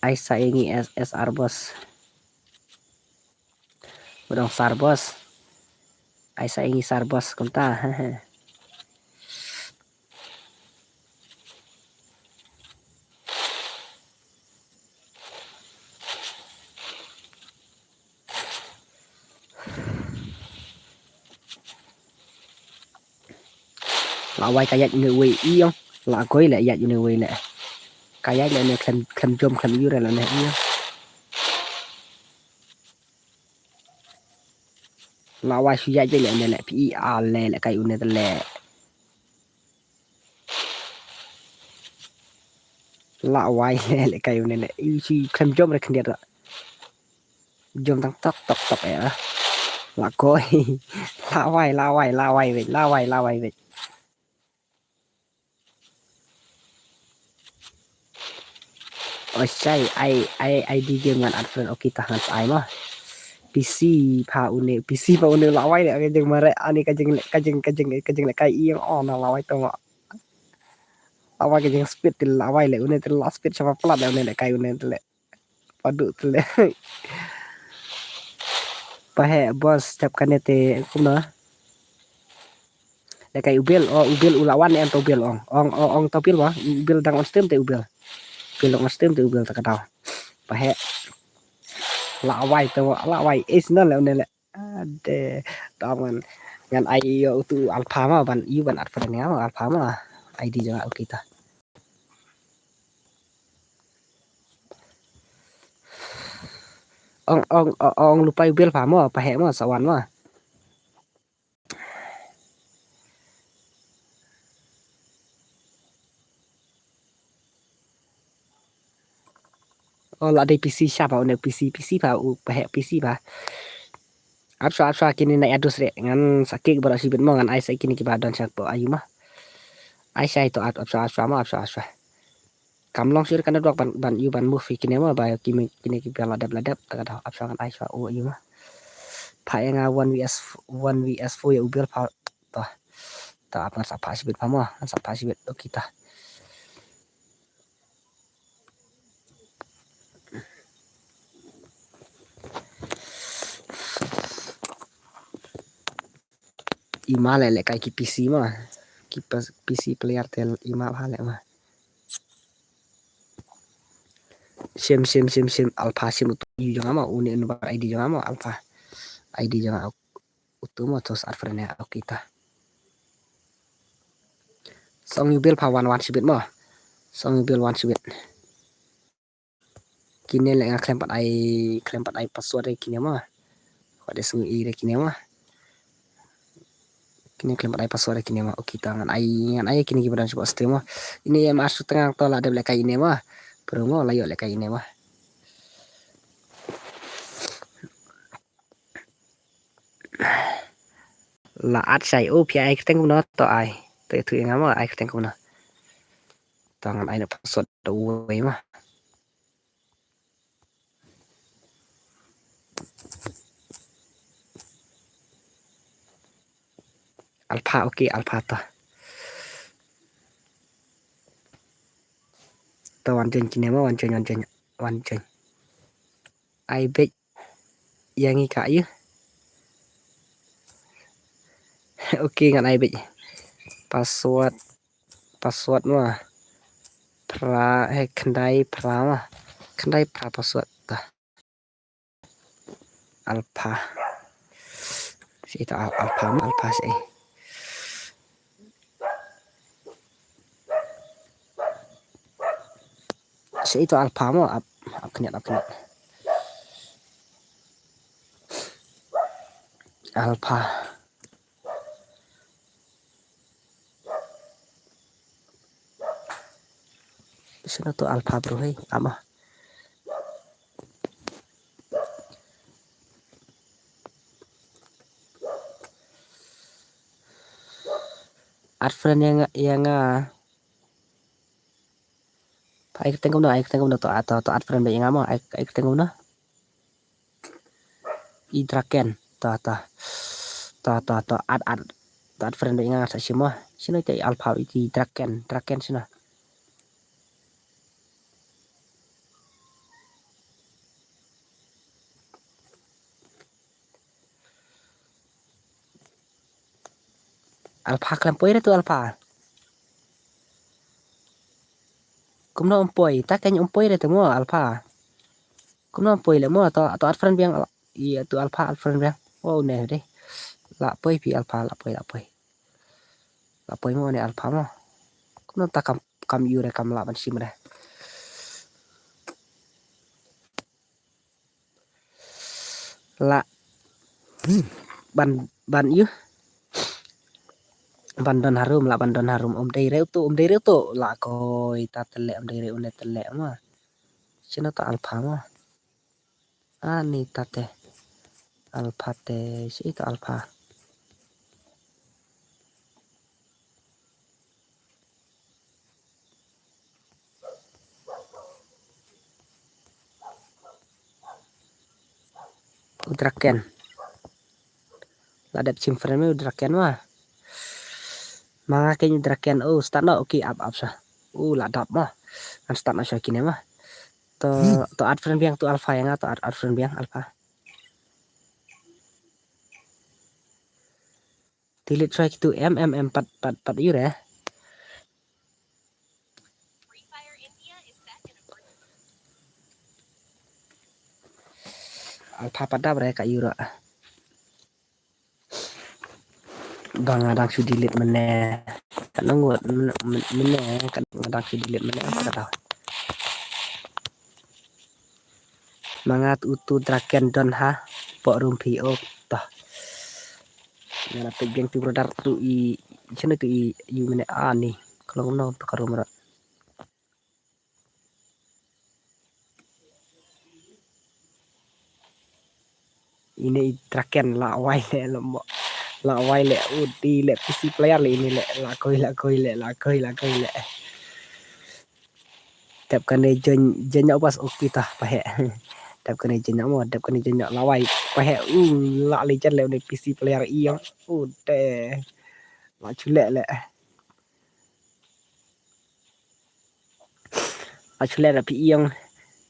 ai saingi SR bos udang sar bos ai saingi sar bos kumta lawai kayak người quỳ yêu là coi lại dạy người quỳ lại kayak lại này khăn chôm khăn yêu là này yêu lawai suy dạy lại này lại pi al lại kayak une tele lawai lại kayak une lại yêu chi khăn chôm lại khăn điệt rồi chôm tăng tóc tóc tóc à là coi lawai vậy oh say ai đi game ngan advert oke tahan ai mah PC pa une lawai le kajeng mare ani kajeng le kai iang on lawai to lawai kajeng speed til lawai le une til last speed sama plat le une le kai une le padu til le pahe bos tap kanete kumna le kai ubel ulawan en to ubel ong to ubel wa ubel dang on stream te ubel on stream te ubel ta kadau pahe lawai is nó là này ade taman ngan ai yo tu alpha ma ban yu ban advert ne ma alpha ma ID jangan kita ong lupa ubel pha ma pa he ma sawan ma la de PC siapa one PC pa pa he PC pa apsa kini na adus re ngan sakit bara sibet mo ngan ai sai kini ki badan sak po ayu mah ai sai to apsa ma apsa kamlong sir kana dok ban yu ban movie kini ma ba kini ki bela ladap ta kada apsa kan ai sa o ayu mah pa nga 1vs 4 ya ubel pa ta apa sa pa sibet pa mo sa pa sibet to kita ima le kai ki PC mah ki PC player tel ima hale mah sim alpha sim utu jangan mau uni nomor ID jangan mau alpha ID jangan utu mau terus advernya kita song bil pa wan sibit mah song bil wan sibit kini le klaim pat ai password kini mah kode sung i kini mah kini klaim pat ai password kini mah kita ngan ai kini kibaran coba stream mah ini yang masuk tengah tol ada belakang ini mah promo layo le kai ini mah là ad sai ô pi ai tên của nó to ai tự thử ngắm mà ai tên của nó toàn ai là password đủ vậy mà Alpha okey alpha ta wan chen chine ma wan chen ai bet yang ika ye okey ngan ai bet password ma pra kendai pra password ta alpha si ta alpha si itu alpha mo ap kenyat alpha sino to alpha bro hey ama ad friend yang ai tengok na to ad friend yang ama ai tengok na i draken ta ad friend yang sa semua sino te alpha i draken sino alpha klan poi tu alpha kumno ompoi ta kany ompoi re temo alpha kumno ompoi le mo to ad friend yang i tu alpha ad friend yang oh ne de la poi pi alpha la poi mo ne alpha mo kumno ta kam yu re kam la ban sim re la ban yu bandon harum om dei re tu la koi ta tele om dei re une tele ma sino ta alpha ma ani tate alpha te si itu alpha udraken la dep sim frame udraken ma manga ke udraken oh start no okay up sa la dap ma kan start na kine ma to ad friend biang tu alpha yang atau ad friend biang alpha delete try itu pat yu re Free Fire India is set in a virtual alpha pada bre ka yu ra bang adang su delete mene kan ngot mene kan adang su delete mene apa tahu mangat utu draken don ha po rumpi oh toh ngana pe geng tu radar tu i chene tu i yu mene ani kalau no to karum ra ini draken la wai le uti le PC player le ini le la koi le tap kane jen pas oki tah pahe tap kane jen mo tap kane jen lawai pahe la le jen le PC player iang te la chule le pi iang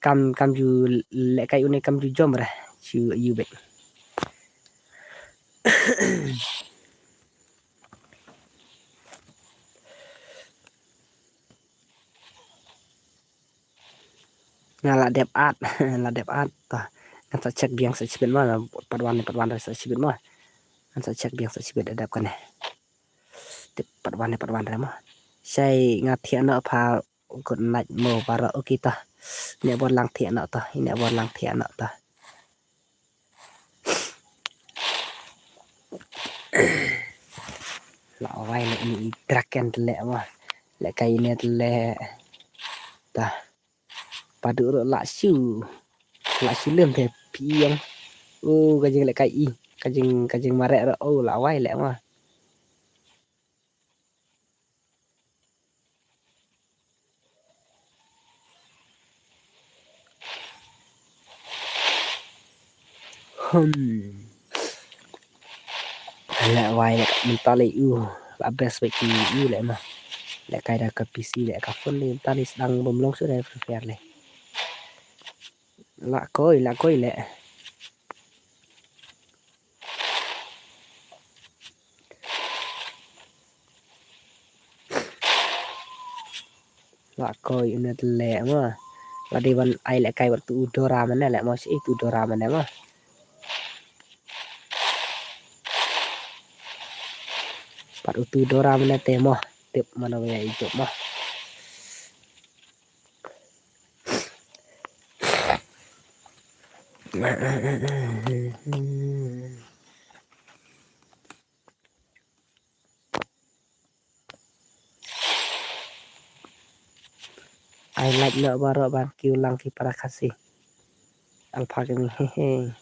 kam ju le kai une kam ju jom ra chu yu be ngala dep at la dep at ta kan sa check biang sa chibet ma padwan sa chibet ma kan sa check biang sa chibet adap kan tip padwan re ma sai ngathi na pha kut nai mo para okita ne bon lang thi na ta ne bon lang thi na ta la wai le ni draken le ma le kai ne le ta padu la siu lem the piang kajing le kai kajing mare ro la wai le ma Lại hoài lại mental lại là best vậy thì lại mà lại cài đặt cái PC lại cả phone lên ta đi đang bấm lông suốt đây phải này lạ coi lại lạ coi nên lẹ mà là đi văn ai lại cài bật tu Dora mana lại mau sih tu Dora mana mah pat tu Dora mana teh mah tip mana ya itu mah I like lo baro ban kêu lang ki para kasih alpha kami hehe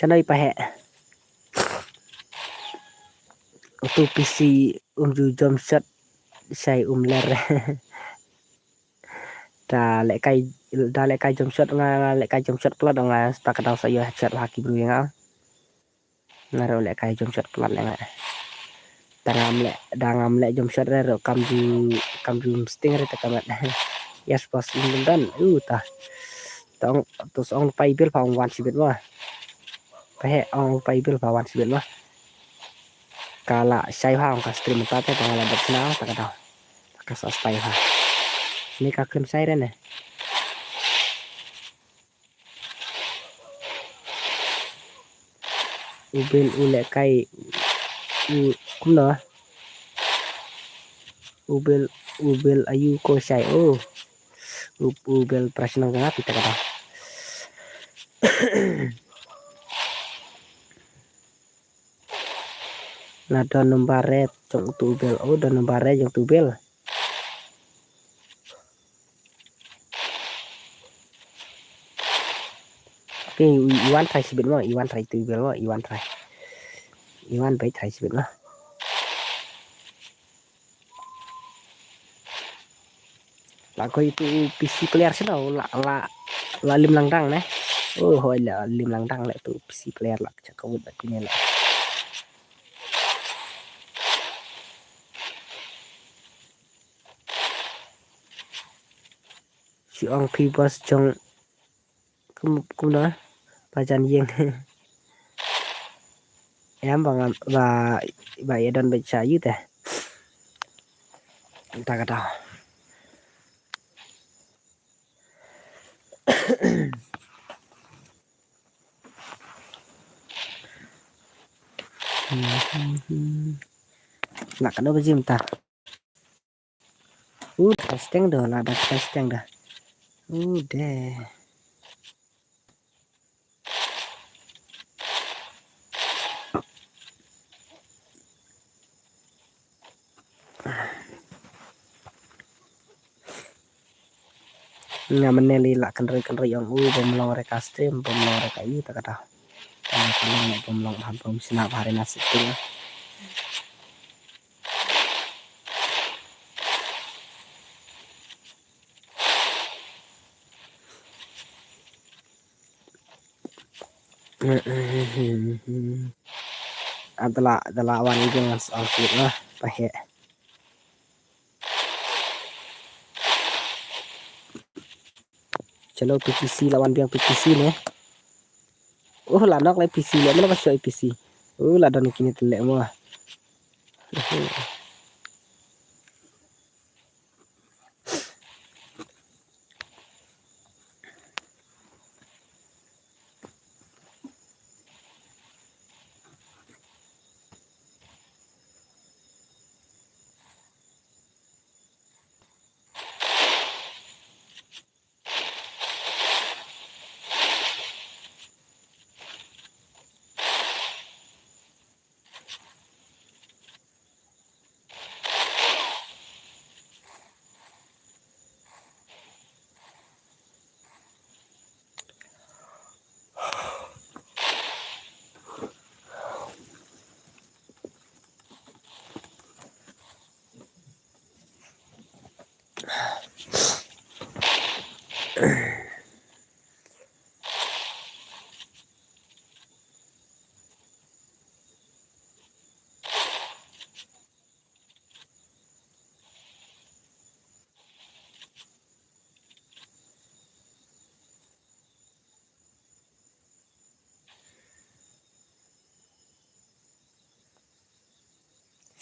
sanoi pahe tu PC ju jump shot sai ler đã lại cài jump shot nga lại cài jump shot plus nga tak kadang saya headshot haki bru yang nga rồi lại cài jump shot plus lại nga dangam lại jump shot rồi kam ju sting rồi tak kamat yes boss in dan ta tong tus ong pai bil phong wan sibet wa pahe ong pai bil phong wan sibet wa kala sai ha ong ka stream ta te pangala dat na tak kadang ka sa stay ha ni ka kun sai re ne ubel ule kai kumna ubel ayu ko sai ubel prasna nga pita kata na don nombare jong ubel don nombare jong ubel oke iwan try sibit mo iwan try ubel mo iwan bai try sibit mo là coi tu PC player sih tau là lim lang đăng này hồi là lim lang đăng lại tu PC player là chắc có một cái này là chị ông people trong cũng đó và chân riêng em và vậy đơn bị trả dưới thế ta cái đó là cái đó cái gì ta testing dah lah ada testing dah udah nga meneli lah kan yang bomlong reka stream bomlong reka itu tak kata kalau bomlong bom sinap hari nasi tu adalah awan itu yang asal lah pakai chalo PTC lawan biang PTC nih lah nak lai PC lah mana pasal PC lah dan kini telek mah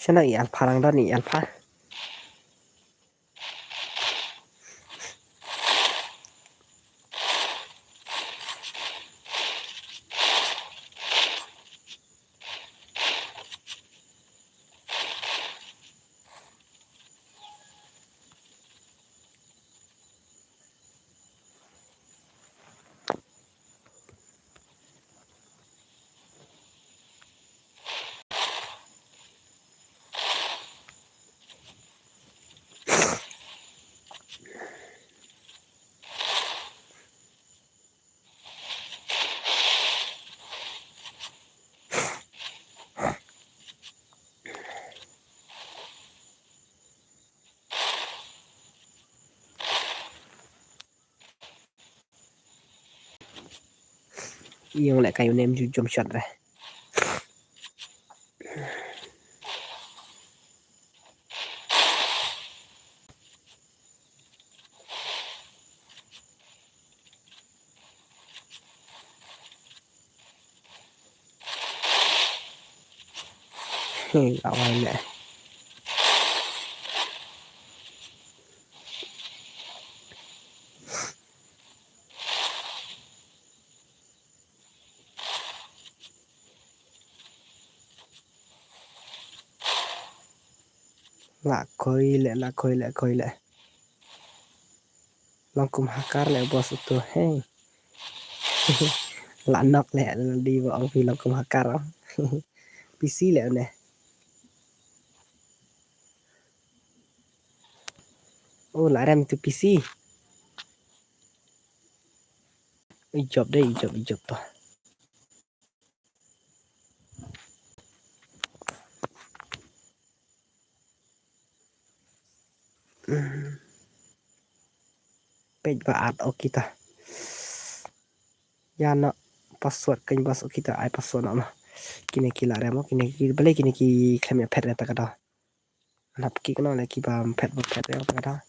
Sana i alpha lang dan i alpha. Yang lại kayu nem jump shot rồi. Gạo này nè. Lạ khơi lệ. Long cùng hakar lệ bos itu hey. Lạ nọc lệ đi vào ông vì long cùng hakar không. PC lệ nè. Oh lại RAM itu PC. Ijab deh, ijab tuh. Page baat oh kita. Ya no password keng bos kita ai password no. Kini kila RAM kini balik kini ki klaim ya pet ta kada. Nap ki kono le ki bam pet ya ta kada.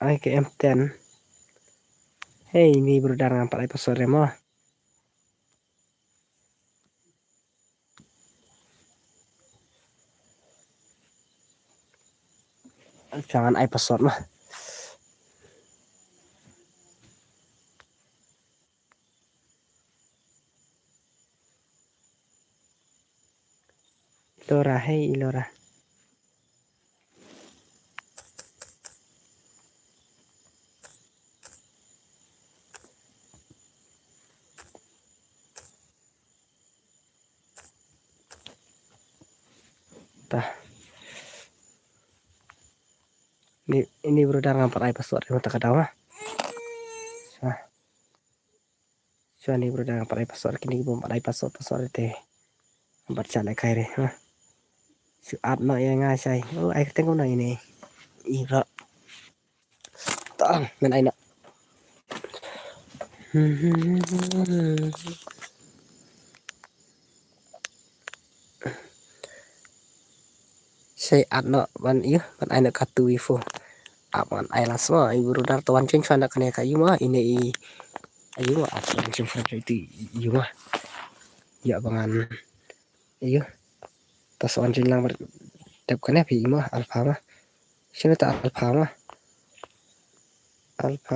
Ai ke M10. Hey, ini berdar nampak ai password RAM. Jangan ai password mah. Ilora, hey Ilora. Tah. Ini berdar nampak ai password RAM ta kada mah. So ini berdar nampak ai password kini bom ai password teh. Baca lại khai đây ha. Sự ạt nội ngay sai. Ai tên con này nè. Ý rõ. Tao mình ai nè. Saya ạt nội ban iya ban ai nak katu info. Aman ai lah semua ibu rudar tuan ceng sana kena kayu mah ini ayu mah apa ceng sana itu iyu mah. Ya bangan. Iya. Tas wan ceng lang dap kena pi mah alfa mah. Sini tak alfa mah. Alfa.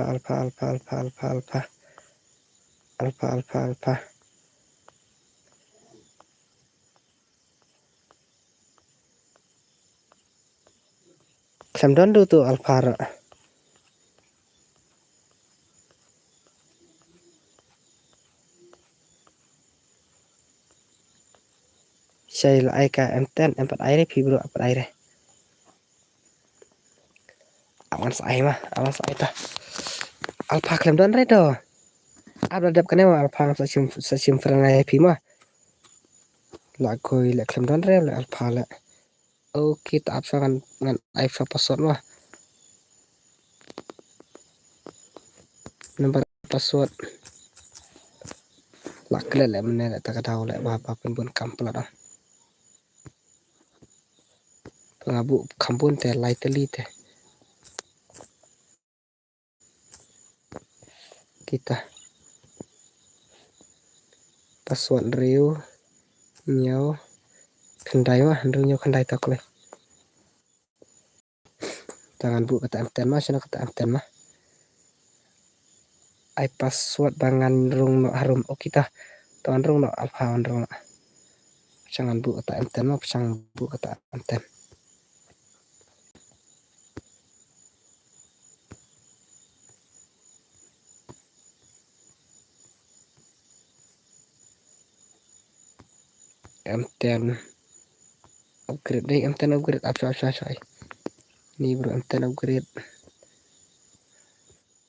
Sam don tu alfa ra. Say là ai ka em ten em pat aire phi bro pat aire. Awan sai ta. Alpha klem don redo. Abla dap kanema alpha sa sim frangai phi ma. La koi la klem don re la alpha la. Okay ta apsa kan ngan ai fa password ma. Nomor password. La kle la mene la ta ka tahu la ba pen bun kampla da. Pengabu kampun te lightly te. Kita password riu nhau kendai mah riu nhau kendai tak le. Jangan bu kata amten mah sana kata amten mah. Ai password bangan rung no harum oh kita tuan rung no alpha rung no. Jangan bu kata amten mah jangan bu kata amten. Amten upgrade deh amten upgrade apa. Ni bro amten upgrade.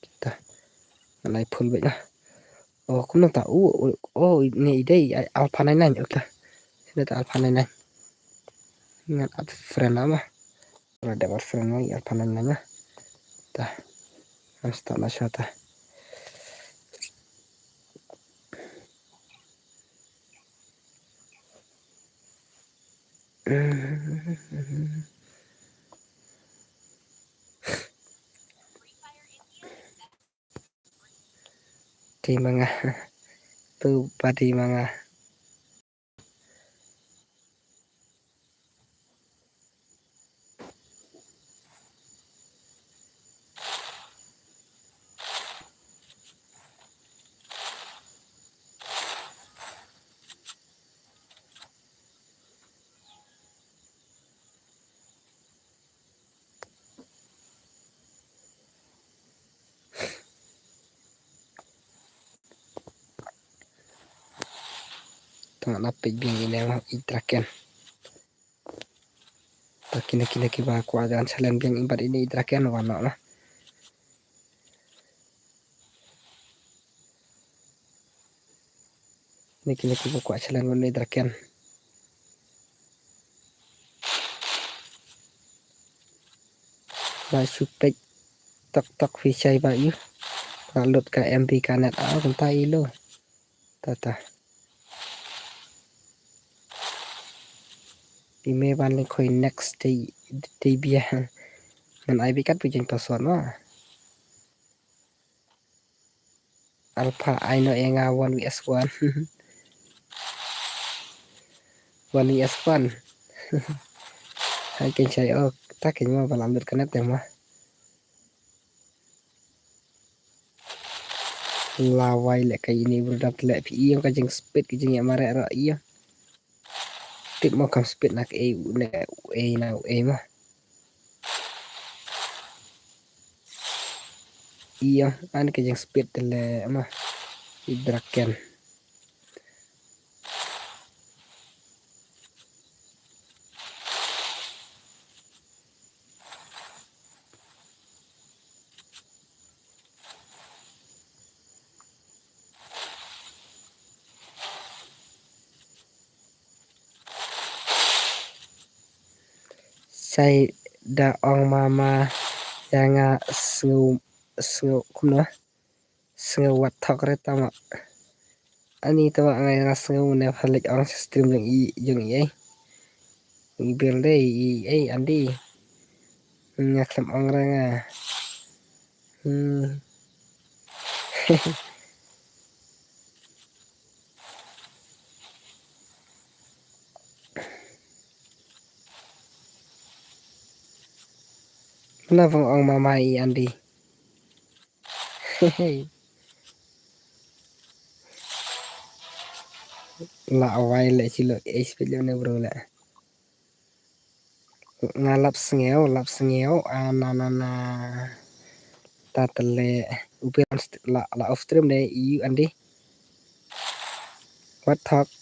Kita nai full baik lah. Oh, aku nak tahu. Oh, ini ide alpha 99 okay. Sini tak alpha 99. Ingat ad friend nama. Kalau dapat friend lagi alpha 99 lah. Dah. Harus tak lah syata. Di manga. Tu padi manga. Tengah napik bing ini mah idraken. Kini ba kuadran salen bing imbat ini idraken warna lah. Kini ba kuat salen warna idraken. Ba supek tok fisai ba yu. Lalut ka MB kanet kuntai lo. Tata. Ime ban le khoi next day bia. Men ai bikat pujen password ma. Alpha I know enga 1vs1. 1vs1. Hai ken sai ok ta ken ma balam ber kanet ma. Lawai le kai ini berdap le pi yang ka jeng speed ki jeng mare ra iya. Tip mo kam speed nak e na mah. Iya an ka jeng speed le mah. Idraken. Sai da ong mama yang sngu kuna sngu wat thok re tama ani tawa ngai nga sngu ne phalik ong stream jeng i bel dei ai andi ngaklam ong ra nga Kenapa ong mama i andi la awai le chilo spelio ne bro la ngalap sngeo ananana tatale upian la off stream ne i andi what talk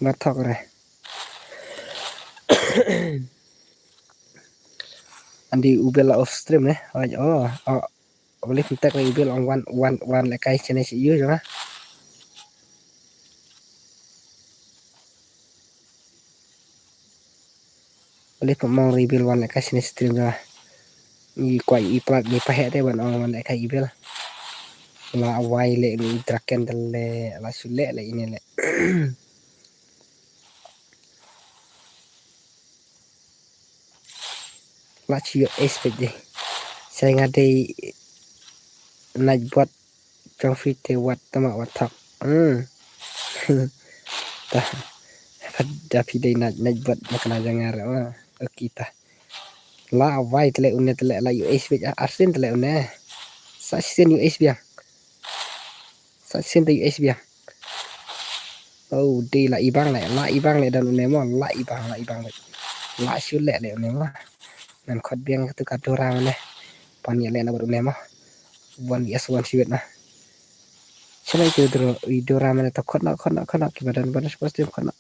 Batok re. Andi ubel off stream ne. Oh, boleh kita ke ubel on one lekai channel si you jama. Boleh pemang reveal one lekai channel stream jama. I kwai I plat ni pahe te ban on one lekai ubel. La awai le ni draken le la sule le ini le. La chiyo expect deh. Saya ngadai naik buat trong phi te wat tama watak. Tah pada pidai naik buat makan jangar ah. Kita. La awai tele une tele la US bet arsen tele une. Sasen US biang. Sasen te US biang. Oh, di la ibang le dan une mo la ibang le. La sule le une mo. Nan khot biang tu kadora ne. Pan ya le na une mo. One yes one siwet na. Cuma itu video ramen itu khot nak kibadan banas pasti khot nak.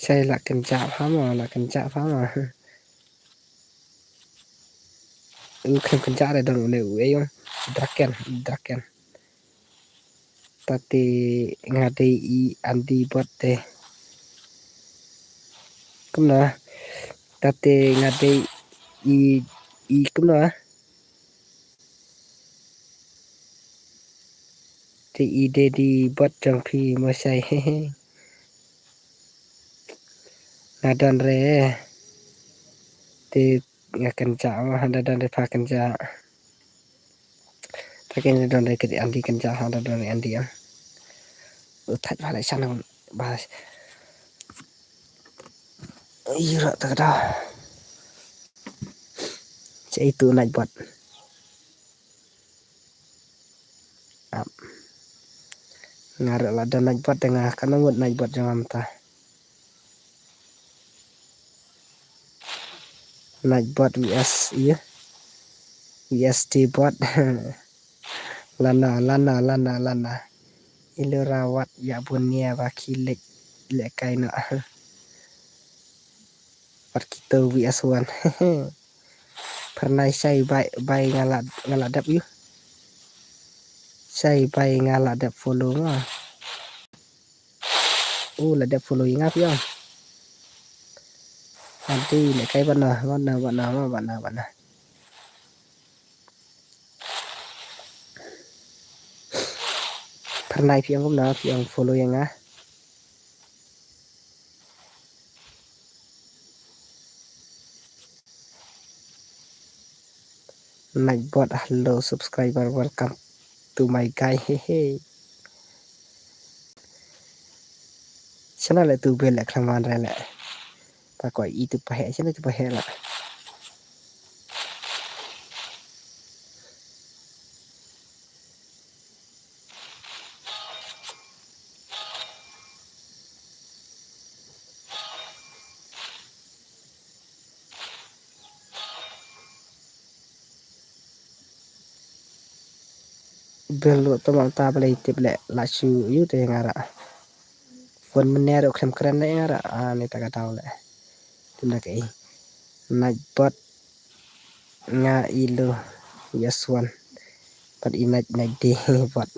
Saya lah kenca fama. Kan kenca ada dan une uyong draken. Tati ngade I andi buat teh. Kumna. Tati ngade I kumna. Ti ide di buat jang pi masai hehe. Ngadan re. Ti ngakenca mah dan re pa kenca. Pakai don re ke andi kenca ada don re andi yang. Utat balik sana bahas. Iya tak ada. Cik itu naik buat. Ngarak lah dan naik buat tengah kan buat naik buat jangan mentah. Naik buat VS iya. VST buat. lana. Ilu rawat ya bunia wakilik lekai no. Part kita VS1. Pernah saya baik ngaladap you. Saya baik ngaladap follow mah. Ladap follow ingat ya. Nanti lekai mana. Pernah yang follow yang ah. Naik buat hello subscriber welcome to my guy hehe. Sana le tu bel klaman re le. Pakoi itu pahe sana tu pahe la. Bel tu mang ta beli tip le la su yu te ngara. Fon menero keren le ngara. Ni tak tahu le. Tunda kai. Naik buat nga ilu yaswan. Pat inat naik de buat.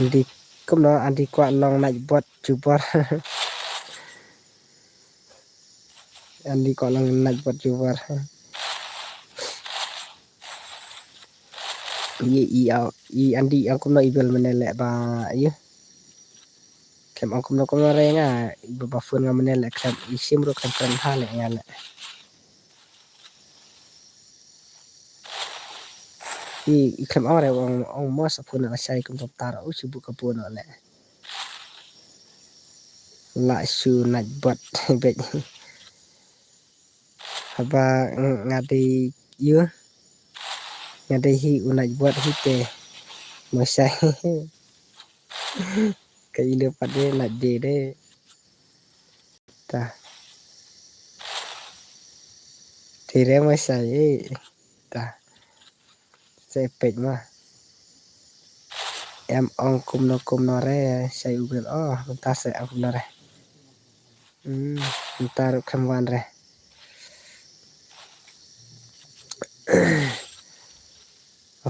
Andi andi kuat long naik buat jubar. Andi kuat long naik buat jubar. I andi ang kumno ibel menelek ba iya. Kem ang kumno re nga ibu bafun nga menelek kem isim ro kem hale ngale. I kem ore ong mos pun na sai kum tar u sibu kapun ole. La su naik buat bet. Haba ngadi iya. Ngadi hi naik buat hite. Masai. Kailo pade naik de. Ta. Tire masai ta. Sepet mah. em ong kum no re say ubel bentar saya aku benar re bentar kemuan re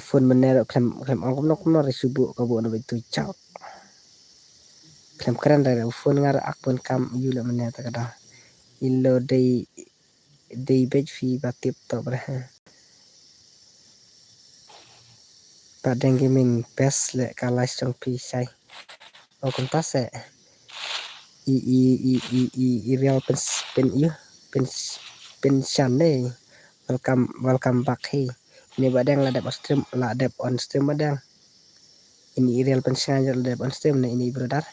phone bener klem ong kum no re subuh kabo no itu cau klem keren re phone ngar akun kam yule bener ta kada ilo day bej fi batip to bre padeng gaming best le kalas trong pi sai kum ta se i real pen iyo pen chan deh welcome back hey ini badang ladap on stream badang ini real pensiun ladap on stream nih ini brother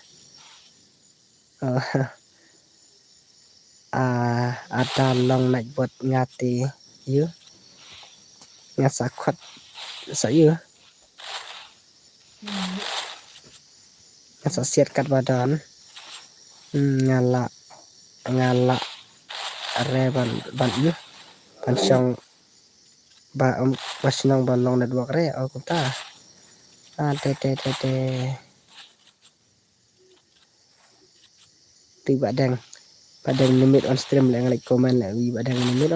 ada long naik buat ngati iyo ngasakwat saya ngasasiat kat badan ngala reban ban iyo pansong pasinong balong na dua kare kunta te tiba badang limit on stream le ngalai komen le wi badang limit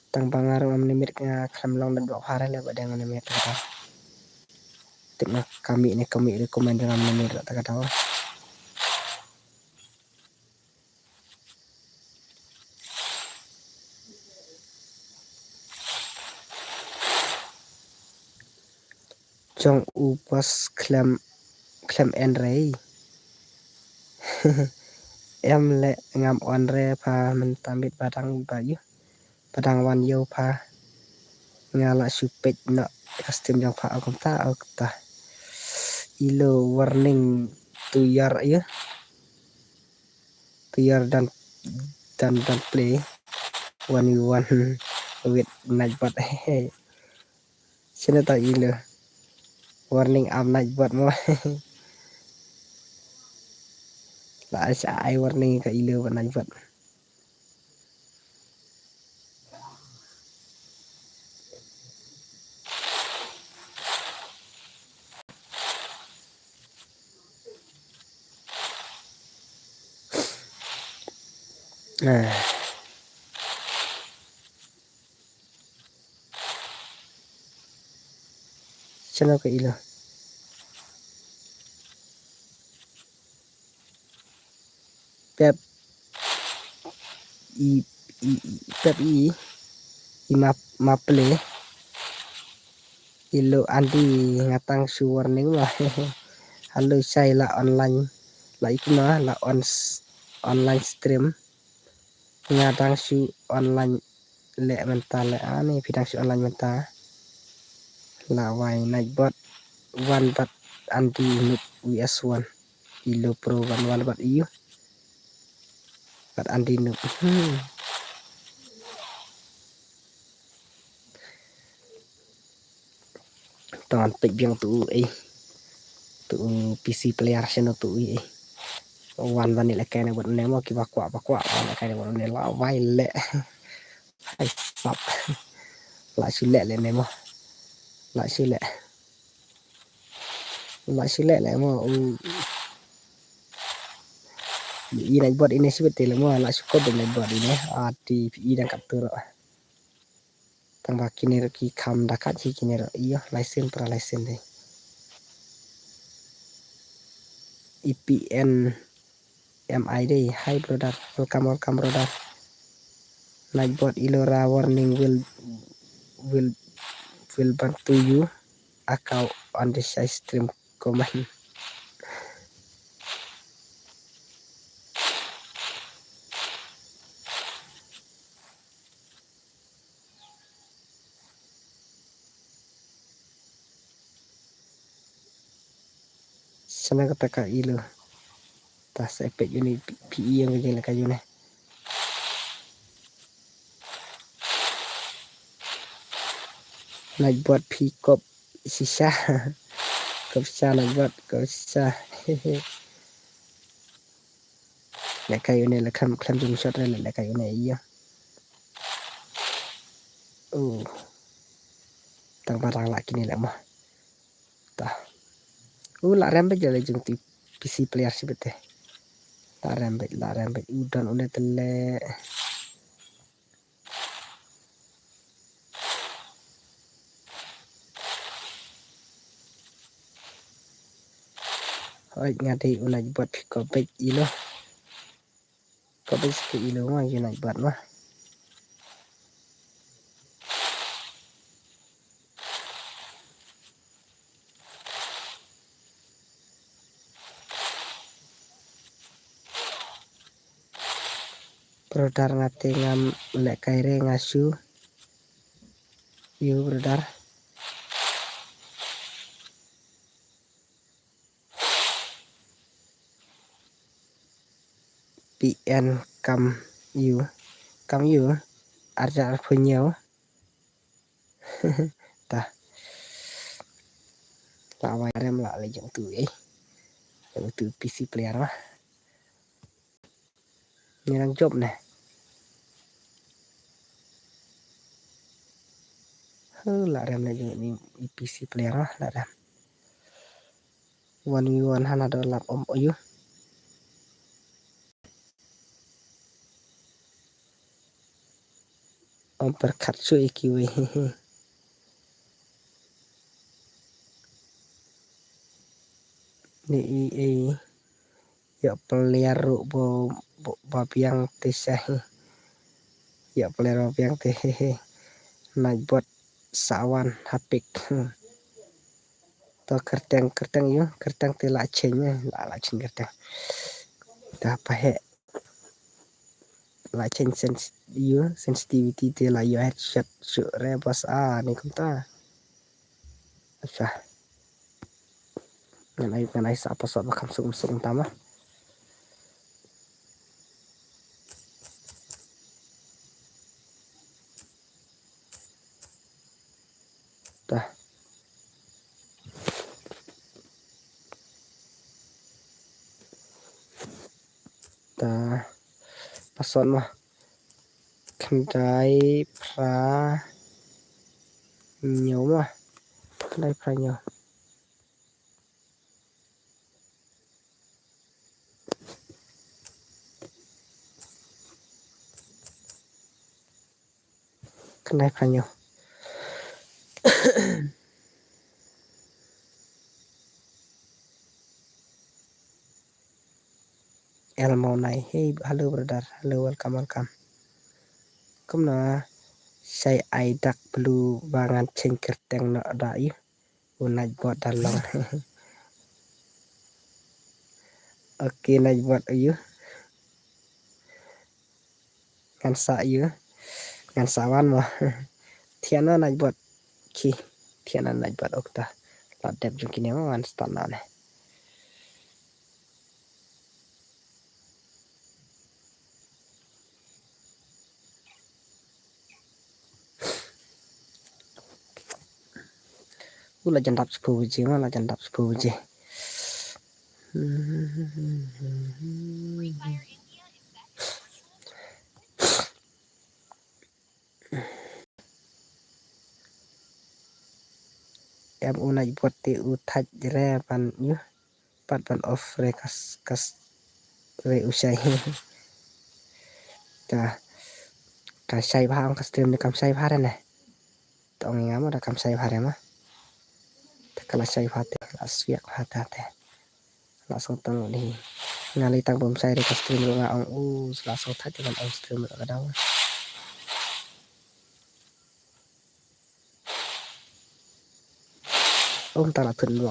tang pangaruh limit nga klam long na dua hare le badang limit kata tikna kami rekomen dengan limit ta kata Chong upas klem en rei em le ngam on re pa mentamit padang wan yo pa ngala supet na custom yang pa aku ta ilo warning tuyar ya tuyar dan play 1v1 with Nightbot sini tak ilo warning am Nightbot mo lah ai warning ka ilo buat Nightbot channel ke ilo pep maple ilo andi ngatang su warning lah halo saya la online lah itu la online stream ngatang su online le mental le ani bidang su online mental la wai Nightbot one but anti noob vs1 ilo pro one but iyo but anti noob tangan pek biang tu tu PC player channel tu one van le kai na buat ne mo ki bakwa le kai na buat ne la wai le ai pap la su le ne mo la su le mo i na buat ini sebetul mo la su ko ne buat ini ati i dan kaptur tambah kini ki kam dakat ki kini iya license pra license deh IPN MI deh hi brother welcome brother Nightbot ilora warning will bantu you account on the side stream comment sana kata ka ilo tas epek ini PE yang kejeng kayu ne Nightbot pikop sisa kop sisa Nightbot kop sisa le kayu ne le kam jum shot le kayu ne iya tang barang lagi ni le mah ta Lak rembet jale jeng ti PC player sih bete. Lak rembet udan une tele. Oi ngadi unaj buat kopek ilo. Kopek ke ilo mah unaj buat mah. Brodar ngate ngam lek kaire ngasu. Yo brodar. PN kam you arja punya tah lawai rem lak le jeng tu yang tu PC player mah nyerang job neh lak rem le jeng ni PC player mah lak rem 1v1 han ada lap om oyu om perkat su ikiwe ni ya player bo babiang tesah ya player babiang teh naik buat sawan hapik to kerteng yo kerteng te lacenya laceng kerteng dah pahe laceng sensitivity te la yo headshot su rebas ni kunta asah nganai apa sok bakam sum tama dah pason mah kendai pra nhiều mah kendai pra nhiều kendai pra nhiều El mau naik hey halo brother halo welcome kumna saya aidak perlu bangan cengker teng nak dak yu unaj buat dalang oke naj buat yu ngan sa yu ngan sawan mah tiana naj buat ki tiana naj buat okta ladep jungkine mah ngan stana ne la jandap 10 biji mah la jandap 10 biji Free Fire India is set em unaj buat te utaj re pan yu pan off re kas re usai ta kasai bhang ka stream ni kam sai phare ne tong ngam ada kam sai phare mah kala sai phate asyak hatate langsung tong ni ngali tang bom sai re ka stream nga ong langsung thaj kan ong stream ka daw ta la thun dua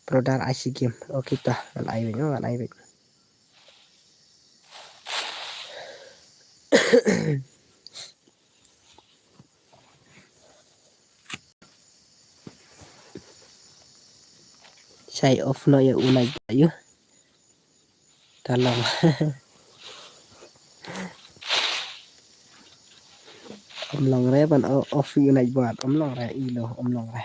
Brodar IC game kita ngan ai wi sai off no ya unai yu dalam om long re ban off unai buat om long re ilo om long re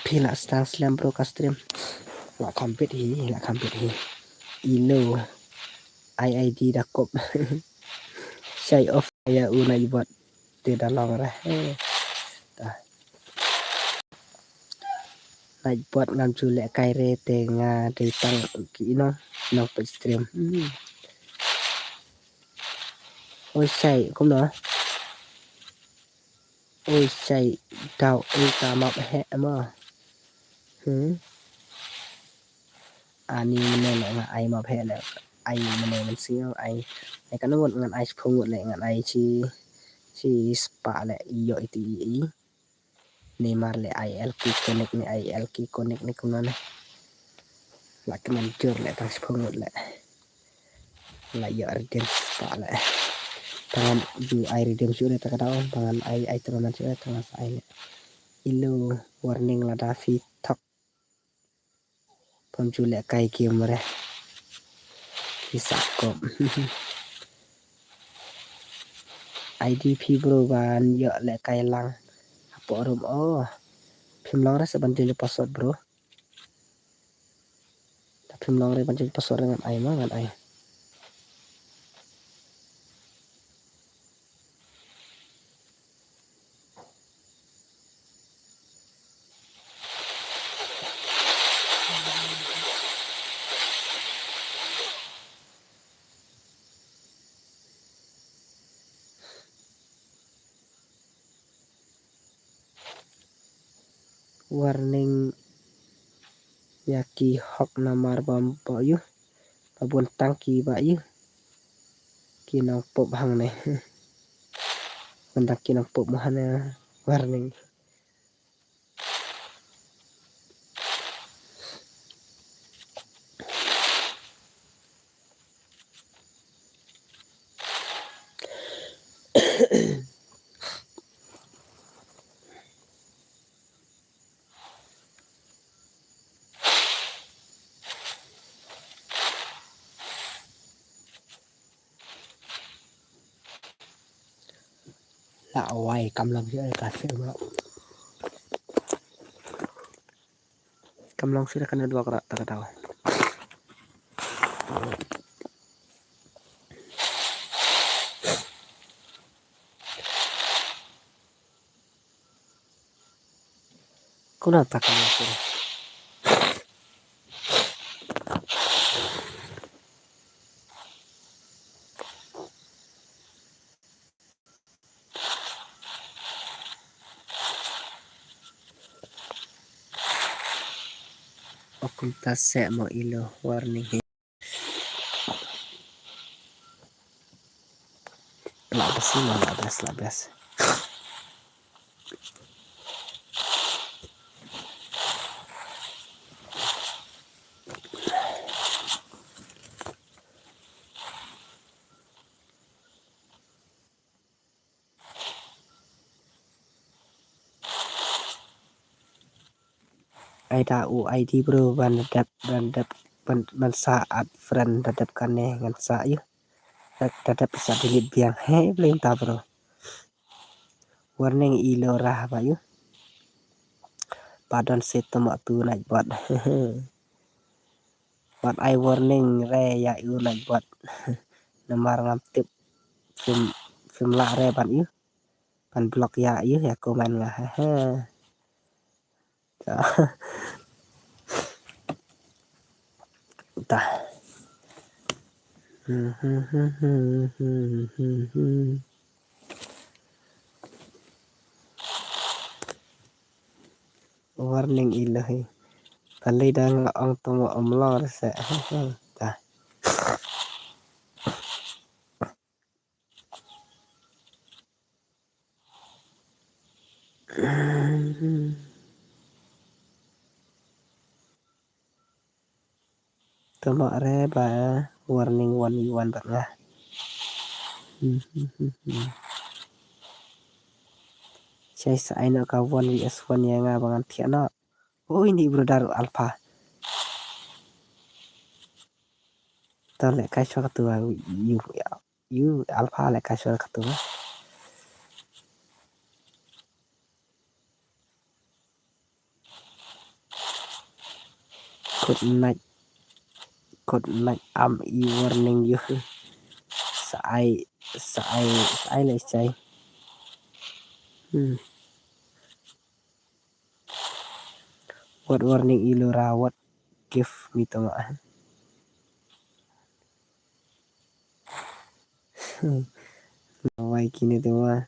pila stang slam pro ka stream la kampit hi ilo IID dakop sai off ya unai buat dia dah long reh dah naik buat ngam chule kai re te nga de tang ki no pe stream ôi chạy cũng đó ôi chạy đào ôi ta mọc hẹ mà ani mene nga ai mọc hẹ là ai mene mình xíu ai này cái nó một ngàn ai không một lại ngàn ai chi spa lại yoi ti ý Neymar lại ai LK connect này ai LK connect này cũng nó này lại cái mình chưa lại thằng không một lại giờ redeem spa lại tangan du ai redeem sudah tak tahu tangan ai terunan sudah tangan saya ilu warning lah Davi tok pemculek kai game mereh bisa kok IDP bro ban yo le kai lang apa rum oh phim long ra sebantil password bro phim long ra bantil password dengan ai mah dengan ai warning yaki hok namar bom po yu babun tangki ba yu kinang pop hang ne bentak kinang pop mahana warning la awai cầm lòng chưa cả xem mà cầm lòng sudah kena dua kerak tak tahu kau nak tak kena sudah okultase mo ilo warning labas sih labas ai dah ID bro ban saat friend dadap kane ngan sa yu dadap bisa delete biang he belum ta bro warning ilo rah ba yu padon seto mak tu naik buat buat I warning re ya yu naik buat nomor ngam tip film la re ban yu ban blok ya yu ya komen ngah tah warning ilahi kali dah ngong tunggu omlor se tah tunggu re ba warning 1v1 bat ngah saya sai nak ka 1vs1 yang ngabangan tiana oh ini bro daru alpha tao lại cái cho ketua you alpha lại cái cho ketua code night warning you sai lại chạy What warning ilo rawat give mito ma. Nawai kini tu ma.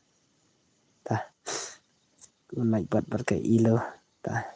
Tah. Naik buat ke ilo. Tah.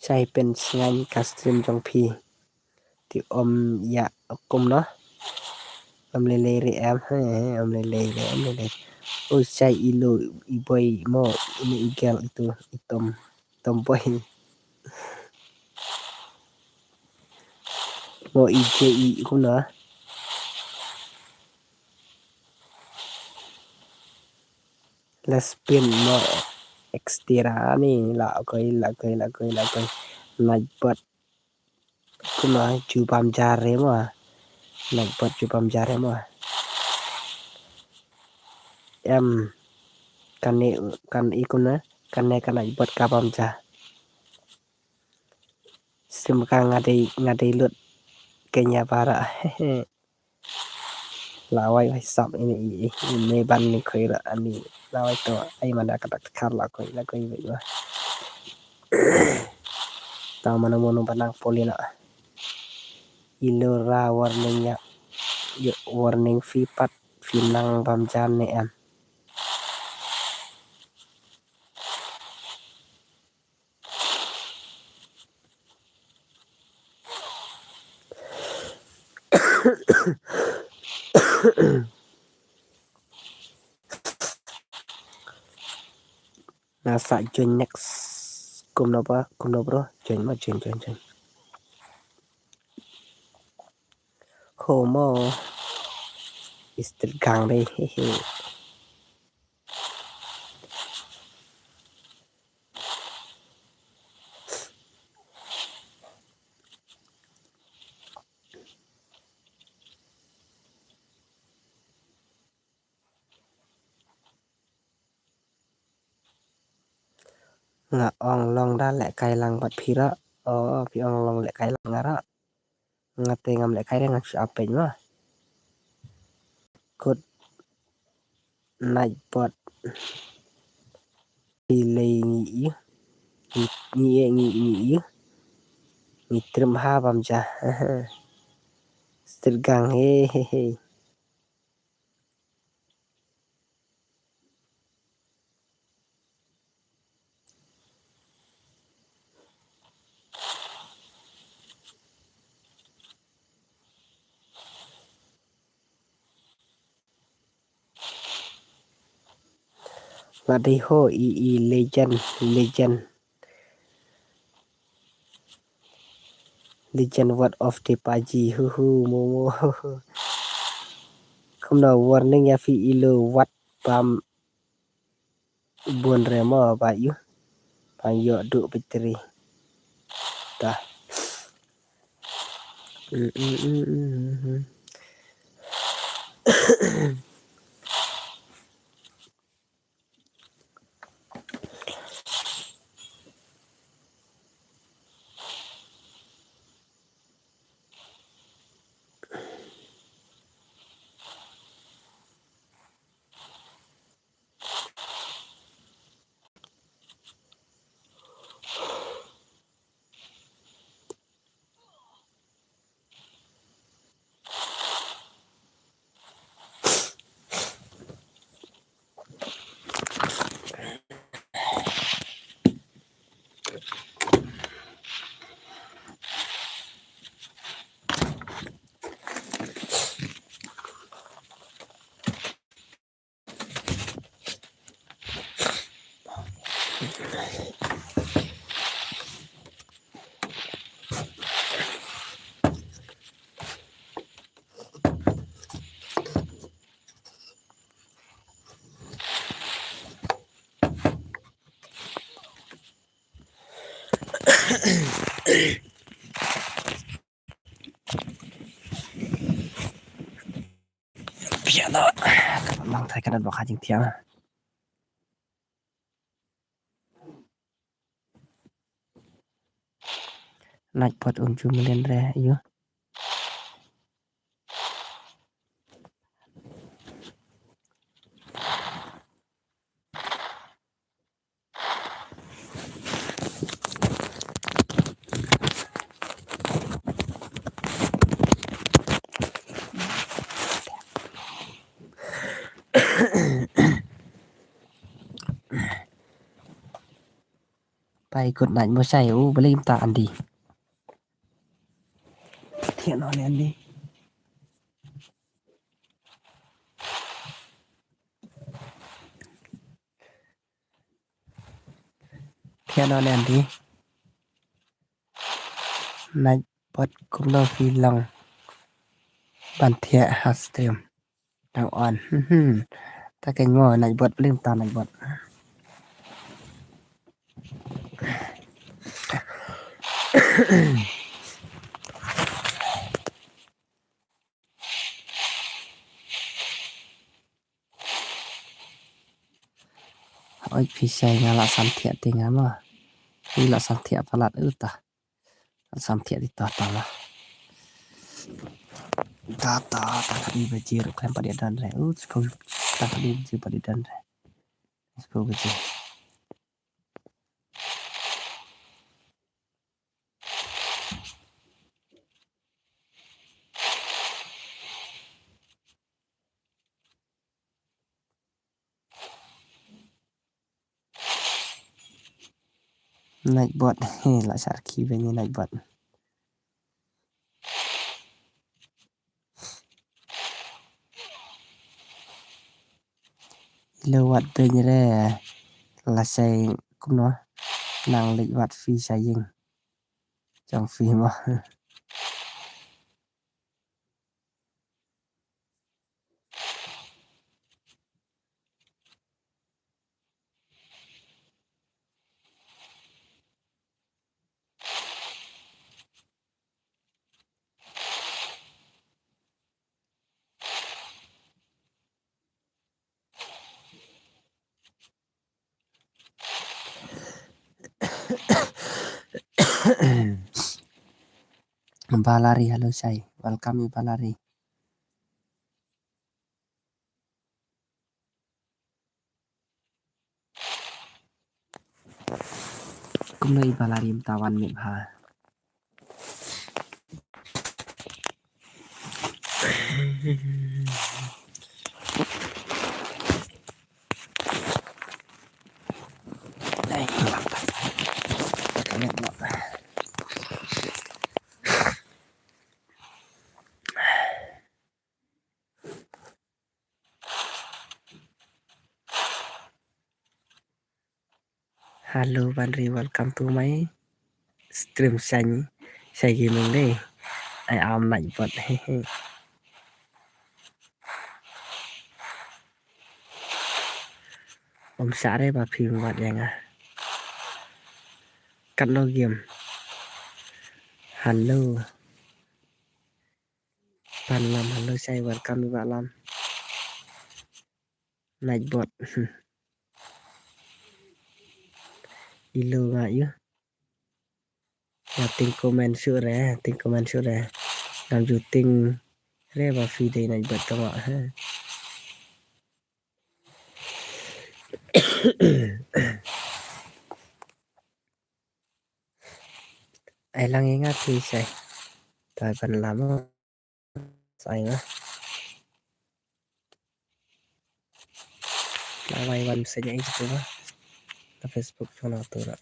Saya pen sengai kastrim jong pi. Thì dạ cùng nó lê re em lê ôi sai ilo boy mo ini igal itu itom boy mo iji cũng nữa Lespin mo extra ni là coi naik buat cũng nói chú bám jare mà naik buat chú bám jare mà em kan ikut na kan naik buat kabam ja simka ngadai lut kenya para lawai phải sập ini ban ni khơi là anh đi lawai to ai mà đã kata khar là coi vậy mà tao mana mono banang polina ilora warningnya warning fipat finang bamjan ne em nasa join next kum no bro join homo istil gang đây hehe nga ong long da lẹ kai lang bat phira pi ong long lẹ kai lang ngara ngate ngam lẹ kai ngam apen ma kut naik buat pilih ngi trim ha bam ja tergang hehehe Ladai ho i legend word of the paji momo không nào warning ya fi ilo wat pam buồn remo bayu payo du pitri ta Thiện đó. Các bạn mang thấy cái đợt vào khai chính thiện. Nạch bật chung lên ra yếu. Bay cột nạch mua xài beli lim taan đi. Thiện nó lên đi. Thiện nó lên đi. Nạch bật cũng lo phi lòng. Bàn thiện hạt stream. Đang on. Ta cái ngồi nạch bật beli lim taan nạch bật. Ôi phi xe nga là xăm thiện tình á mà. Khi là xăm thiện và lạt ư ta. Xăm thiện thì tỏ tỏ là. Ta tadi bajir kan pada dan re. Kau ta tadi bajir pada dan re. Kau bajir. Naik bot. Lah sarki venye naik bot. Lewat venye re. Là say cũng nó. Nàng lịch vặt phi say dinh. Trong phi mà. Balari halo say. Welcome Balari. Cũng nơi Balari tawan miệng hà. Đây làm tay. Cái miệng ngọt. Hello Bandri, welcome to my stream xanh. Xanh gaming đây. I am naik bot. Ông xã đây bà phim bot yang à. Cắt lo game. Hello. Bạn làm hello say welcome bạn làm. Naik bot. Ilo ngại chứ. Là tình comment sửa ra, tình comment sửa ra. Làm dù tình re và phi đây naik bot các bạn ha. Ai lang ingat phi say. Tại bạn làm say nữa. Là vay bạn sẽ nhảy chứ đó. Là Facebook cho nó tự đó.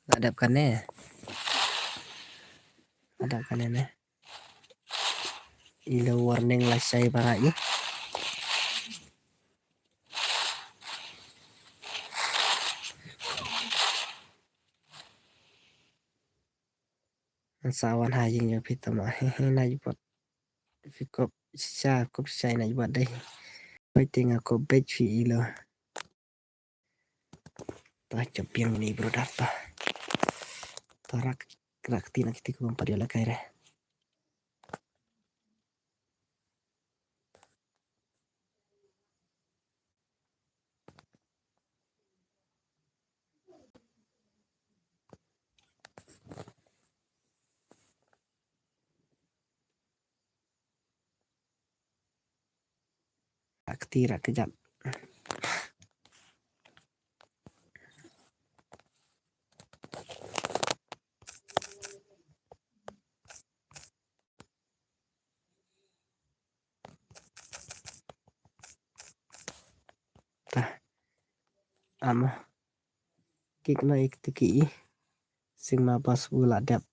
Hadapkan nè. Hadapkan nè. Ilo warning lah say para yun. Ang sawan hajing yung pita mo. Hehe na yung pot. Fikop siya, kup siya na yung pot day. Fighting ako batch ilo. Tah cepiang ini bro data. Tarak rakti nak kita kumpa dia lah kaira. Rakti rak kejap. Tah amo kik naik teki sing mapas ula dap.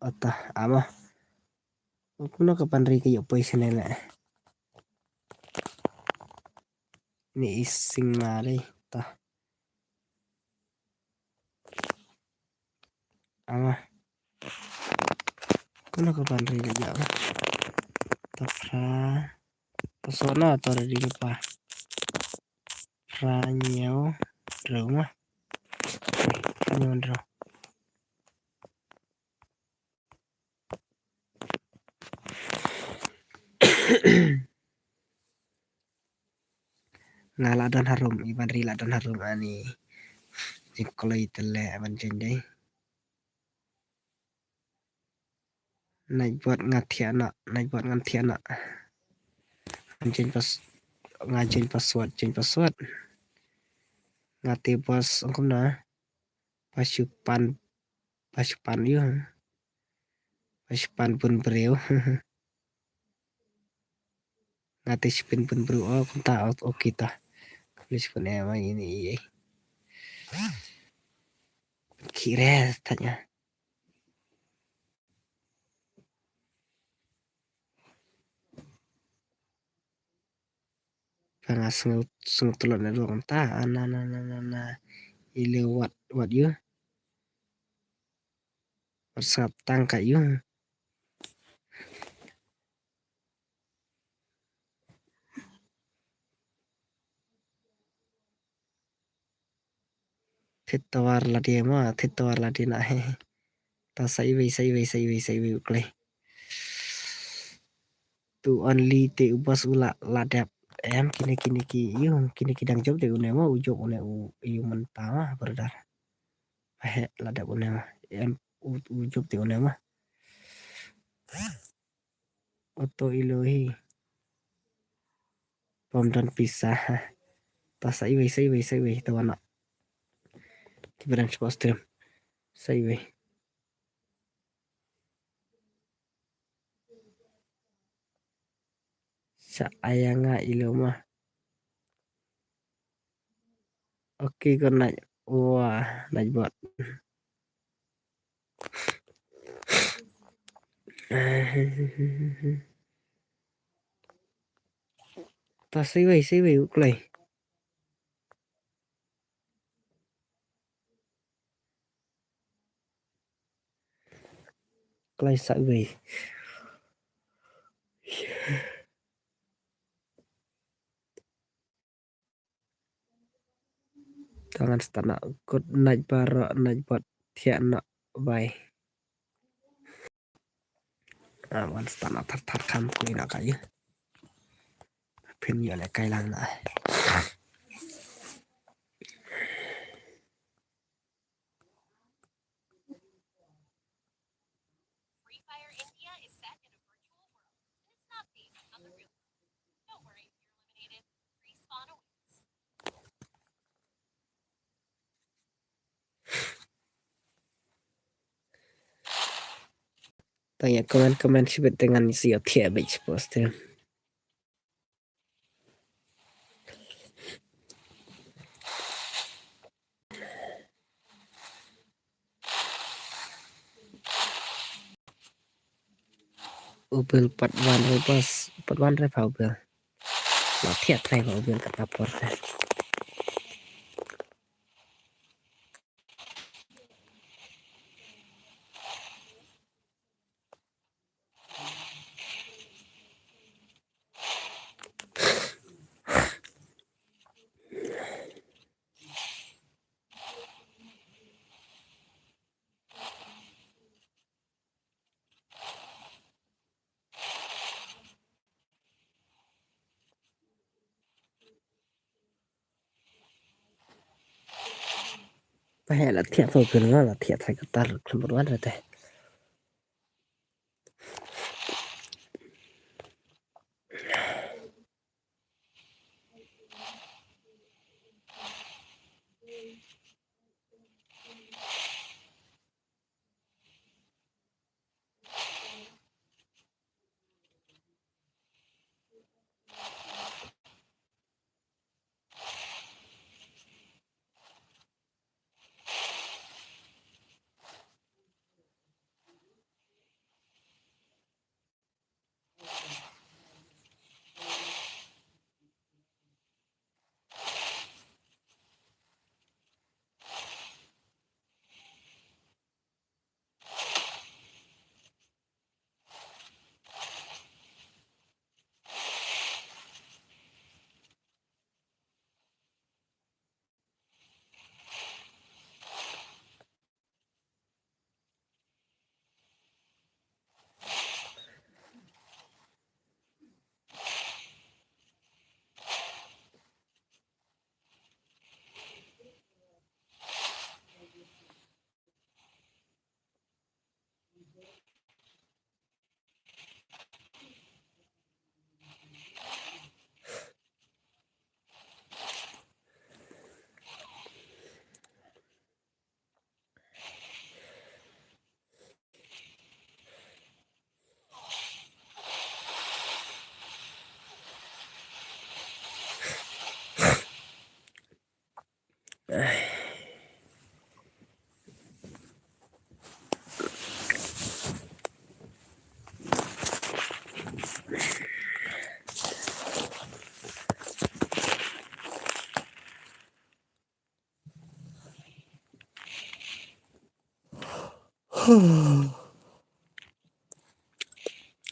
Otah amo kuno kapan ri kayo poison nela. Ini ising mari tah amo kuno kapan ri kayo tah fra pesona atau di lupa franyo rumah franyo dro ngala don harum iban rila don harum ani jikoloi tele aban jendai naik buat ngatiana anjing pas ngajin password ngati bos angkum na pasupan yo pasupan pun breu ngati spin pun breu oh kunta out kita tulis pun emang ini kira tanya pangas sung tulon na doang ta na ile what you WhatsApp tangka you thitawar la dia na he ta sai we klei tu only te ubas ula ladap em kini ki dang job de une ma ujo une u mentama berdar he ladap une ma em ujo de une ma oto ilohi pom dan pisah ta sai we tawana kibaran stream sai we sa ayanga ilo mah oke kon naik wah naik buat ta sai we uklai klai sai we tangan stana kod naik baro naik buat tiak nak bay awan stana tar kam ko ina kaya pin ya le kai lang na Free Fire India is set in a virtual world, and it's not based on the real world. Don't worry if you're eliminated. Respawn awaits. tanya komen sibet dengan isi tiak beach poster ubel 41 rebas 41 repa ubel la tiak trai ubel kata porter phải là thiệt rồi cứ nó là thiệt phải cái ta được một vấn rồi thế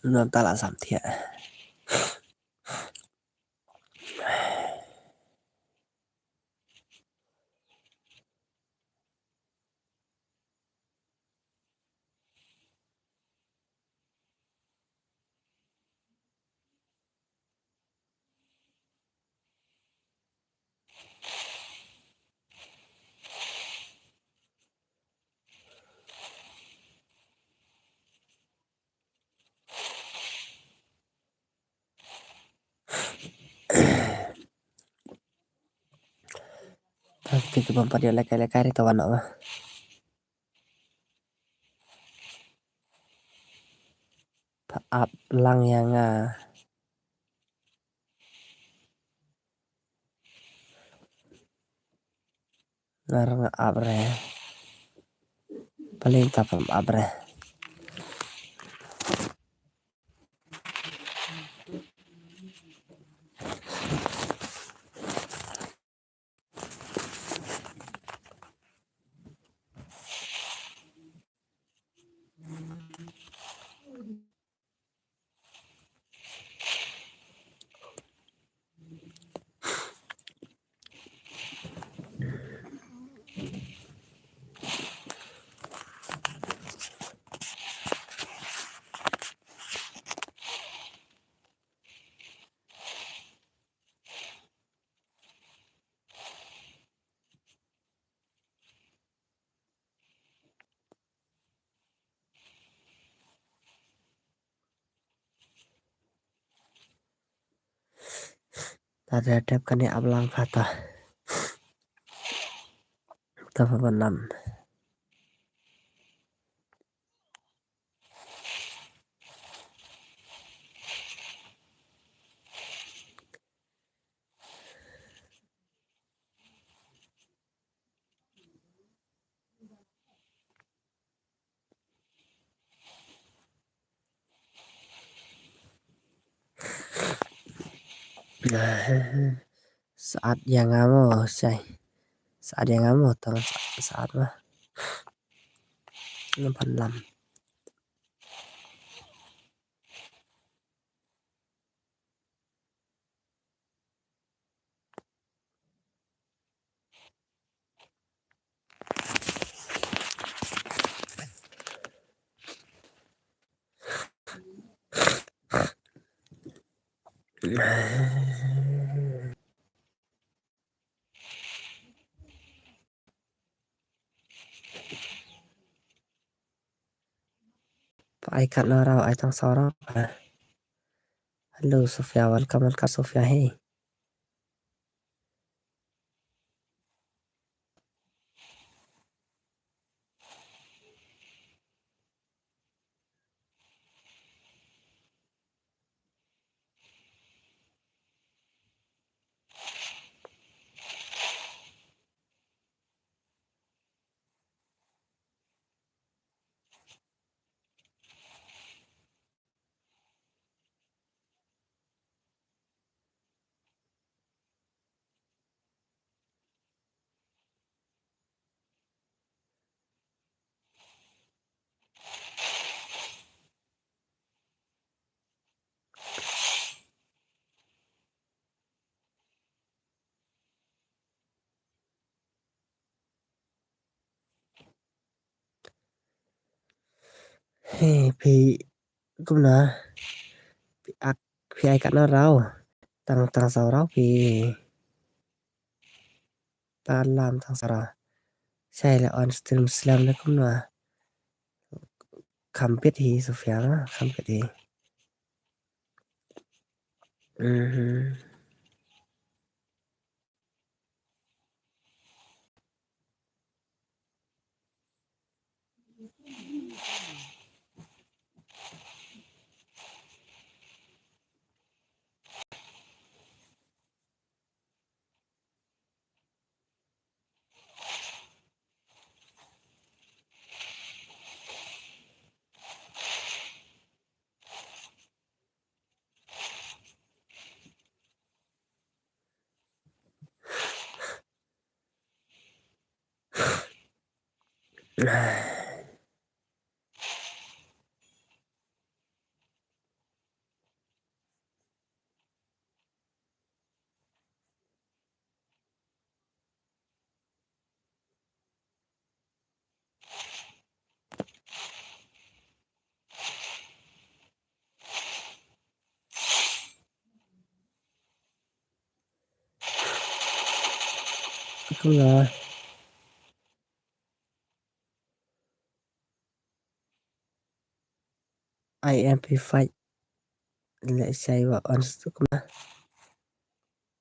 nó ta là giảm thiệt thì cái bom dia lekai-lekai di tawan apa up lang yang ngarang abre paling tapam abre terhadap kani ablang fatah tafabanam saat yang kamu say saat yang kamu tahu saat mah 6,5 I cut no rau I tang sorrow. Hello Sophia, welcome Sophia. Hey. Hey, pi cũng nè, pi ai cut no rau. Tang sorrow pi ta làm tang sorrow. Sai là on stream slam nó cũng nè. Kampit hi Sophia, kampit hi. Cũng nè. I amplify. Let's say what on stream na.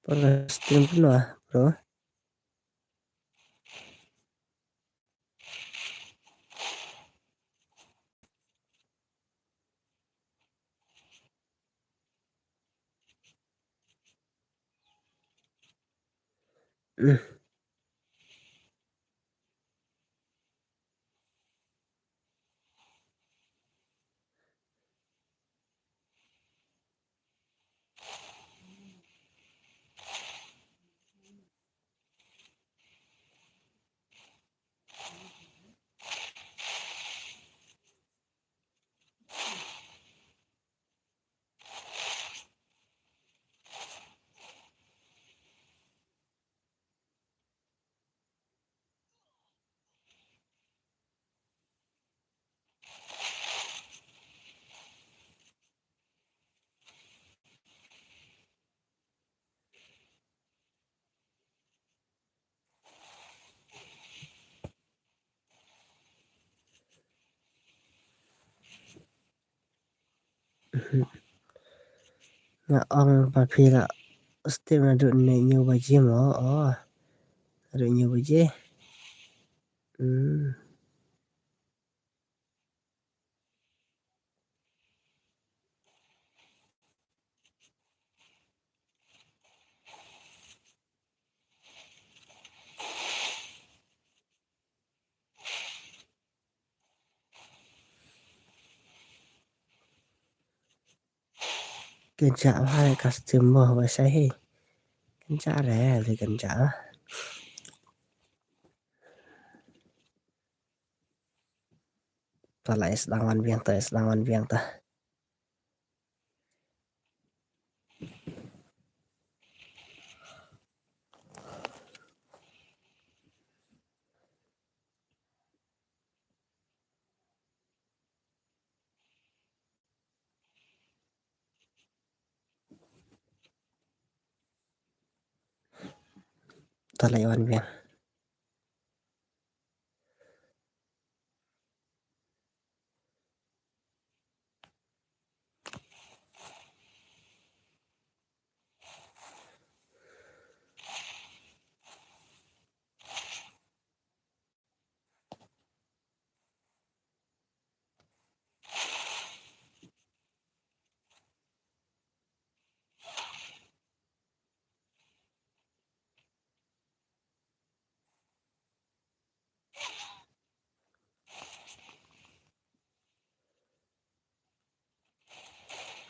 Por stream cũng nè, bro. Nga ong pa pila stream na do ne nhiều baje mo. Oh, do nhiều baje. Kenca hai customer ba sai he. Kenca rẻ thì kenca. Ta lại sedang wan biang ta. Ta lại wan biang.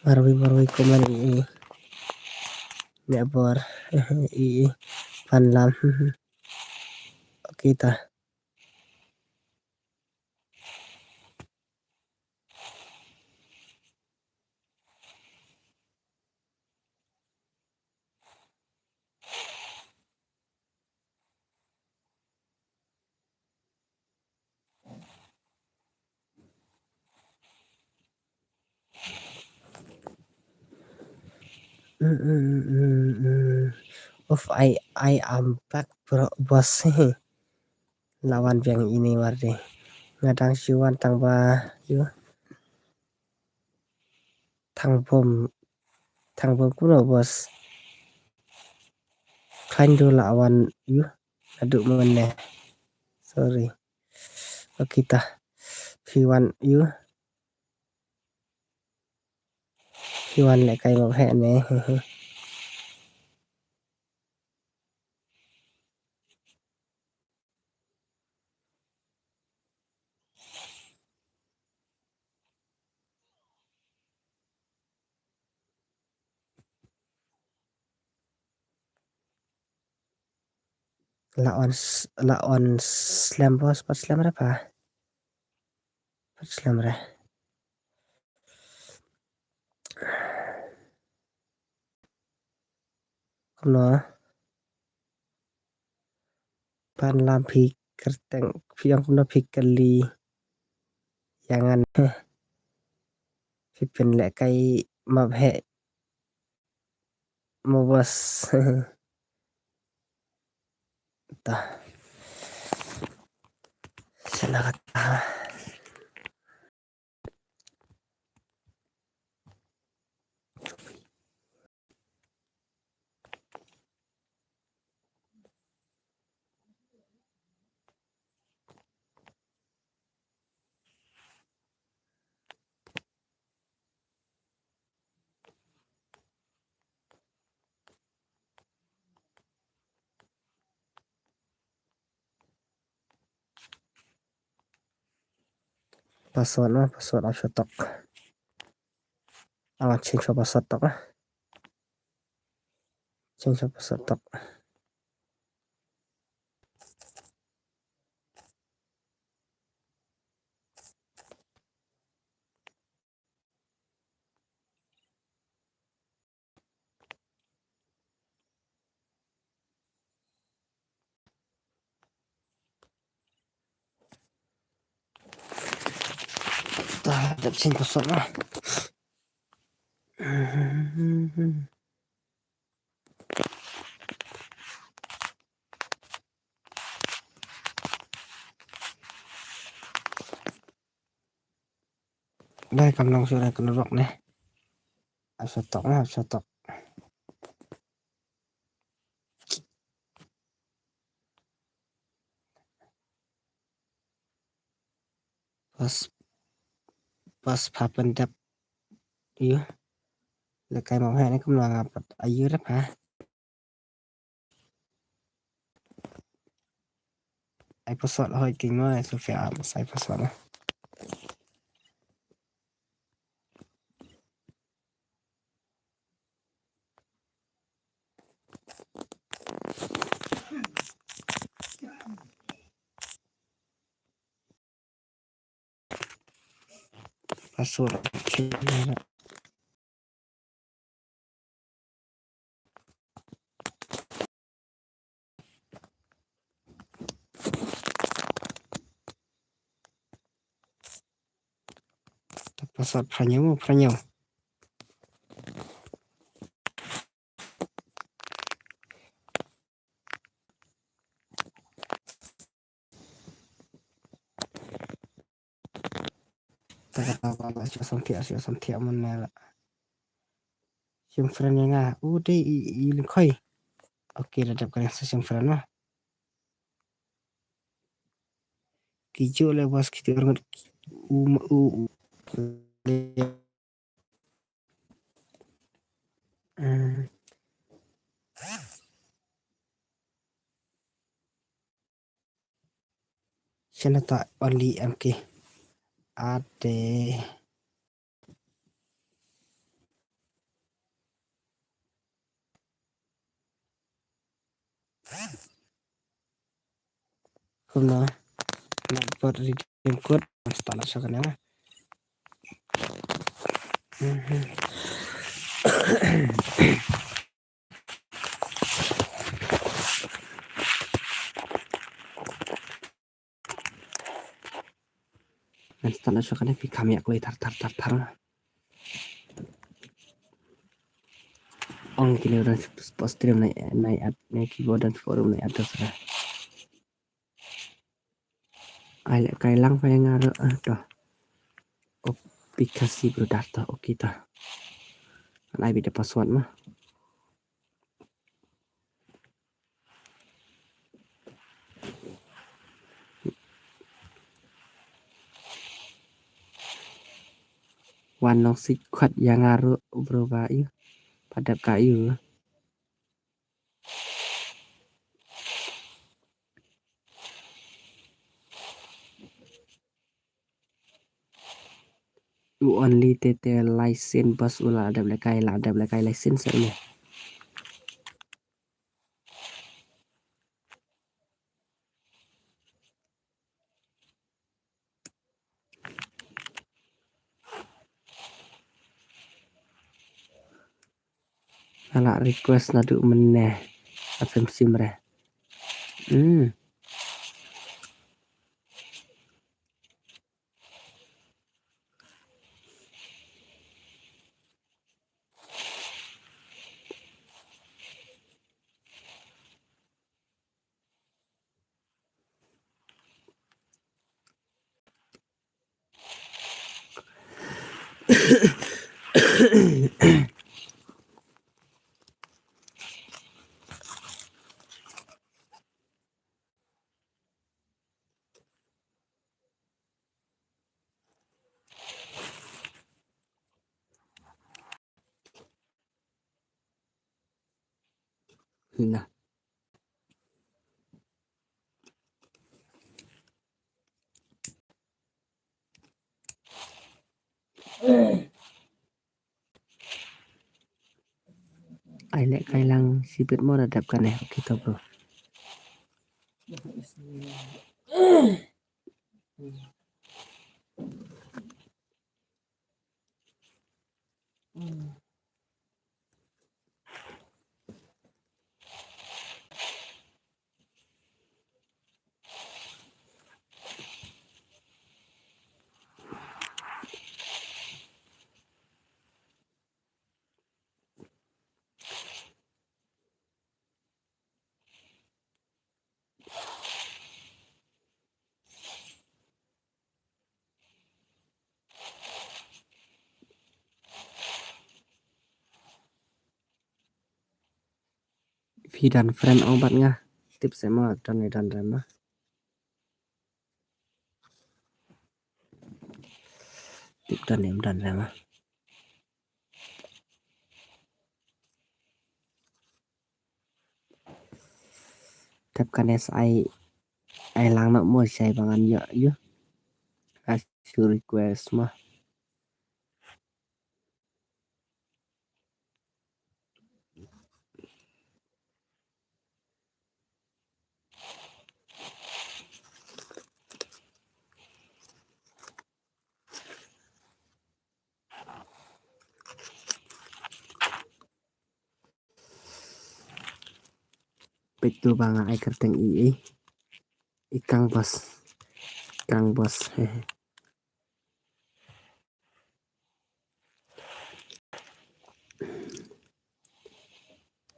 Marwi komen ne bor i pan lam kita of I am back bro bos lawan yang ini wardi ngadang siwan tang ba yu thang bom kuno bos khan do lawan yu aduk mene sorry kita Hiwan yu Hiwan lại cây một hẹn nè lawan slam bos pas slam apa pas slam ra kuno pan lam pi kerteng yang kuno pi kali jangan pi pen lại cây mập hệ mau bos tah selamat password option tok awan change password tok change password tok tah ada change password lah đây cầm lòng sudah kena rock nih option tok pas papen dap yu là cây màu hẹn cũng là ở dưới đó hả ai password hơi kinh quá số phải sai password đó password password pranyo tak sửa xong thiệu mình là sim friend yang udah ilin koi oke dadap kalian sim friend mah kijo le bos kita orang u Siya tak only MK ade Kumna buat redeem code install asakan ya. Install asakan ya kami aku tar. Ong kini udah post stream naik keyboard dan forum naik atas lah. Ayo kailang pengen ngaruh dah. Aplikasi berdata oke dah. Kan beda password mah. Wanong secret yang ngaruh berubah yuk pada kayu. You only tete license bus ulah ada belakai license ini. Kalau request nadu meneh FM sim re. Nah, aile kailang sipit mo radapkan ya kita bro. Vi dan friend obatnya tips sama dan remah. Tip dan remah. Tapkan SI ai lang nak mo sai bangan ya. Kasih request mah. Betul banget ai kerteng ikang bos hehe.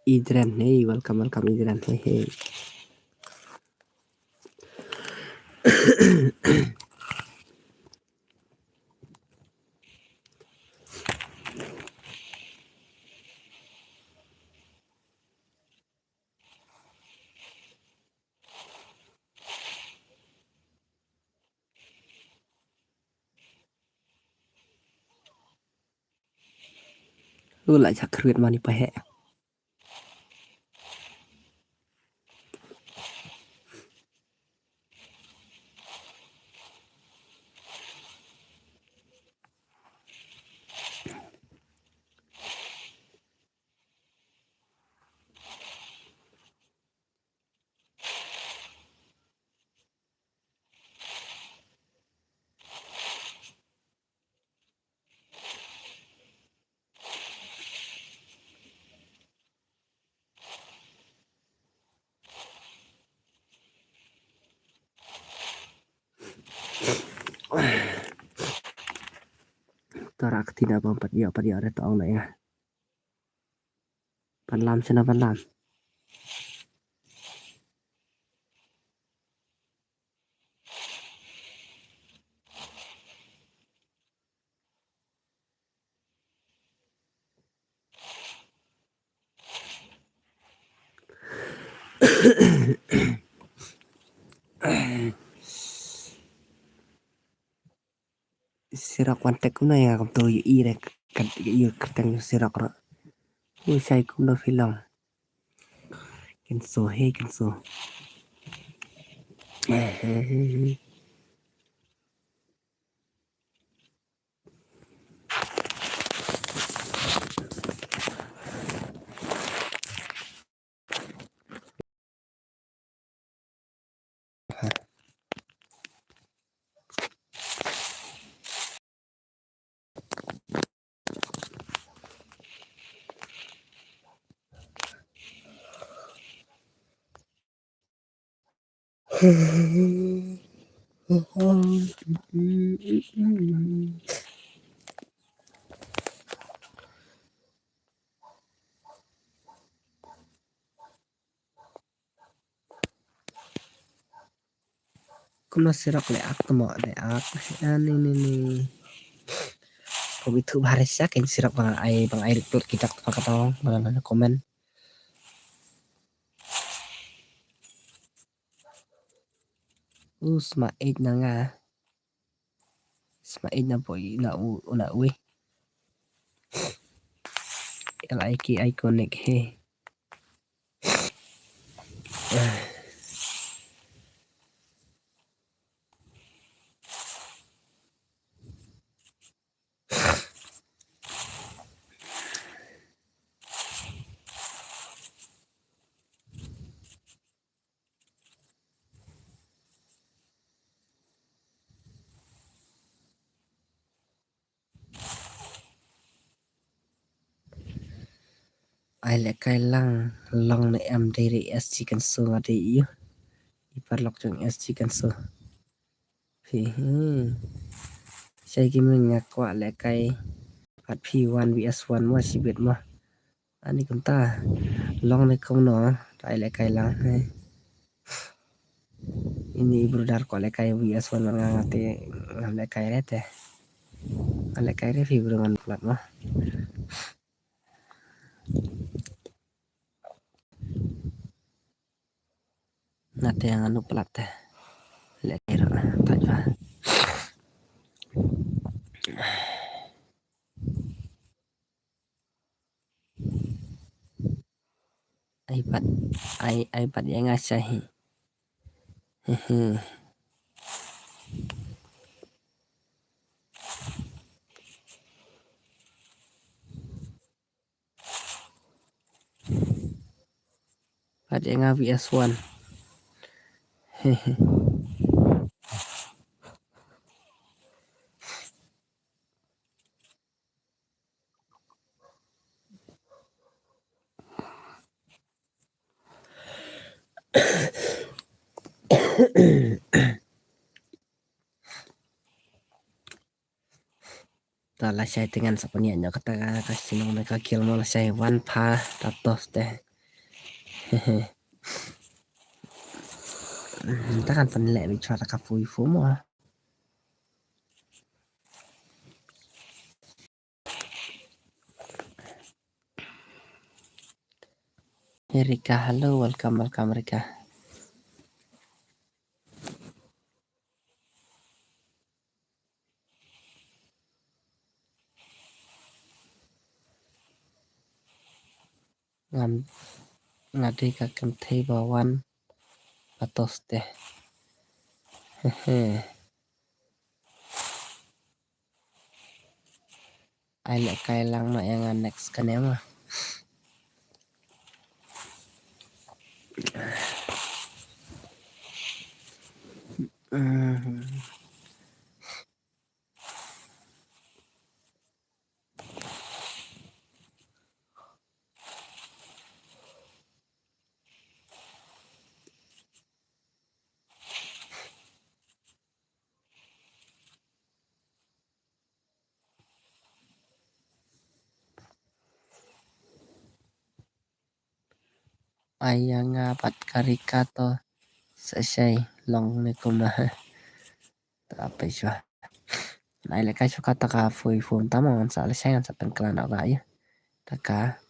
Idran hey welcome Idran hehe. Lu lại chắc khuyết mà đi phải hệ. suara ketina bang pat dia ada tong nak ya. Pan lam sana pan lam. Sirak wantek kuna ya kam to i rek kan i keteng sirak ra. Sai kuma film. Kenso he kenso. Kuma sirak le ak temo le ak ni. Ko itu baris ya kan sirak bang air kita pakatong mana komen. Sma 8 na nga. Sma 8 na po na uwi. Like iconic he. Ai lại cay lăng long này em đây để SG kan so ngade iyo ipar lok jong SG kan so thì saya kimi ngak kwa lại cay pat P1 vs1 mo sibet mo ani kun ta long này không nó ai lại cay lăng ini brother ko lại cay vs1 ngate lại cay rete lại cay re fi bro ngan plat mo ngate yang anu plat teh lại cay rồi tại va iPad yang ngasih Ada yang VS1 Tala saya dengan sapaniannya kata kasih nong mereka kill malah saya one pa tatos teh takkan penilai bicara kafu ifu mo Rika halo welcome Rika ngadi kakam tei bawan tatos teh ai lại cay lang mak yang next kan ya mah ayang ngapat karikato selesai long ni kumah apa sih nai le kai suka taka foi fon tama man sa selesai sa pen kelana ba ya taka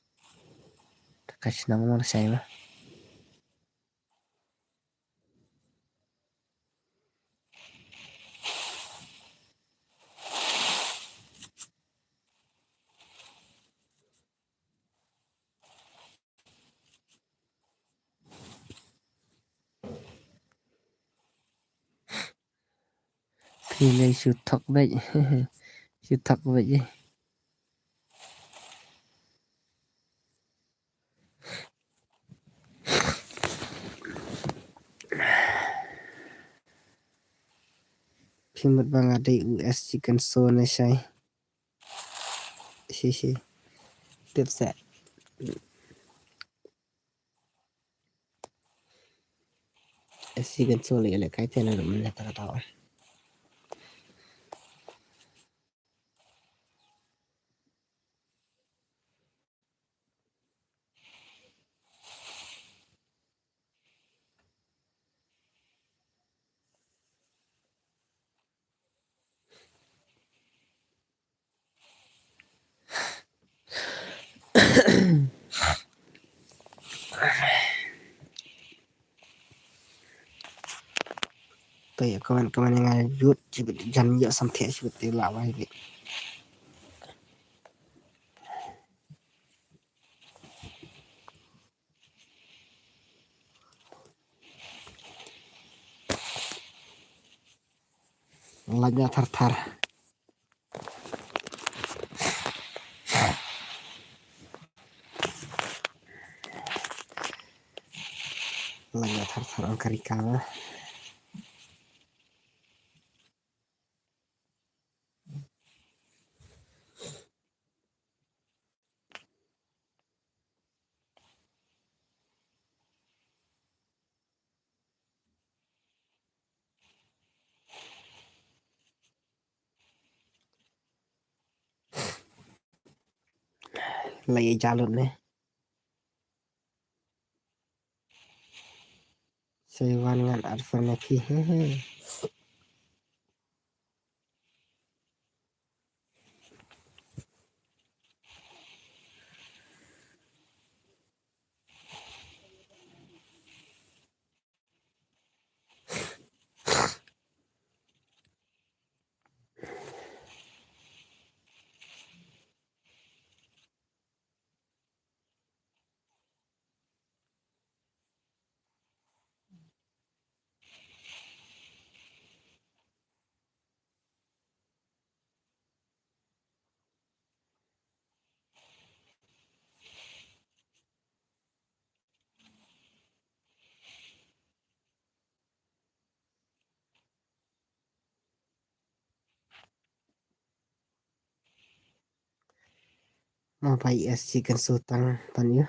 sinang mo selesai mah pilih sutok baik sutok baik Pimut bang ada US chicken so na siya hihi tips set chicken so le kai tena lo man ta ta Tapi kawan-kawan yang ada yut jam ya sampai seperti lawa ini. Lagi tar-tar. Lagi tar-tar ang karikawa. Lagi jalur nih. Saywan ngan arfan pi. Mau pai es chicken sutang pan ya.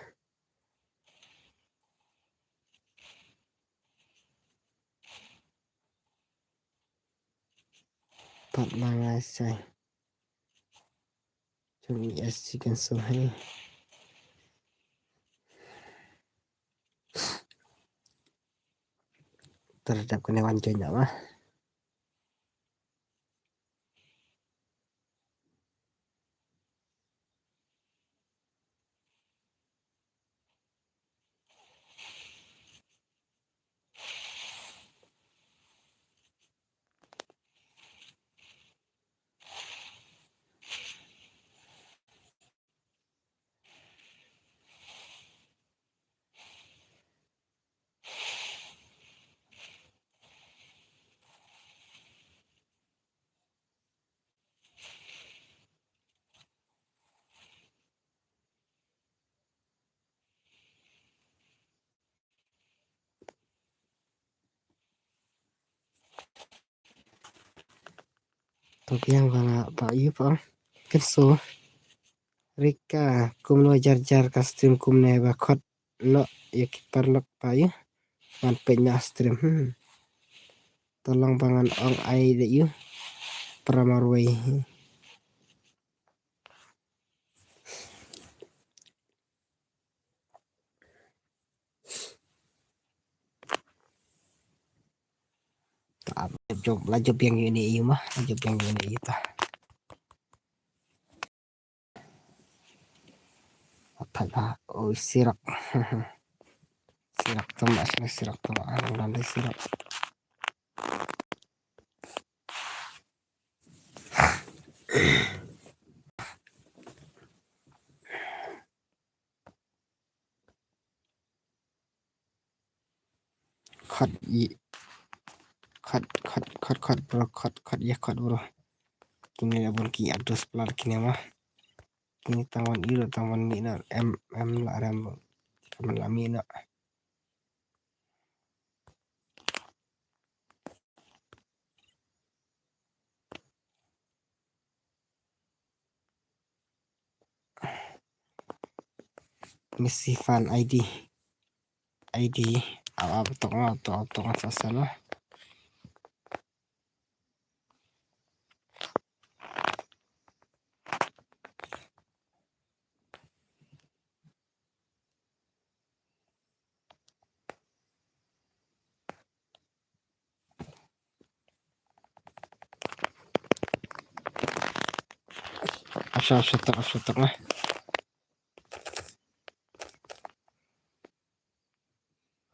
Pat mangai say. Cumi es chicken so hai. Terhadap kenewan jenya mah. Tapi yang bala pak yu pak kan so. Rika kum lo jar-jar custom kum ne bakot lo ya kiper lok pak yu. Man penya stream. Tolong pangan ong ai de yu. Pramarway. lajub yang ini iyo mah lajub yang ini itu apa lah oh sirak sirak tomak sirak tomak nanti sirak cut bro cut bro kini abon ki ados pelar kini mah kini tangan mina em la ram kaman la mina misi fan ID apa tok sana asal lah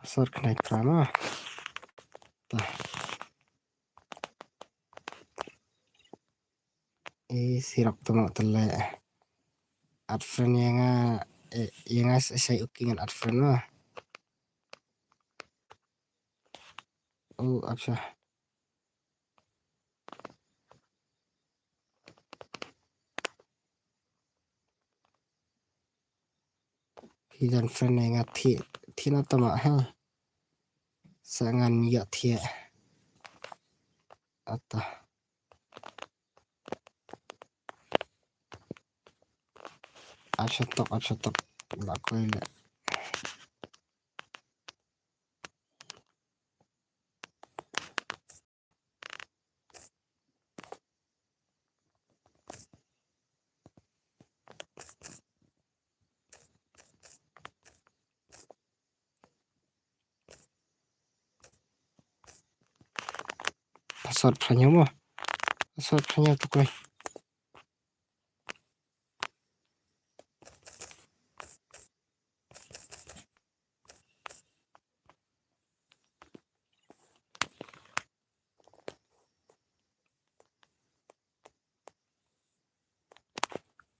asal kena drama sirap tomak tele adfriend yang saya ukingan adfriend mah oh apa hidan friend yang thi na tomak ha sangan ya thia ata achatok la koile password phanya tu koi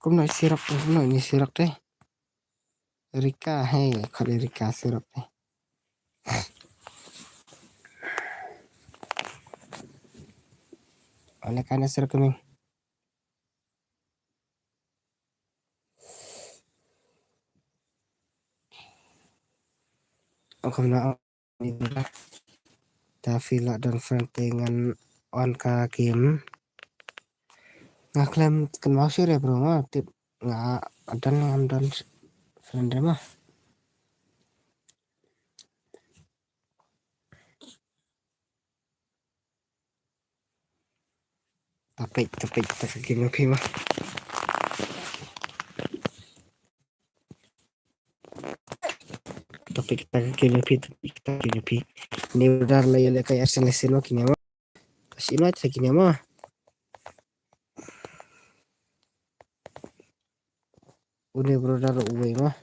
kum na sirak deh Rika hey kali Rika sirak deh oleh karena sirak kami aku na ini Davila dan friend dengan on ka game ngaklaim kenal sih ya bro mah tip nggak ada dan friend mah tapi game lebih mah tapi kita game lebih ini udah lah ya kayak SMS no kini mah sino aja kini mah udah bro dah uwe mah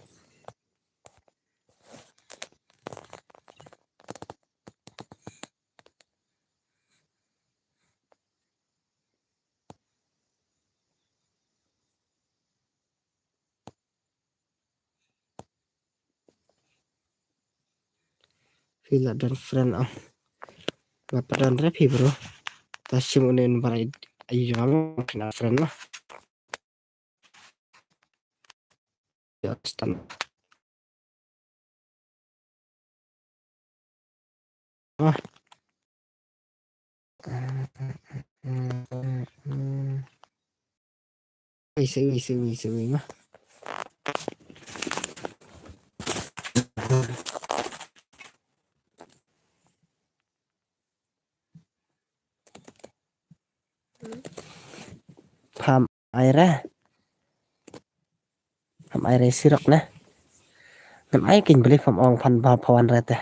Villa dan friend nggak pernah rapi bro tasim unen barai ayo kamu kena friend lah ya stand mah isi mah pam airnya sirok nah nam ai king beli pam ong pan ba pawan rete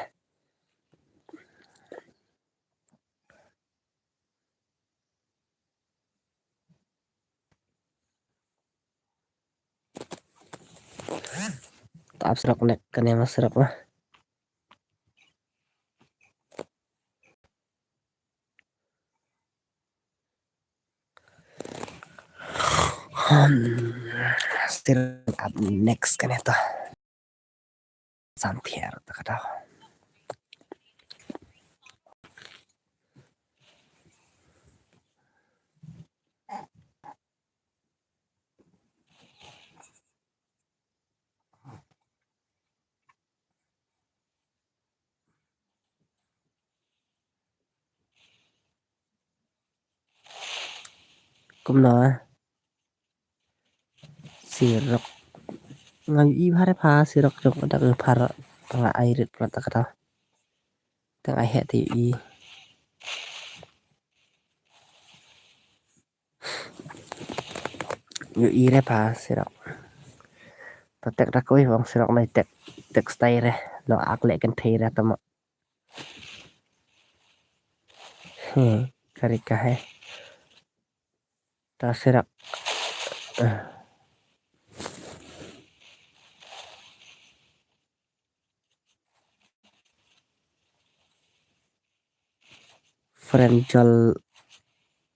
Tak serak nek kan yang serak mah. Still up next kan itu. Santier tak kata. Kumna sirok ngayu i phare pha sirok jok dak phar tengah airit tak kata. Tengah he ti i. Yu i re pha sirok. Tatek rakoi wong sirok nai tek stay re lo ak le kan thei re tama. Karika he. Ta sirok. Friend jol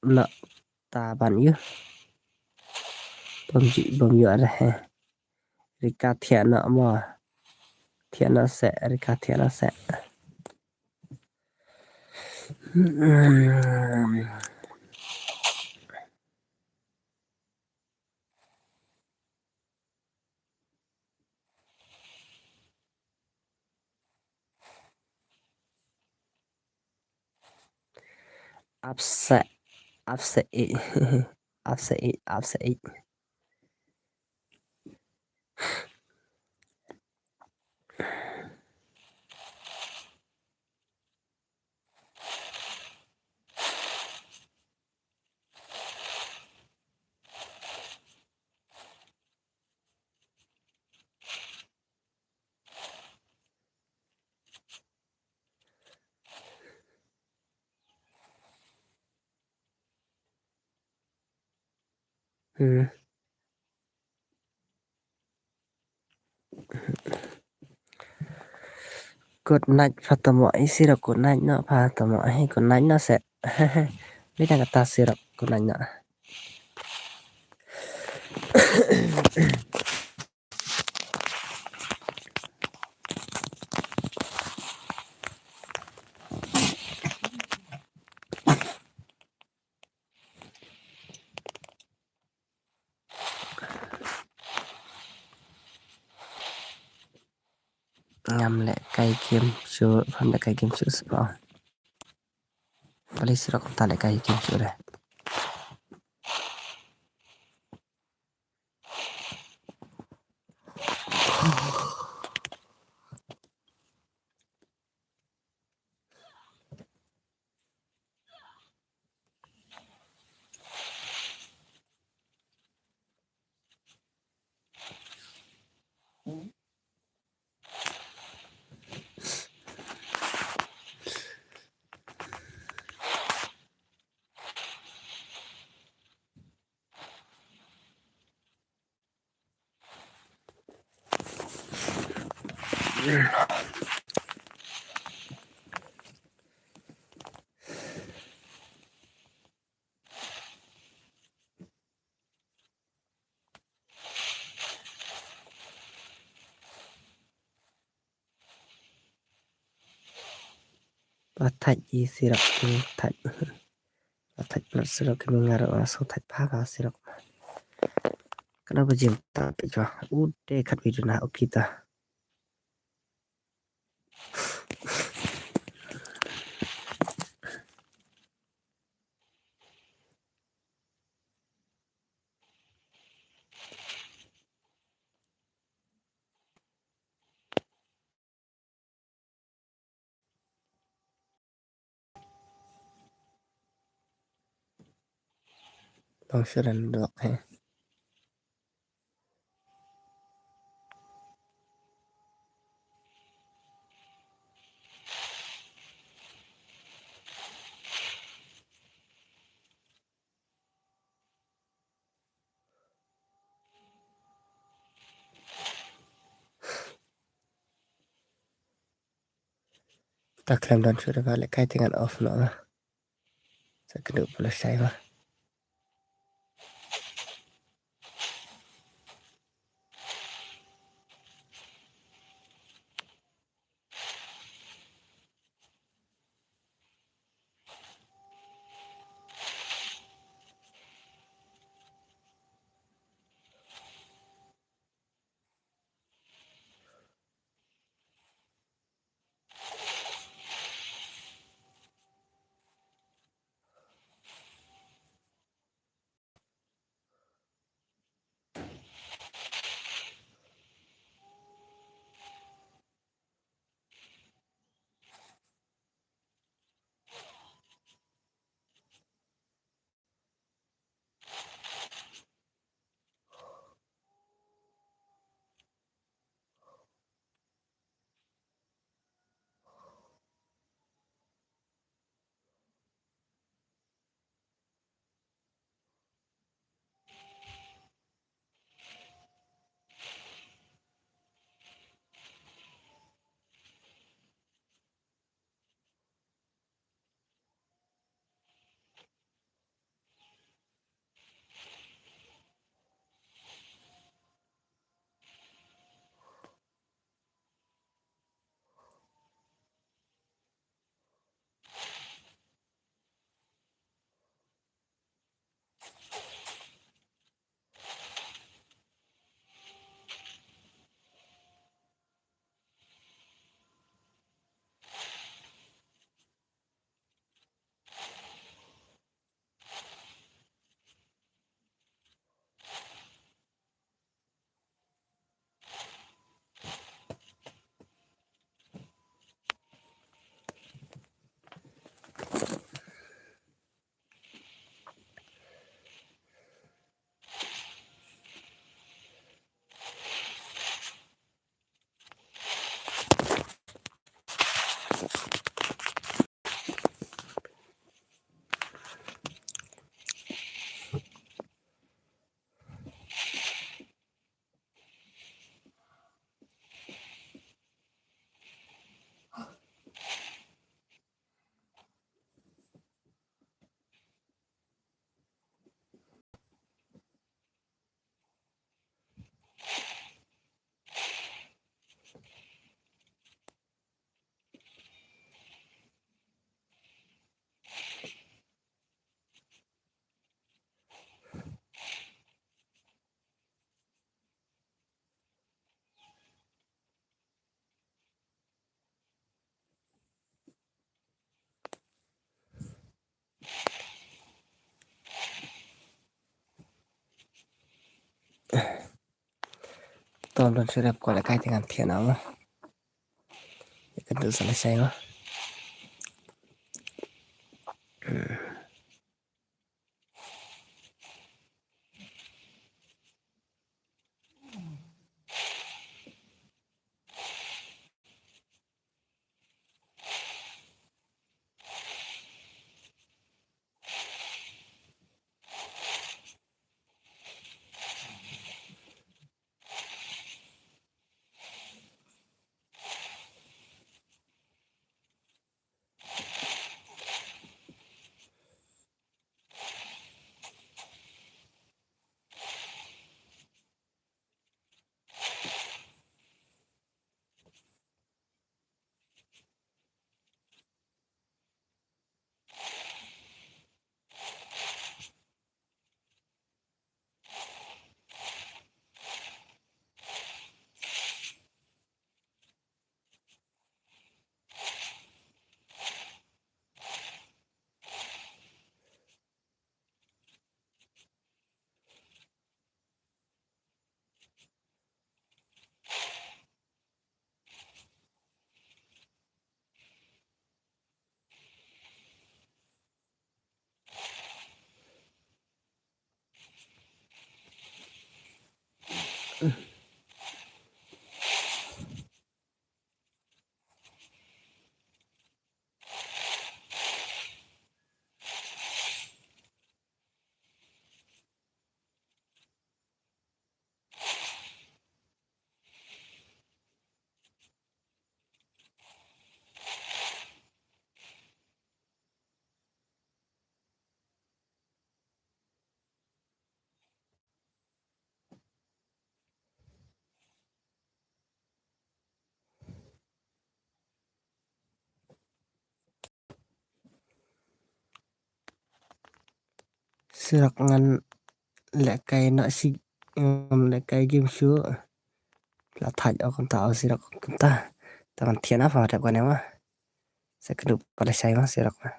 la ta ban yu. Bom yu ada he. Rika thiana mo. Thiana se rika thiana se. Upset it. Upset it. Good night fatamo isirok good night no fatamo he good night no se. Bida kata sirok good night no. Ngam le kai game show from the kai game show spa. Balik sirok ta le kai game show re. Pathaj i sirok thaj. Pathaj plus sirok kami ngaro so thaj pha sirok. Kenapa jim tak jwa. Udah kat video na kita. Bangsuran dok he. Tak klaim dan sudah balik kait dengan off no. Saya kedua selesai mah. Tom dan sudah kalau kait dengan piano mah. Kedua selesai mah. Sirak ngan lek kai nak si lek kai game show là thạch ở con tàu sirak con ta tangan thian apa ada kan mah saya kedua pada saya mah sirak mah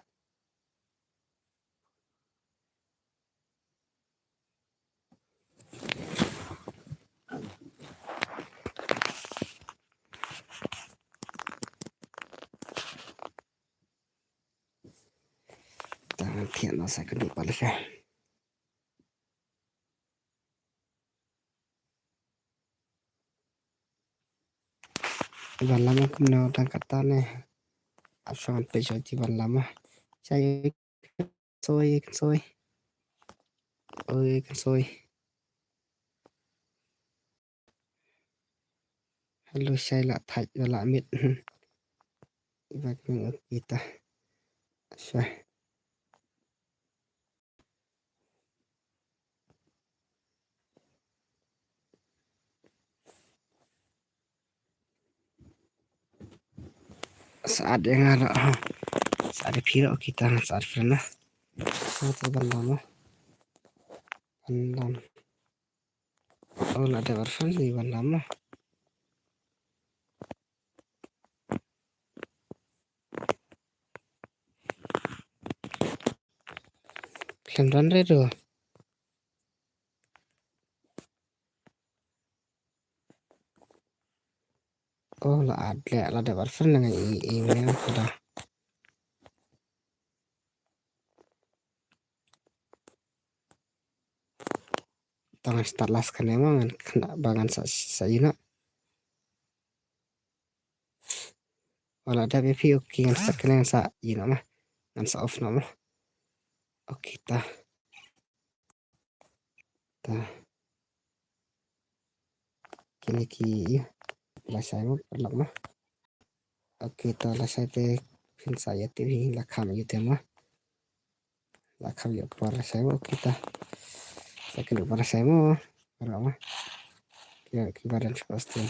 tangan thian lah saya kedua pada saya Iban lama kumna utang kata nih absangan pejo iban lama saya soy soy ôi con soy hello saya lạ thạch và lạ miệt và mình ở kita sai saat yang ada saat piro kita saat pernah satu lama lama oh ada versi di lama Kendan redo oh lah ada versi dengan email sudah tangan start last kan emang kena bangan saya nak wala ada BP oke ngan start kan yang sa yun mah ngan sa off nama oke ta kini ki lah saya mau perlak mah oke ta lah saya teh pin saya teh lah kami itu mah lah kami keluar saya mau kita saya kedua para saya mau berapa ya kibaran pasti